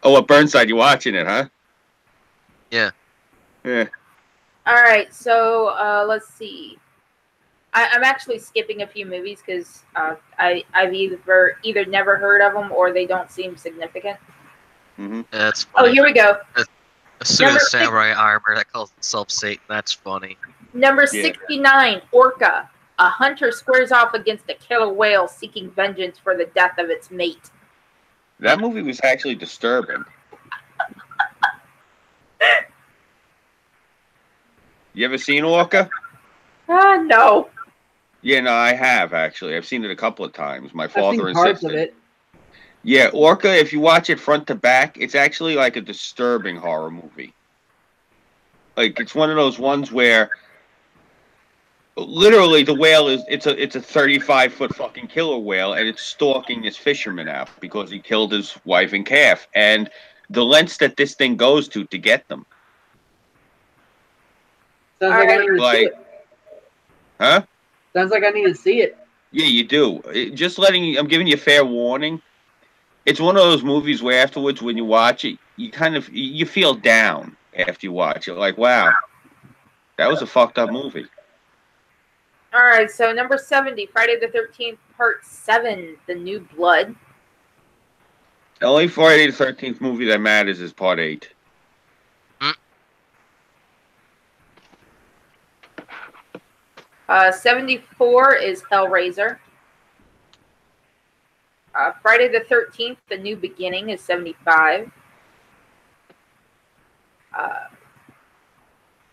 Oh, what Burnside? You watching it, huh? Yeah. Yeah. All right, so let's see. I'm actually skipping a few movies because I've either never heard of them or they don't seem significant. Mm-hmm. That's Oh, funny. here we go. Assume Number samurai armor that calls itself Satan. That's funny. Number Yeah. 69, Orca. A hunter squares off against a killer whale seeking vengeance for the death of its mate. That movie was actually disturbing. You ever seen Orca? No. Yeah, no, I have actually. I've seen it a couple of times. My I've father seen parts insisted. of it. Yeah, Orca, if you watch it front to back, it's actually like a disturbing horror movie. Like it's one of those ones where literally the whale is it's a 35-foot fucking killer whale and it's stalking this fisherman out because he killed his wife and calf. And the lengths that this thing goes to get them. Sounds like I need to see Like, it. huh? Sounds like I need to see it. Yeah, you do. I'm giving you fair warning. It's one of those movies where afterwards, when you watch it, you feel down after you watch it. Like, wow, that was a fucked up movie. All right, so number 70, Friday the 13th, Part 7, The New Blood. The only Friday the 13th movie that matters is Part 8. 74 is Hellraiser. Friday the 13th, The New Beginning is 75.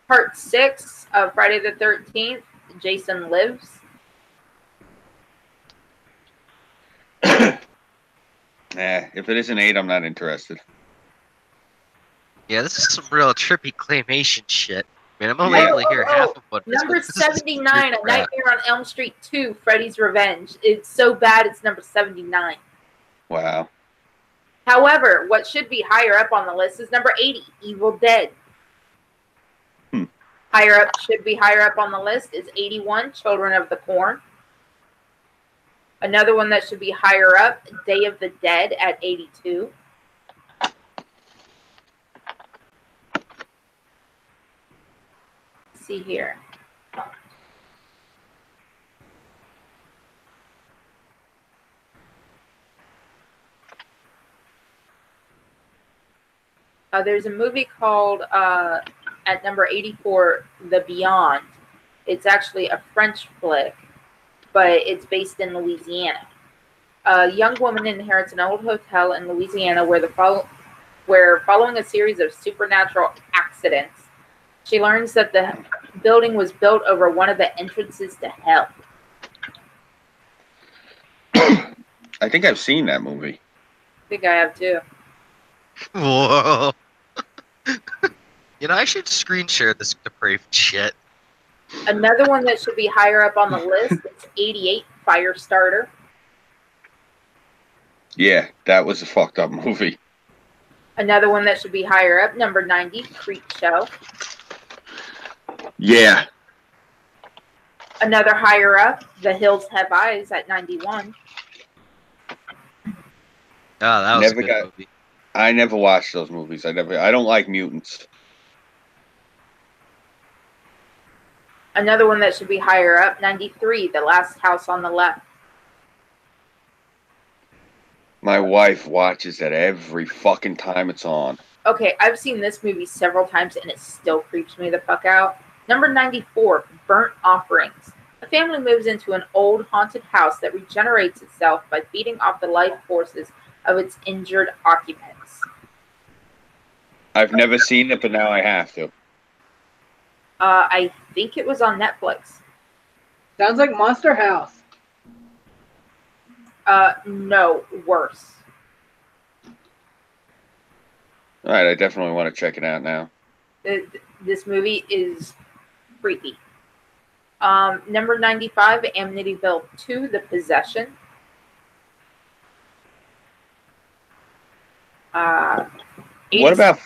Part 6 of Friday the 13th, Jason Lives. If it isn't 8, I'm not interested. Yeah, this is some real trippy claymation shit. Man, I'm only able to hear half of what it is. Number This is 79, A weird crap. Nightmare on Elm Street 2, Freddy's Revenge. It's so bad, it's number 79. Wow. However, what should be higher up on the list is number 80, Evil Dead. Should be higher up on the list is 81, Children of the Corn. Another one that should be higher up, Day of the Dead at 82. Let's see here. There's a movie called, at number 84, The Beyond. It's actually a French flick, but it's based in Louisiana. A young woman inherits an old hotel in Louisiana where following a series of supernatural accidents, she learns that the building was built over one of the entrances to hell. I think I've seen that movie. I think I have too. Whoa. You know, I should screen share this depraved shit. Another one that should be higher up on the list is 88, Firestarter. Yeah, that was a fucked up movie. Another one that should be higher up, number 90, Creepshow. Yeah. Another higher up, The Hills Have Eyes at 91. Oh, that was a good movie. I never watched those movies. I don't like mutants. Another one that should be higher up, 93, The Last House on the Left. My wife watches that every fucking time it's on. Okay, I've seen this movie several times and it still creeps me the fuck out. Number 94, Burnt Offerings. A family moves into an old haunted house that regenerates itself by feeding off the life forces of its injured occupants. I've never seen it, but now I have to. I think it was on Netflix. Sounds like Monster House. No, worse. All right, I definitely want to check it out now. This movie is creepy. Number 95, Amityville 2, The Possession. What about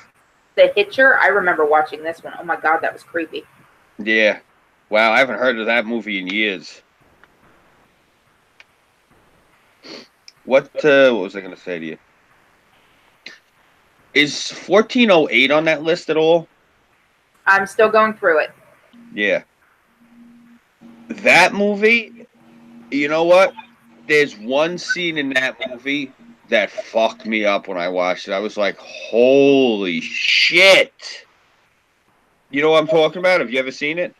The Hitcher? I remember watching this one. Oh my god, that was creepy. Yeah. Wow, I haven't heard of that movie in years. What was I going to say to you? Is 1408 on that list at all? I'm still going through it. Yeah. That movie, you know what? There's one scene in that movie that fucked me up when I watched it. I was like, holy shit. You know what I'm talking about? Have you ever seen it?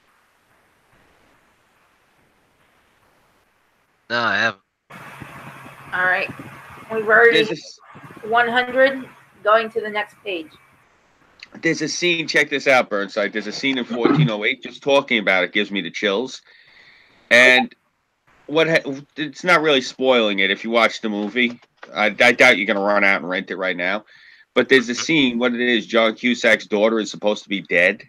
No, I haven't. All right. We've already There's 100, going to the next page. There's a scene. Check this out, Burnside. There's a scene in 1408. Just talking about it gives me the chills. And it's not really spoiling it if you watch the movie. I doubt you're gonna run out and rent it right now. But there's a scene. What it is, John Cusack's daughter is supposed to be dead.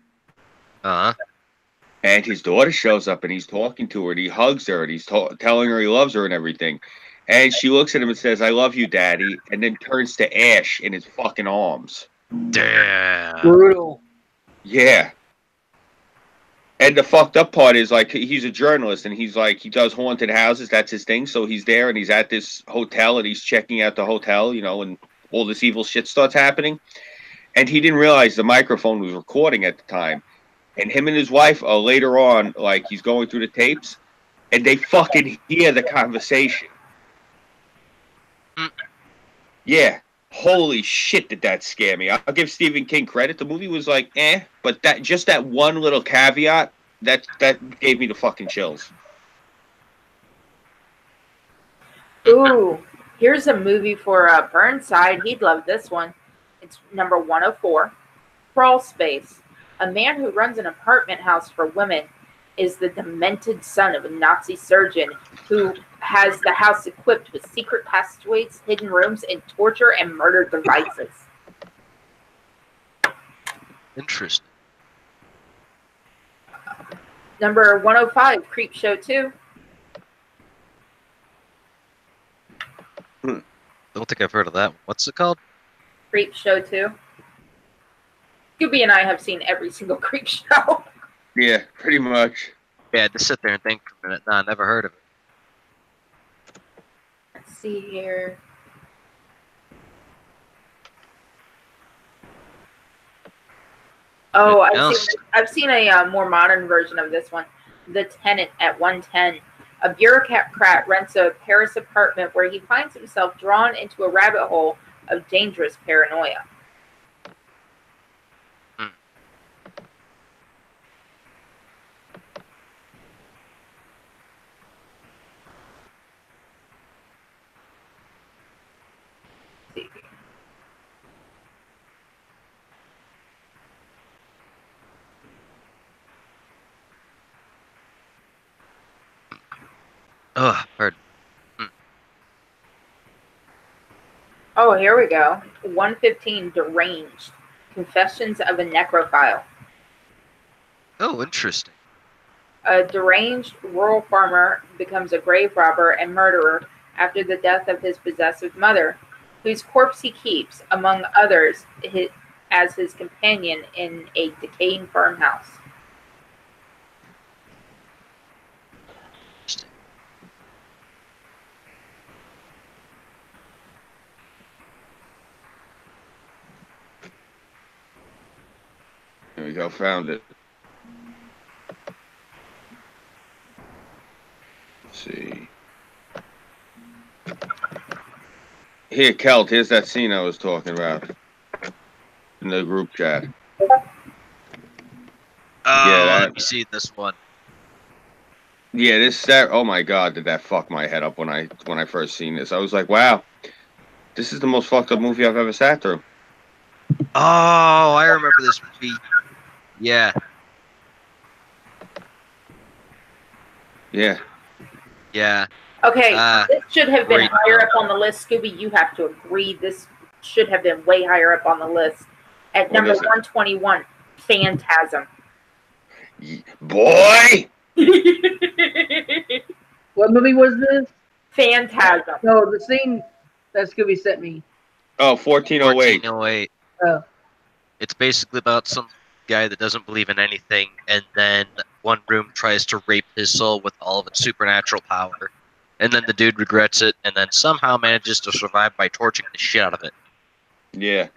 And his daughter shows up and he's talking to her and he hugs her and he's telling her he loves her and everything. And she looks at him and says, "I love you, Daddy," and then turns to ash in his fucking arms. Damn. Brutal. Yeah. And the fucked up part is, like, he's a journalist and he's like, he does haunted houses. That's his thing. So he's there and he's at this hotel and he's checking out the hotel, you know, and all this evil shit starts happening. And he didn't realize the microphone was recording at the time. And him and his wife are later on, like, he's going through the tapes and they fucking hear the conversation. Yeah. Holy shit, did that scare me. I'll give Stephen King credit. The movie was like, but that one little caveat, that gave me the fucking chills. Ooh, here's a movie for Burnside. He'd love this one. It's number 104, Crawl Space. A man who runs an apartment house for women is the demented son of a Nazi surgeon who has the house equipped with secret passageways, hidden rooms, and torture and murder devices. Interesting. Number 105, Creep Show 2. I don't think I've heard of that one. What's it called? Creep Show 2. Scooby and I have seen every single Creep Show. Yeah, pretty much. Yeah, just sit there and think for a minute. Nah, I never heard of it. Let's see here. Oh, I've seen a more modern version of this one. The Tenant at 110. A bureaucrat rents a Paris apartment where he finds himself drawn into a rabbit hole of dangerous paranoia. Oh, heard. Oh, here we go. 115, Deranged. Confessions of a Necrophile. Oh, interesting. A deranged rural farmer becomes a grave robber and murderer after the death of his possessive mother, whose corpse he keeps, among others, as his companion in a decaying farmhouse. There we go, found it. Let's see. Here, Kelt, here's that scene I was talking about in the group chat. Oh, let me see this one. Yeah, oh my god, did that fuck my head up when I first seen this. I was like, wow, this is the most fucked up movie I've ever sat through. Oh, I remember this movie. Yeah. Yeah. Yeah. Okay, this should have been great higher film. up on the list. Scooby, you have to agree. This should have been way higher up on the list. At What number is it? 121, Phantasm. Boy! What movie was this? Phantasm. No, the scene that Scooby sent me. Oh, 1408. 1408. Oh. It's basically about some guy that doesn't believe in anything, and then one room tries to rape his soul with all of its supernatural power. And then the dude regrets it, and then somehow manages to survive by torching the shit out of it. Yeah.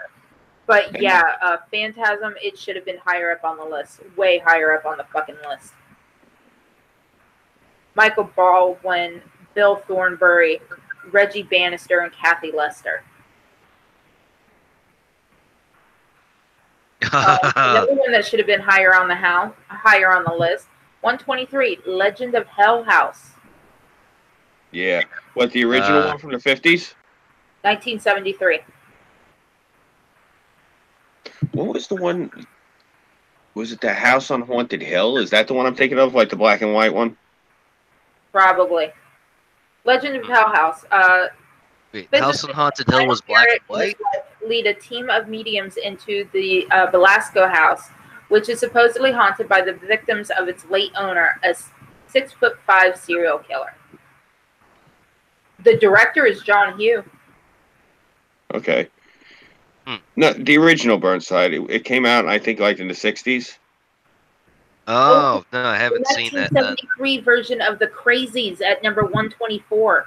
But yeah, Phantasm, it should have been higher up on the list. Way higher up on the fucking list. Michael Baldwin, Bill Thornbury, Reggie Bannister, and Kathy Lester. Another one that should have been higher on the list. 123, Legend of Hell House. Yeah. What, the original one from the 50s? 1973. What was the one? Was it the House on Haunted Hill? Is that the one I'm thinking of, like the black and white one? Probably. Legend of Hell House. Wait, House on Haunted Hill was black and white? Lead a team of mediums into the Velasco house, which is supposedly haunted by the victims of its late owner, a 6'5" serial killer. The director is John Hugh. Okay. No, the original Burnside. It came out, I think, like in the 60s. Oh, no, I haven't seen that. The 1973 version of The Crazies at number 124.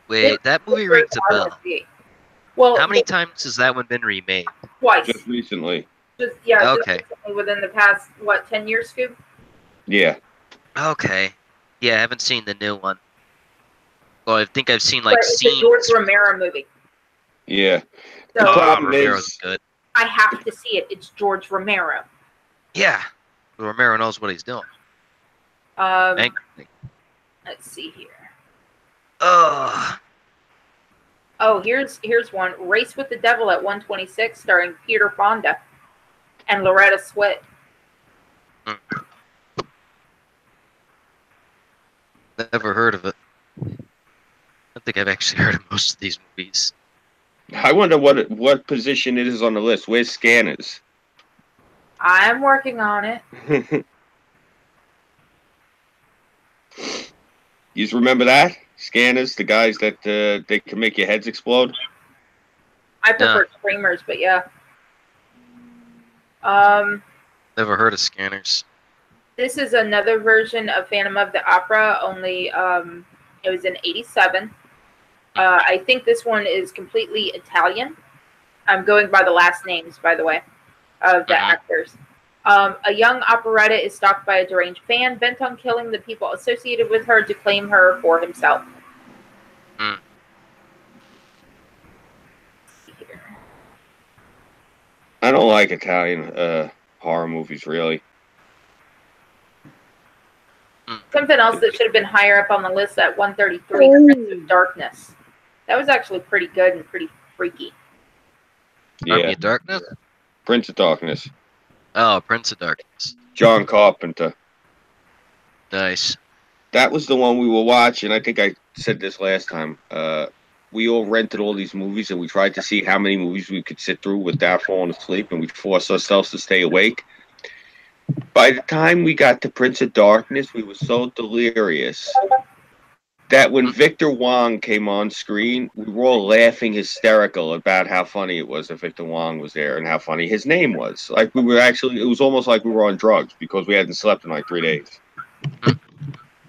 Wait, that movie rings a bell. Well, how many times has that one been remade? Twice. Just recently. Okay. Just recently, within the past, 10 years, Scoop? Yeah. Okay. Yeah, I haven't seen the new one. Well, I think I've seen, like, scenes. It's a George Romero movie. Yeah. So, the problem Romero's is, good. I have to see it. It's George Romero. Yeah. Romero knows what he's doing. Let's see here. Oh, here's one. Race with the Devil at 126, starring Peter Fonda and Loretta Swit. Never heard of it. I think I've actually heard of most of these movies. I wonder what position it is on the list. Where's Scanners? I'm working on it. You remember that? Scanners, the guys that they can make your heads explode? I prefer Screamers, but yeah. Never heard of Scanners. This is another version of Phantom of the Opera, only it was in 87. I think this one is completely Italian. I'm going by the last names, by the way, of the actors. A young operetta is stalked by a deranged fan, bent on killing the people associated with her to claim her for himself. I don't like Italian horror movies, really. Something else that should have been higher up on the list at 133, Prince of Darkness. That was actually pretty good and pretty freaky. Yeah. Army of Darkness? Prince of Darkness. Oh, Prince of Darkness. John Carpenter. Nice. That was the one we were watching. I think I said this last time. We all rented all these movies, and we tried to see how many movies we could sit through without falling asleep, and we forced ourselves to stay awake. By the time we got to Prince of Darkness, we were so delirious that when Victor Wong came on screen, we were all laughing hysterical about how funny it was that Victor Wong was there and how funny his name was. Like, we were actually, it was almost like we were on drugs because we hadn't slept in like 3 days.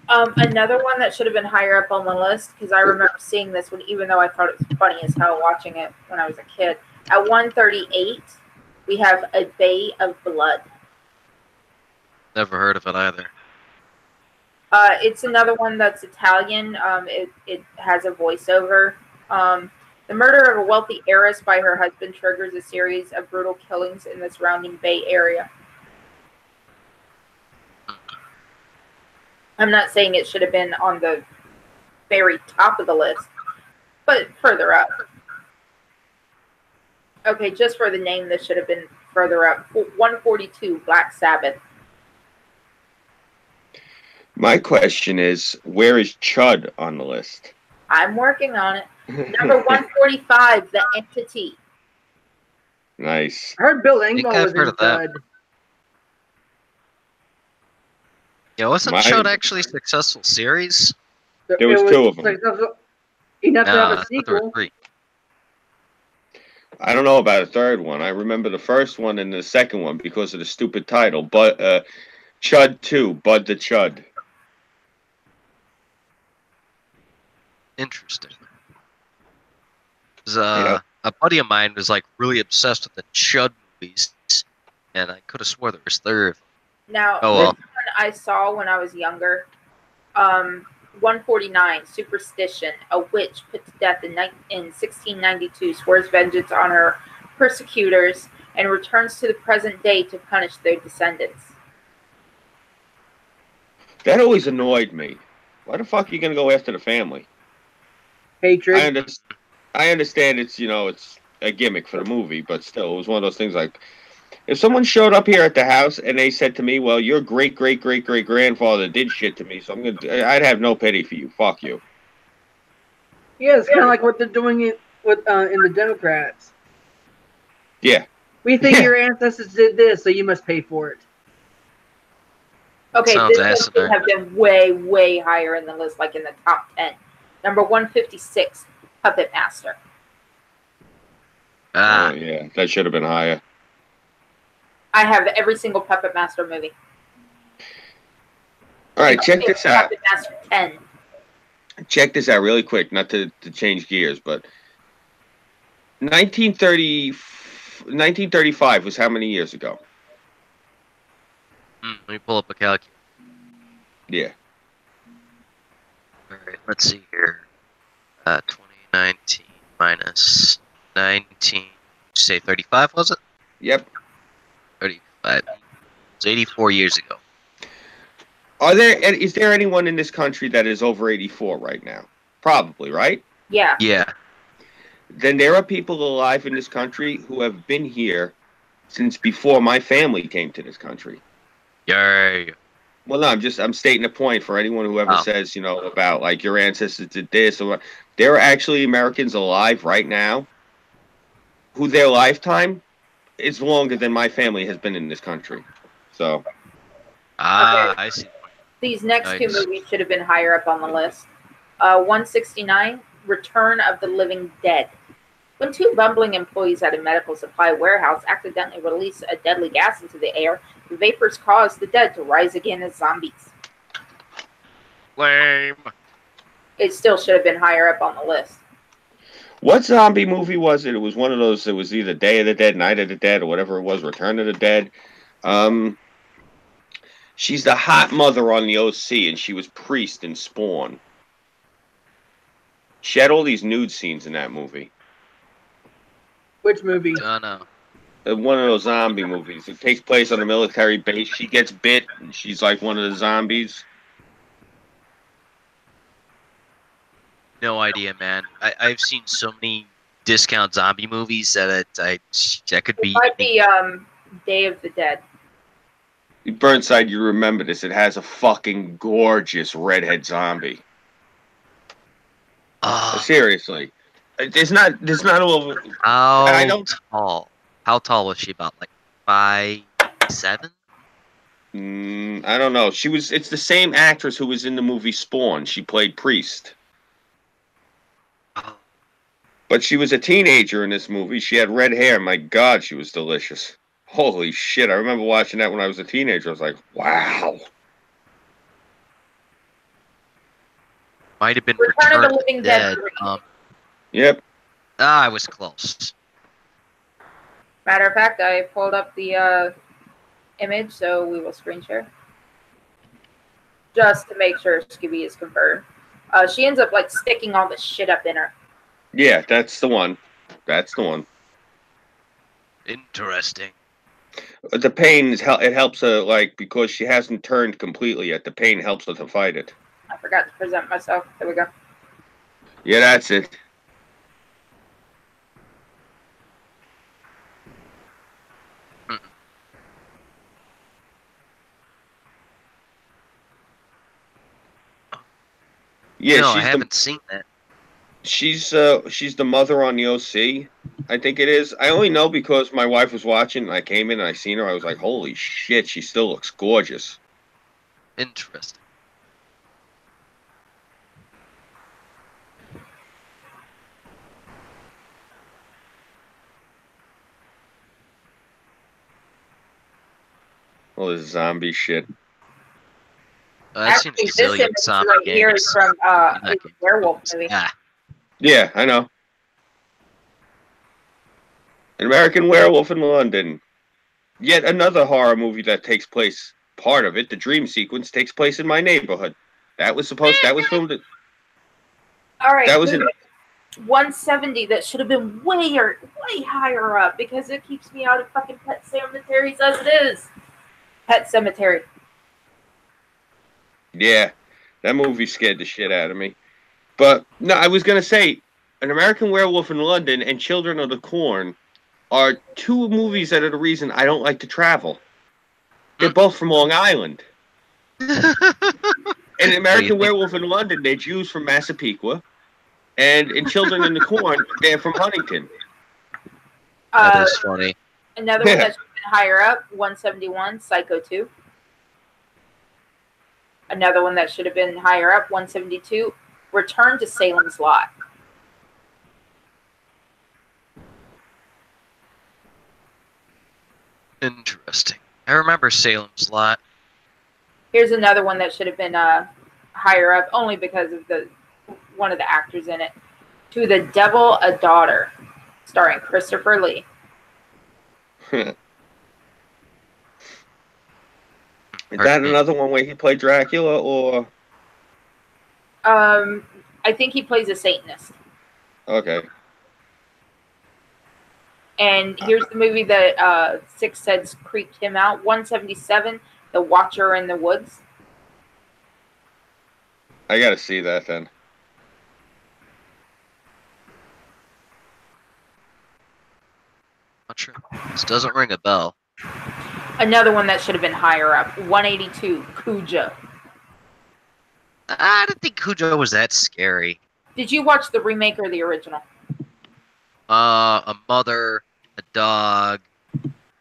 Another one that should have been higher up on the list, because I remember seeing this one, even though I thought it was funny as hell watching it when I was a kid. At 138, we have A Bay of Blood. Never heard of it either. It's another one that's Italian. It has a voiceover. The murder of a wealthy heiress by her husband triggers a series of brutal killings in the surrounding Bay Area. I'm not saying it should have been on the very top of the list, but further up. Okay, just for the name, this should have been further up. 142, Black Sabbath. My question is, where is Chud on the list? I'm working on it. Number 145, The Entity. Nice. I heard Bill Engvall was I've heard of that. good. Yeah, wasn't Chud actually a successful series? There was 2 of them. Enough to have I a thought there were sequel. 3. I don't know about a third one. I remember the first one and the second one because of the stupid title. But Chud 2, Bud the Chud. Interesting. A buddy of mine was like really obsessed with the Chud movies, and I could have swore there was 3 of them. Now, this one I saw when I was younger. 149, Superstition. A witch put to death in 1692 swears vengeance on her persecutors and returns to the present day to punish their descendants. That always annoyed me. Why the fuck are you going to go after the family? Hatred. I understand it's, it's a gimmick for the movie, but still, it was one of those things like, if someone showed up here at the house and they said to me, "Well, your great great great great grandfather did shit to me, so I'd have no pity for you. Fuck you." Yeah, it's kind of like what they're doing with in the Democrats. Yeah. We think Yeah. your ancestors did this, so you must pay for it. Okay, Sounds this one asinine. should have been way, way higher in the list, like in the top 10. Number 156, Puppet Master. Ah, Oh yeah, that should have been higher. I have every single Puppet Master movie. All right, check this out. Puppet Master 10. Check this out really quick, not to change gears, but 1935 was how many years ago? let me pull up a calculator. Yeah. All right, let's see here. 2019 minus 19. Say 35 was it? Yep. 35. It was 84 years ago. Is there anyone in this country that is over 84 right now? Probably, right? Yeah. Yeah. Then there are people alive in this country who have been here since before my family came to this country. Yay. Well, no, I'm stating a point for anyone who ever says, about like your ancestors did this or there are actually Americans alive right now who their lifetime is longer than my family has been in this country. So. I see. These next two Nice. movies should have been higher up on the list. 169, Return of the Living Dead. When two bumbling employees at a medical supply warehouse accidentally release a deadly gas into the air, the vapors cause the dead to rise again as zombies. Lame. It still should have been higher up on the list. What zombie movie was it? It was one of those. It was either Day of the Dead, Night of the Dead, or whatever it was. Return of the Dead. She's the hot mother on the OC, and she was Priest in Spawn. She had all these nude scenes in that movie. Which movie? Oh, no. One of those zombie movies. It takes place on a military base. She gets bit, and she's like one of the zombies. No idea, man. I've seen so many discount zombie movies that that could be. It might be Day of the Dead. Burnside, you remember this. It has a fucking gorgeous redhead zombie. Seriously. There's not a How tall was she? About like 5'7"? I don't know. It's the same actress who was in the movie Spawn. She played Priest. Oh. But she was a teenager in this movie. She had red hair. My God, she was delicious. Holy shit. I remember watching that when I was a teenager. I was like, wow. Might have been Return of the Living Dead. Yep. I was close. Matter of fact, I pulled up the image, so we will screen share. Just to make sure Scooby is confirmed. She ends up like sticking all the shit up in her. Yeah, that's the one. That's the one. Interesting. The pain it helps her, like, because she hasn't turned completely yet. The pain helps her to fight it. I forgot to present myself. There we go. Yeah, that's it. Yeah, no, I haven't seen that. She's the mother on the OC, I think it is. I only know because my wife was watching and I came in and I seen her. I was like, holy shit, she still looks gorgeous. Interesting. All this zombie shit. I've seen a Actually, this zillion image zombie right here games. is from That a werewolf movie. Yeah, I know. An American Werewolf in London. Yet another horror movie that takes place, part of it, the dream sequence, takes place in my neighborhood. That was filmed at... All right, That was in... 170. That should have been way higher up because it keeps me out of fucking Pet Cemeteries as it is. Pet Cemetery. Yeah, that movie scared the shit out of me. But, no, I was going to say, An American Werewolf in London and Children of the Corn are two movies that are the reason I don't like to travel. They're both from Long Island. In American Werewolf in London, they're Jews from Massapequa. And in Children in the Corn, they're from Huntington. That is funny. Another one that's higher up, 171, Psycho 2. Another one that should have been higher up, 172, Return to Salem's Lot. Interesting. I remember Salem's Lot. Here's another one that should have been higher up, only because of one of the actors in it. To the Devil, a Daughter, starring Christopher Lee. Is that another one where he played Dracula, or? I think he plays a Satanist. Okay. And here's the movie that Six Sense creeped him out. 177, The Watcher in the Woods. I gotta see that then. Not sure. This doesn't ring a bell. Another one that should have been higher up. 182, Cujo. I didn't think Cujo was that scary. Did you watch the remake or the original? A mother, a dog.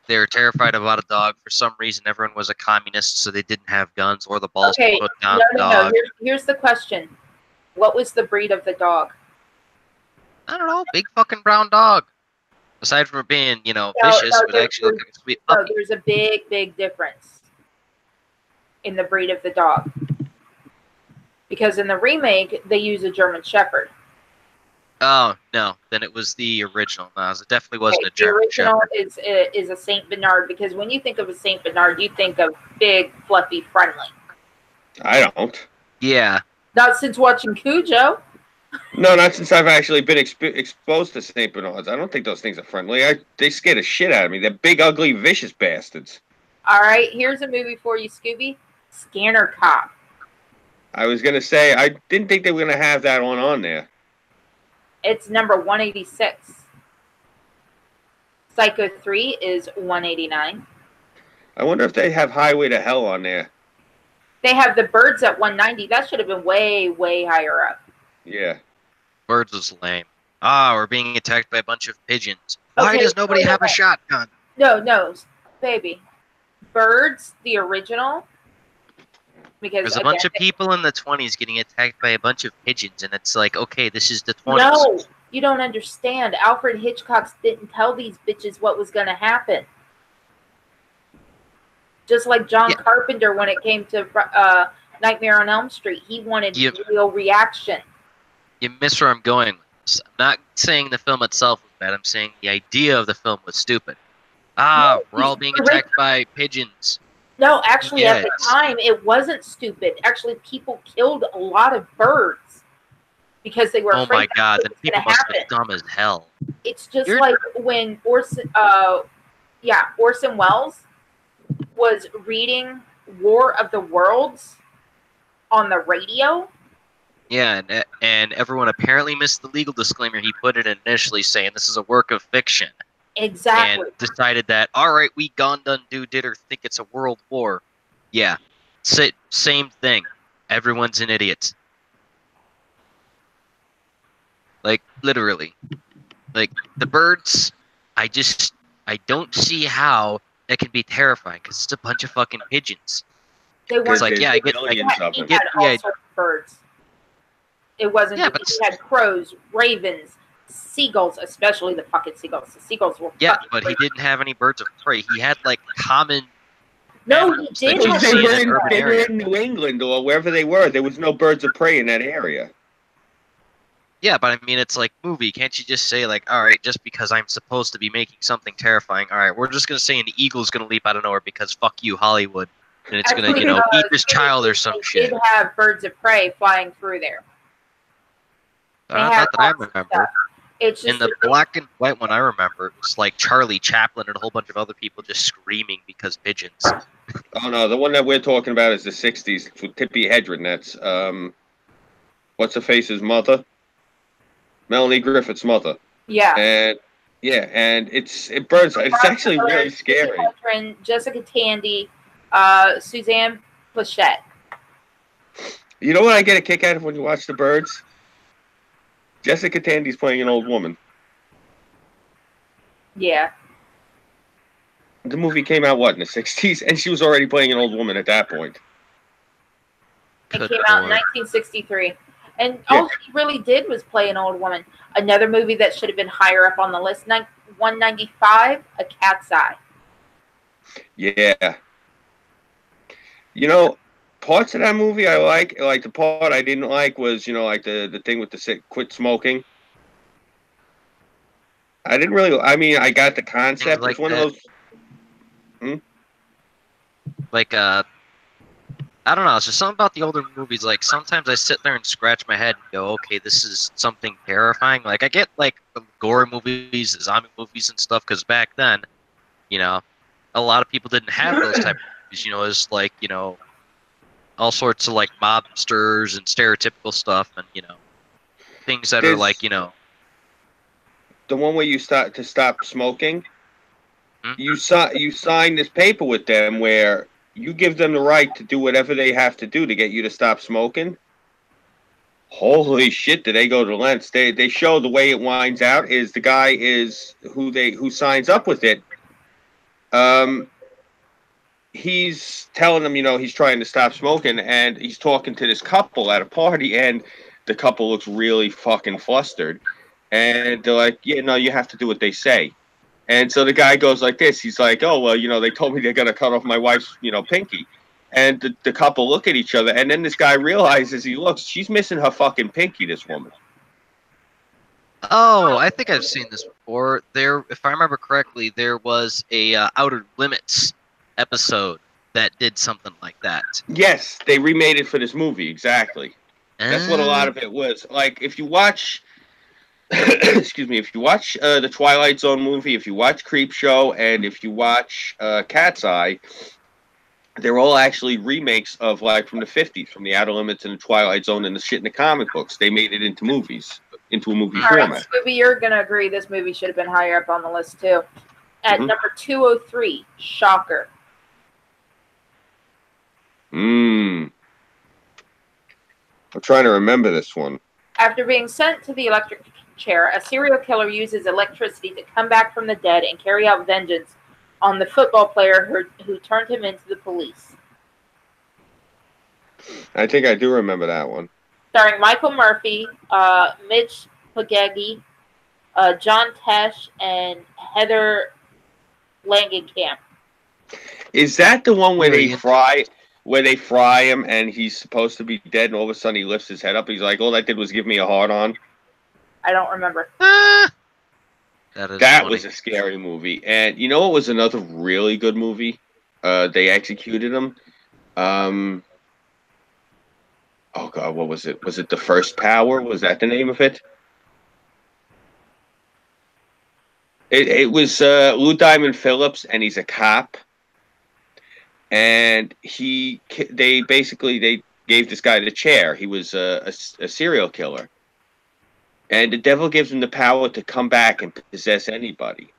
They were terrified about a dog. For some reason, everyone was a communist, so they didn't have guns or the balls to put down the dog. No. Here's the question. What was the breed of the dog? I don't know. Big fucking brown dog. Aside from it being, vicious, it actually looked like a sweet puppy. No, there's a big, big difference in the breed of the dog. Because in the remake, they use a German Shepherd. Oh, no. Then it was the original. No, it definitely wasn't a German Shepherd. The original is a Saint Bernard, because when you think of a Saint Bernard, you think of big, fluffy, friendly. I don't. Yeah. Not since watching Cujo. No, not since I've actually been exposed to Saint Bernards. I don't think those things are friendly. They scare the shit out of me. They're big, ugly, vicious bastards. All right, here's a movie for you, Scooby. Scanner Cop. I was going to say, I didn't think they were going to have that one on there. It's number 186. Psycho 3 is 189. I wonder if they have Highway to Hell on there. They have The Birds at 190. That should have been way, way higher up. Yeah. Birds was lame. We're being attacked by a bunch of pigeons. Why does nobody have a shotgun? No, baby. Birds, the original. Because there's a bunch of people in the 20s getting attacked by a bunch of pigeons, and it's like, okay, this is the 20s. No, you don't understand. Alfred Hitchcock didn't tell these bitches what was going to happen. Just like John Carpenter when it came to Nightmare on Elm Street. He wanted real reaction. You miss where I'm going with this. I'm not saying the film itself was bad. I'm saying the idea of the film was stupid. We're all being attacked by pigeons. No, actually, at the time, it wasn't stupid. Actually, people killed a lot of birds because they were afraid. Oh my god, then people must have been dumb as hell. It's just like when Orson Welles was reading War of the Worlds on the radio. Yeah, and everyone apparently missed the legal disclaimer he put in initially, saying this is a work of fiction. Exactly. And decided that, all right, we gone done do-ditter think it's a world war. Yeah, same thing. Everyone's an idiot. Like, literally. Like, the birds, I don't see how that can be terrifying, because it's a bunch of fucking pigeons. They weren't. It's like, yeah, I get all sorts of birds. It wasn't. Yeah, he had crows, ravens, seagulls, especially the fucking seagulls. The seagulls were. Yeah, but he didn't have any birds of prey. He had like common. No, he did. They were in New England or wherever they were. There was no birds of prey in that area. Yeah, but I mean, it's like movie. Can't you just say like, all right, just because I'm supposed to be making something terrifying, all right, we're just gonna say an eagle's gonna leap out of nowhere because fuck you, Hollywood, and it's gonna, eat this child or some shit. They did have birds of prey flying through there. Not that I remember. It's just in the black and white one I remember, it was like Charlie Chaplin and a whole bunch of other people just screaming because pigeons. Oh no, the one that we're talking about is the '60s with Tippi Hedren. That's what's her face's mother, Melanie Griffith's mother. Yeah. And yeah, and it burns. It's actually really scary. Jessica Tandy, Suzanne Plachette. You know what I get a kick out of when you watch The Birds? Jessica Tandy's playing an old woman. Yeah. The movie came out, what, in the 60s? And she was already playing an old woman at that point. It came out in 1963. And all she really did was play an old woman. Another movie that should have been higher up on the list, 195, A Cat's Eye. Yeah. You know, parts of that movie I like. Like, the part I didn't like was, you know, like the thing with the quit smoking. I didn't really, I mean, I got the concept. Like it's one of those... Like, I don't know. It's just something about the older movies. Like, sometimes I sit there and scratch my head and go, okay, this is something terrifying. Like, I get, like, the gore movies, the zombie movies and stuff, because back then, you know, a lot of people didn't have those type of movies. You know, it's like, you know, all sorts of, like, mobsters and stereotypical stuff and, you know, things that are, like, you know... The one where you start to stop smoking, you sign this paper with them where... You give them the right to do whatever they have to do to get you to stop smoking. Holy shit, do they go to lengths? They show the way it winds out is the guy is who signs up with it. He's telling them, you know, he's trying to stop smoking, and he's talking to this couple at a party, and the couple looks really fucking flustered. And they're like, yeah, no, you have to do what they say. And so the guy goes like this. He's like, oh, well, you know, they told me they're going to cut off my wife's, you know, pinky. And the couple look at each other. And then this guy realizes, he looks, she's missing her fucking pinky, this woman. Oh, I think I've seen this before. There, if I remember correctly, there was a Outer Limits episode that did something like that. Yes, they remade it for this movie, exactly. That's what a lot of it was. Like, if you watch... excuse me, if you watch the Twilight Zone movie, if you watch Creepshow, and if you watch Cat's Eye, they're all actually remakes of, like, from the 50s, from the Outer Limits and the Twilight Zone and the shit in the comic books. They made it into movies, into a movie format. Right, Scooby, you're going to agree this movie should have been higher up on the list, too. At number 203, Shocker. I'm trying to remember this one. After being sent to the electric chair, a serial killer uses electricity to come back from the dead and carry out vengeance on the football player who turned him into the police. I think I do remember that one. Starring Michael Murphy, Mitch Pileggi, John Tesh, and Heather Langenkamp. Is that the one where they fry him and he's supposed to be dead and all of a sudden he lifts his head up? He's like, all that did was give me a hard on. I don't remember. That was a scary movie. And you know what was another really good movie? They executed him. Oh God, what was it? Was it The First Power? Was that the name of it? It was Lou Diamond Phillips, and he's a cop. And they gave this guy the chair. He was a serial killer. And the devil gives him the power to come back and possess anybody.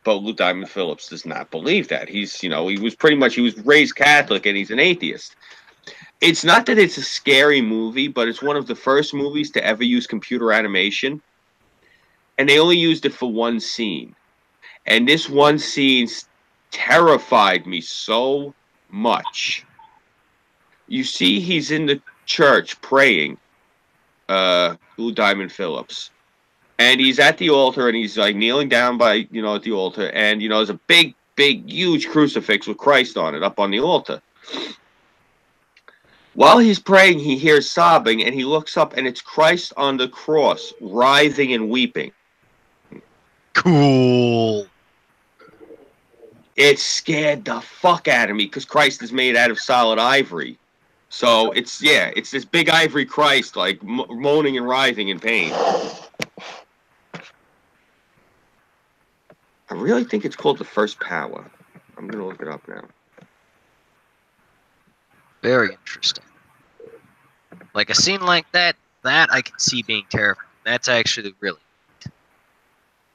But Lou Diamond Phillips does not believe that. He's, you know, he was raised Catholic and he's an atheist. It's not that it's a scary movie, but it's one of the first movies to ever use computer animation. And they only used it for one scene. And this one scene terrified me so much. You see, he's in the church praying, Lou Diamond Phillips, and he's at the altar and he's like kneeling down by, you know, at the altar, and you know there's a big, huge crucifix with Christ on it up on the altar. While he's praying, he hears sobbing, and he looks up, and it's Christ on the cross, writhing and weeping. Cool. It scared the fuck out of me because Christ is made out of solid ivory. So it's this big ivory Christ, like moaning and writhing in pain. I really think it's called The First Power. I'm gonna look it up now. Very interesting. Like a scene like that I can see being terrifying. That's actually really,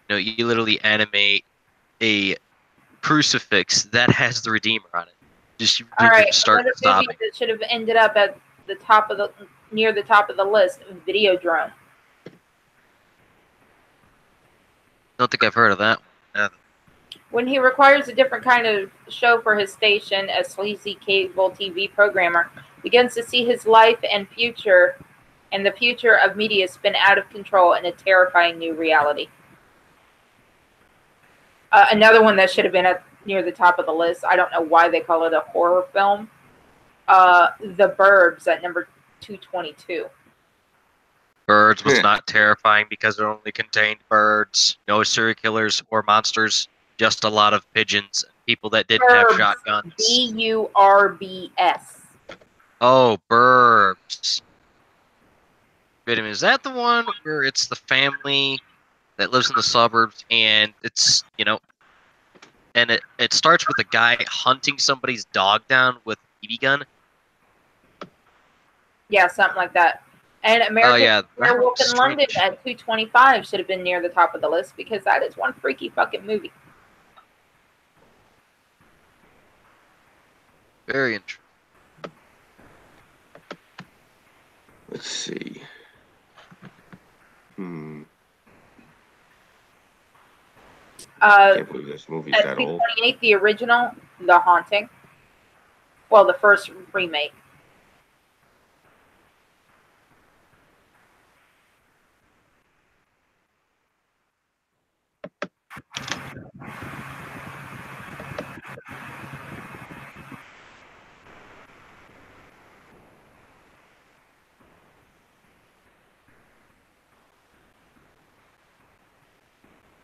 you literally animate a crucifix that has the Redeemer on it. All right, just start another sobbing. movie that should have ended up at the top of near the top of the list: Videodrome. Don't think I've heard of that one. When he requires a different kind of show for his station, a sleazy cable TV programmer begins to see his life and the future of media spin out of control in a terrifying new reality. Another one that should have been near the top of the list. I don't know why they call it a horror film. The Burbs at number 222. Birds was not terrifying because it only contained birds, no serial killers or monsters, just a lot of pigeons and people that didn't have shotguns. Burbs. Oh, Burbs. Wait a minute, is that the one where it's the family that lives in the suburbs and it's, and it starts with a guy hunting somebody's dog down with a BB gun? Yeah, something like that. And American Werewolf in London at 225 should have been near the top of the list because that is one freaky fucking movie. Very interesting. Let's see. I can't believe this movie's that old. 228, the original, The Haunting. Well, the first remake.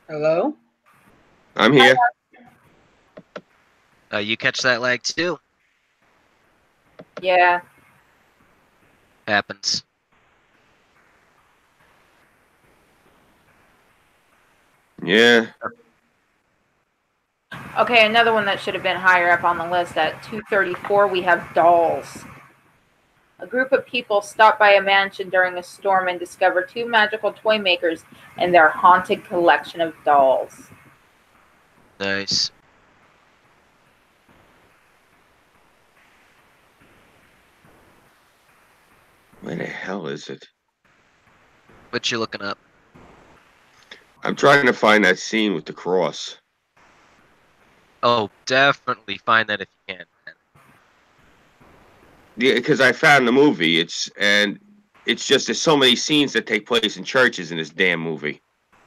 Hello? I'm here. You catch that lag too? Yeah. Happens. Yeah. Okay, another one that should have been higher up on the list at 234, we have Dolls. A group of people stop by a mansion during a storm and discover two magical toy makers and their haunted collection of dolls. Nice. Where the hell is it? What you looking up? I'm trying to find that scene with the cross. Oh, definitely find that if you can. Yeah, because I found the movie. It's just there's so many scenes that take place in churches in this damn movie.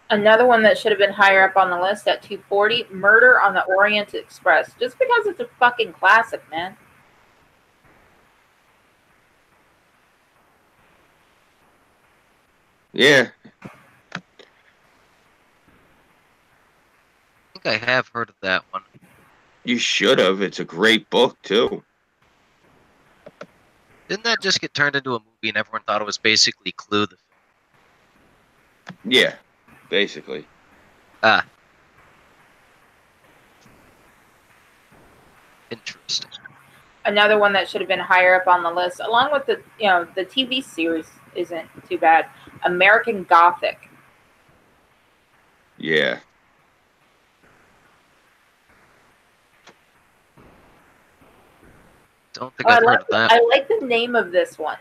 Another one that should have been higher up on the list at 240, Murder on the Orient Express. Just because it's a fucking classic, man. Yeah. I think I have heard of that one. You should have. It's a great book, too. Didn't that just get turned into a movie and everyone thought it was basically Clue the film? Yeah, basically. Ah. Interesting. Another one that should have been higher up on the list, along with the TV series isn't too bad. American Gothic. Yeah. Don't think I've heard of that. I like the name of this one.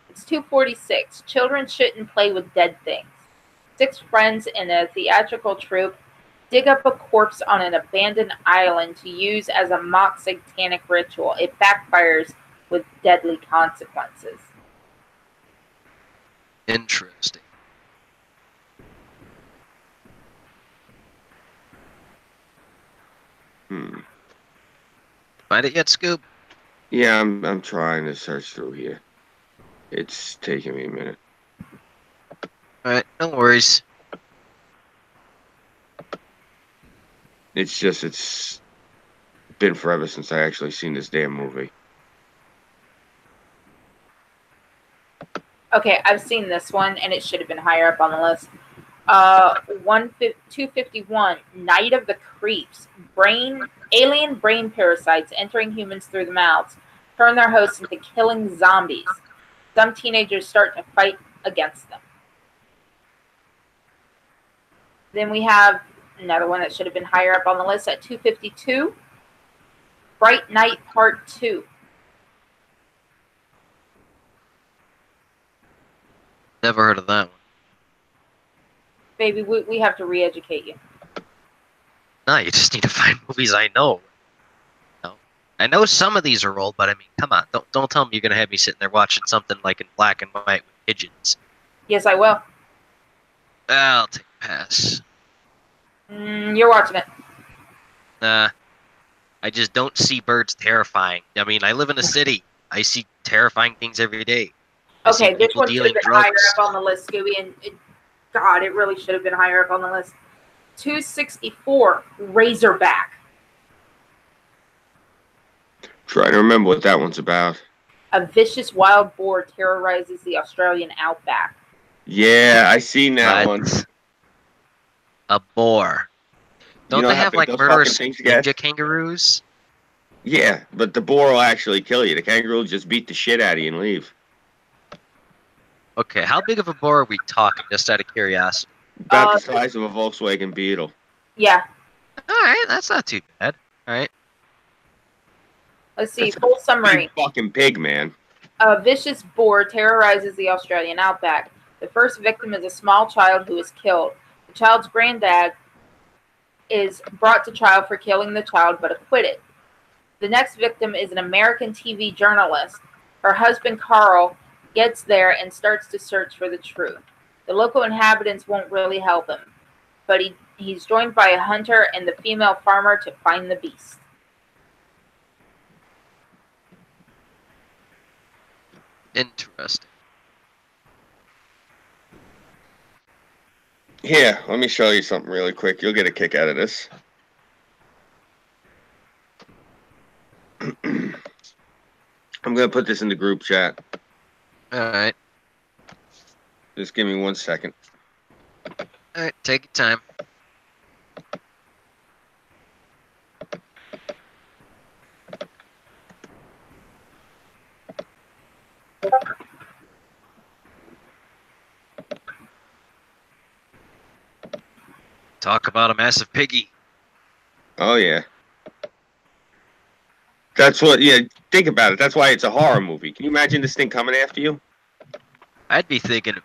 It's 246. Children shouldn't play with dead things. 6 friends in a theatrical troupe dig up a corpse on an abandoned island to use as a mock satanic ritual. It backfires with deadly consequences. Interesting. Find it yet, Scoop? Yeah, I'm trying to search through here. It's taking me a minute. Alright, no worries. It's been forever since I actually seen this damn movie. Okay, I've seen this one, and it should have been higher up on the list. 251, Night of the Creeps. Alien brain parasites entering humans through the mouths turn their hosts into killing zombies. Some teenagers start to fight against them. Then we have another one that should have been higher up on the list at 252. Bright Night Part 2. Never heard of that one. Baby, we have to re-educate you. No, you just need to find movies I know. I know some of these are old, but I mean, come on. Don't tell me you're going to have me sitting there watching something like in black and white with pigeons. Yes, I will. I'll take a pass. You're watching it. Nah. I just don't see birds terrifying. I mean, I live in a city. I see terrifying things every day. Okay, this one should have been higher up on the list, Scooby, and God, it really should have been higher up on the list. 264, Razorback. Try to remember what that one's about. A vicious wild boar terrorizes the Australian outback. Yeah, I seen that one. A boar. Don't they have like murderous ninja kangaroos? Yeah, but the boar will actually kill you. The kangaroo will just beat the shit out of you and leave. Okay, how big of a boar are we talking, just out of curiosity? About the size of a Volkswagen Beetle. Yeah. Alright, that's not too bad. Alright. Let's see, full summary. Big fucking pig, man. A vicious boar terrorizes the Australian outback. The first victim is a small child who is killed. The child's granddad is brought to trial for killing the child but acquitted. The next victim is an American TV journalist. Her husband, Carl, gets there and starts to search for the truth. The local inhabitants won't really help him, but he's joined by a hunter and the female farmer to find the beast. Interesting. Here, let me show you something really quick. You'll get a kick out of this. I'm going to put this in the group chat. Alright. Just give me 1 second. Alright, take your time. Talk about a massive piggy. Oh, yeah. That's what, yeah, think about it. That's why it's a horror movie. Can you imagine this thing coming after you? I'd be thinking,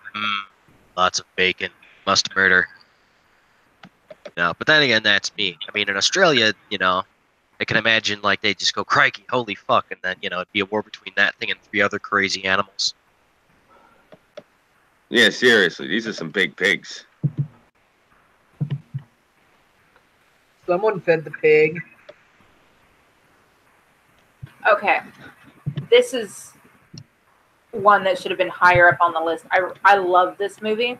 lots of bacon, must murder. No, but then again, that's me. I mean, in Australia, you know, I can imagine, like, they just go, crikey, holy fuck, and then, you know, it'd be a war between that thing and 3 other crazy animals. Yeah, seriously, these are some big pigs. Someone fed the pig. Okay. This is one that should have been higher up on the list. I love this movie.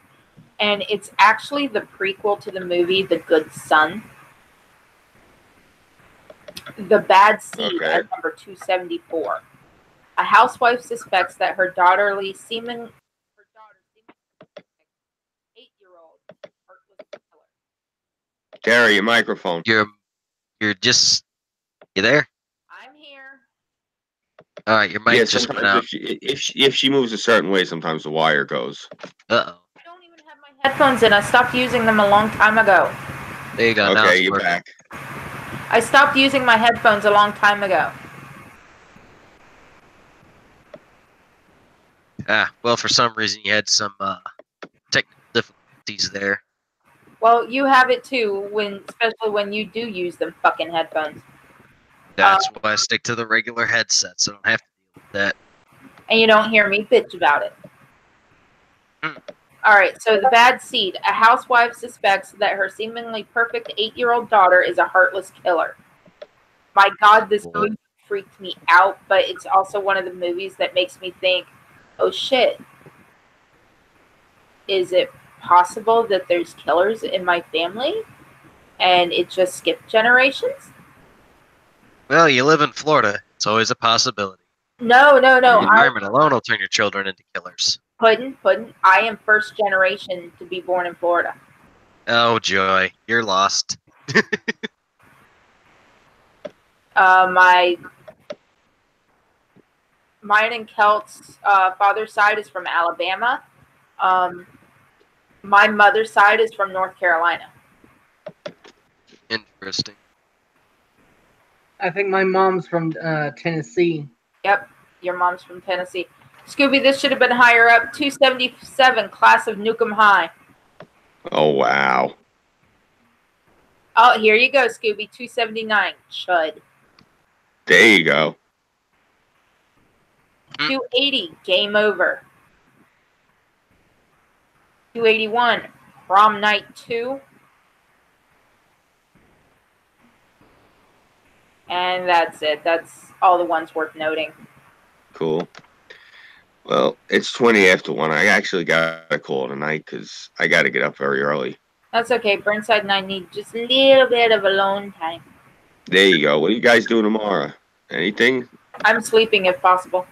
And it's actually the prequel to the movie The Good Son. The Bad Seed at number 274. A housewife suspects that her daughter seemingly 8-year-old heartless killer. Gary, your microphone. You're just, you there? I'm here. All right, your mic just went out. If she moves a certain way, sometimes the wire goes. Uh-oh. I don't even have my headphones in. I stopped using them a long time ago. There you go. Okay, now you're working. back. I stopped using my headphones a long time ago. Ah, well, for some reason you had some technical difficulties there. Well, you have it too, especially when you do use them fucking headphones. That's why I stick to the regular headset, so I don't have to deal with that. And you don't hear me bitch about it. All right, so The Bad Seed. A housewife suspects that her seemingly perfect 8-year-old daughter is a heartless killer. My God, this movie freaked me out, but it's also one of the movies that makes me think, oh shit, is it possible that there's killers in my family and it just skipped generations? Well, you live in Florida. It's always a possibility. No. The environment alone will turn your children into killers. Puddin'. I am first generation to be born in Florida. Oh, joy. You're lost. Mine and Kelt's father's side is from Alabama. My mother's side is from North Carolina. Interesting. I think my mom's from Tennessee. Yep, your mom's from Tennessee. Scooby, this should have been higher up. 277, class of Newcomb High. Oh, wow. Oh, here you go, Scooby. 279, chud. There you go. 280, game over. 281, prom night 2. And that's it. That's all the ones worth noting. Cool. Well, it's 20 after 1. I actually got a call tonight because I got to get up very early. That's okay. Burnside and I need just a little bit of alone time. There you go. What are you guys doing tomorrow? Anything? I'm sleeping if possible.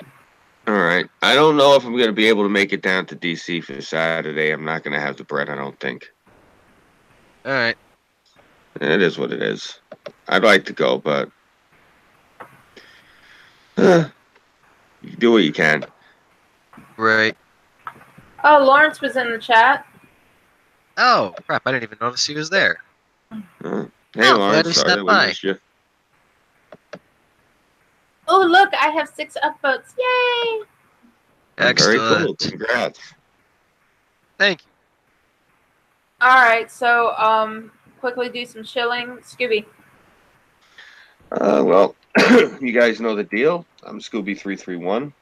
All right. I don't know if I'm going to be able to make it down to D.C. for Saturday. I'm not going to have the bread, I don't think. All right. It is what it is. I'd like to go, but you do what you can. Right. Oh, Lawrence was in the chat. Oh, crap. I didn't even notice he was there. Hey, Oh, glad Lawrence, he sorry stepped that we by. missed you. Oh, look, I have 6 upvotes. Yay! Very cool. Excellent. Congrats. Thank you. All right, so quickly do some shilling. Scooby. Well, you guys know the deal. I'm Scooby331.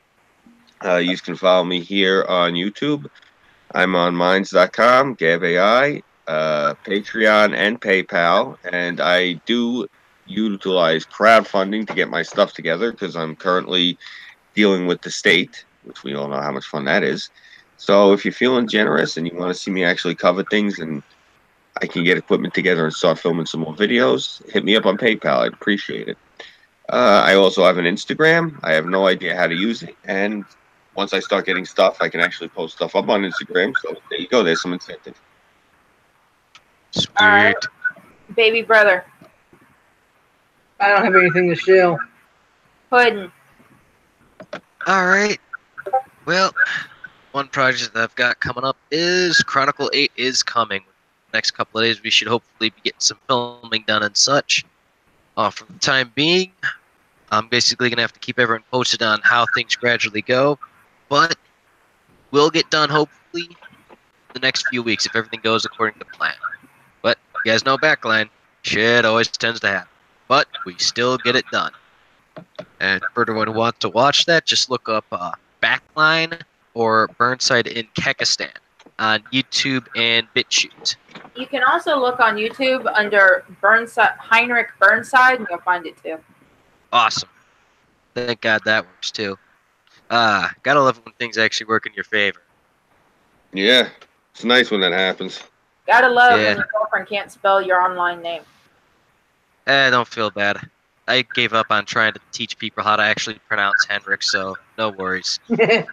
You can follow me here on YouTube. I'm on Minds.com, Gab AI, Patreon, and PayPal, and I do utilize crowdfunding to get my stuff together because I'm currently dealing with the state, which we all know how much fun that is. So if you're feeling generous and you want to see me actually cover things and I can get equipment together and start filming some more videos, hit me up on PayPal. I'd appreciate it. I also have an Instagram. I have no idea how to use it, and once I start getting stuff, I can actually post stuff up on Instagram. So there you go. There's some incentive. Sweet. All right. Baby brother. I don't have anything to shill. Puddin'. All right. Well, one project that I've got coming up is Chronicle 8 is coming. Next couple of days, we should hopefully be getting some filming done and such. For the time being, I'm basically going to have to keep everyone posted on how things gradually go. But we'll get done hopefully the next few weeks if everything goes according to plan. But you guys know Backline, shit always tends to happen. But we still get it done. And for everyone who wants to watch that, just look up Backline or Burnside in Kekistan on YouTube and BitChute. You can also look on YouTube under Heinrich Burnside, and you'll find it too. Awesome. Thank God that works too. Gotta love it when things actually work in your favor. Yeah, it's nice when that happens. Gotta love Yeah. when your girlfriend can't spell your online name. Don't feel bad. I gave up on trying to teach people how to actually pronounce Henrik, so no worries. The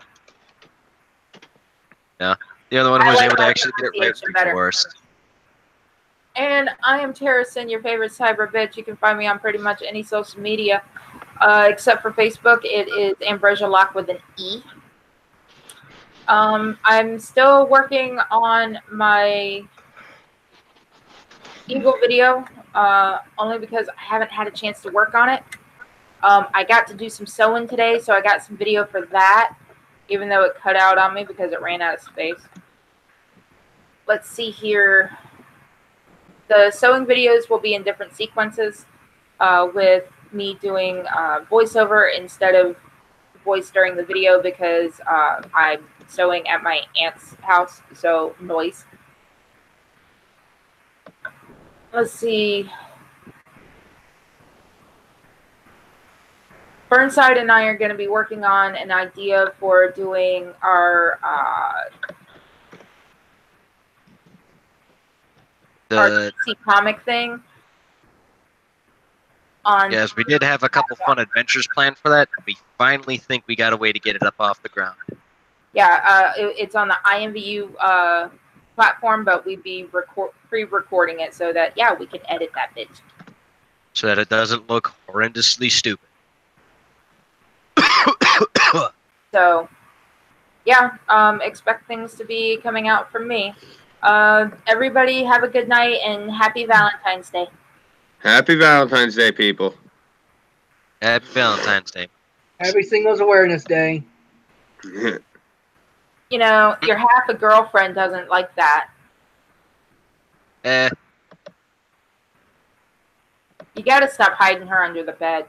other one who was able to actually get it right was the worst. And I am Terracin, your favorite cyber bitch. You can find me on pretty much any social media, except for Facebook. It is Ambrosia Locke with an E. I'm still working on my Eagle video, only because I haven't had a chance to work on it. I got to do some sewing today, so I got some video for that, even though it cut out on me because it ran out of space. Let's see here. The sewing videos will be in different sequences, with me doing voiceover instead of voice during the video because I'm sewing at my aunt's house, so noise. Let's see. Burnside and I are going to be working on an idea for doing our DC comic thing. Yes, we did have a couple fun adventures planned for that. We finally think we got a way to get it up off the ground. Yeah, it's on the IMVU platform, but we'd be pre-recording it so that, yeah, we can edit that bitch. So that it doesn't look horrendously stupid. So, yeah, expect things to be coming out from me. Everybody have a good night and happy Valentine's Day. Happy Valentine's Day, people. Happy Valentine's Day. Happy Singles Awareness Day. You know, your half a girlfriend doesn't like that. Eh, You gotta stop hiding her under the bed.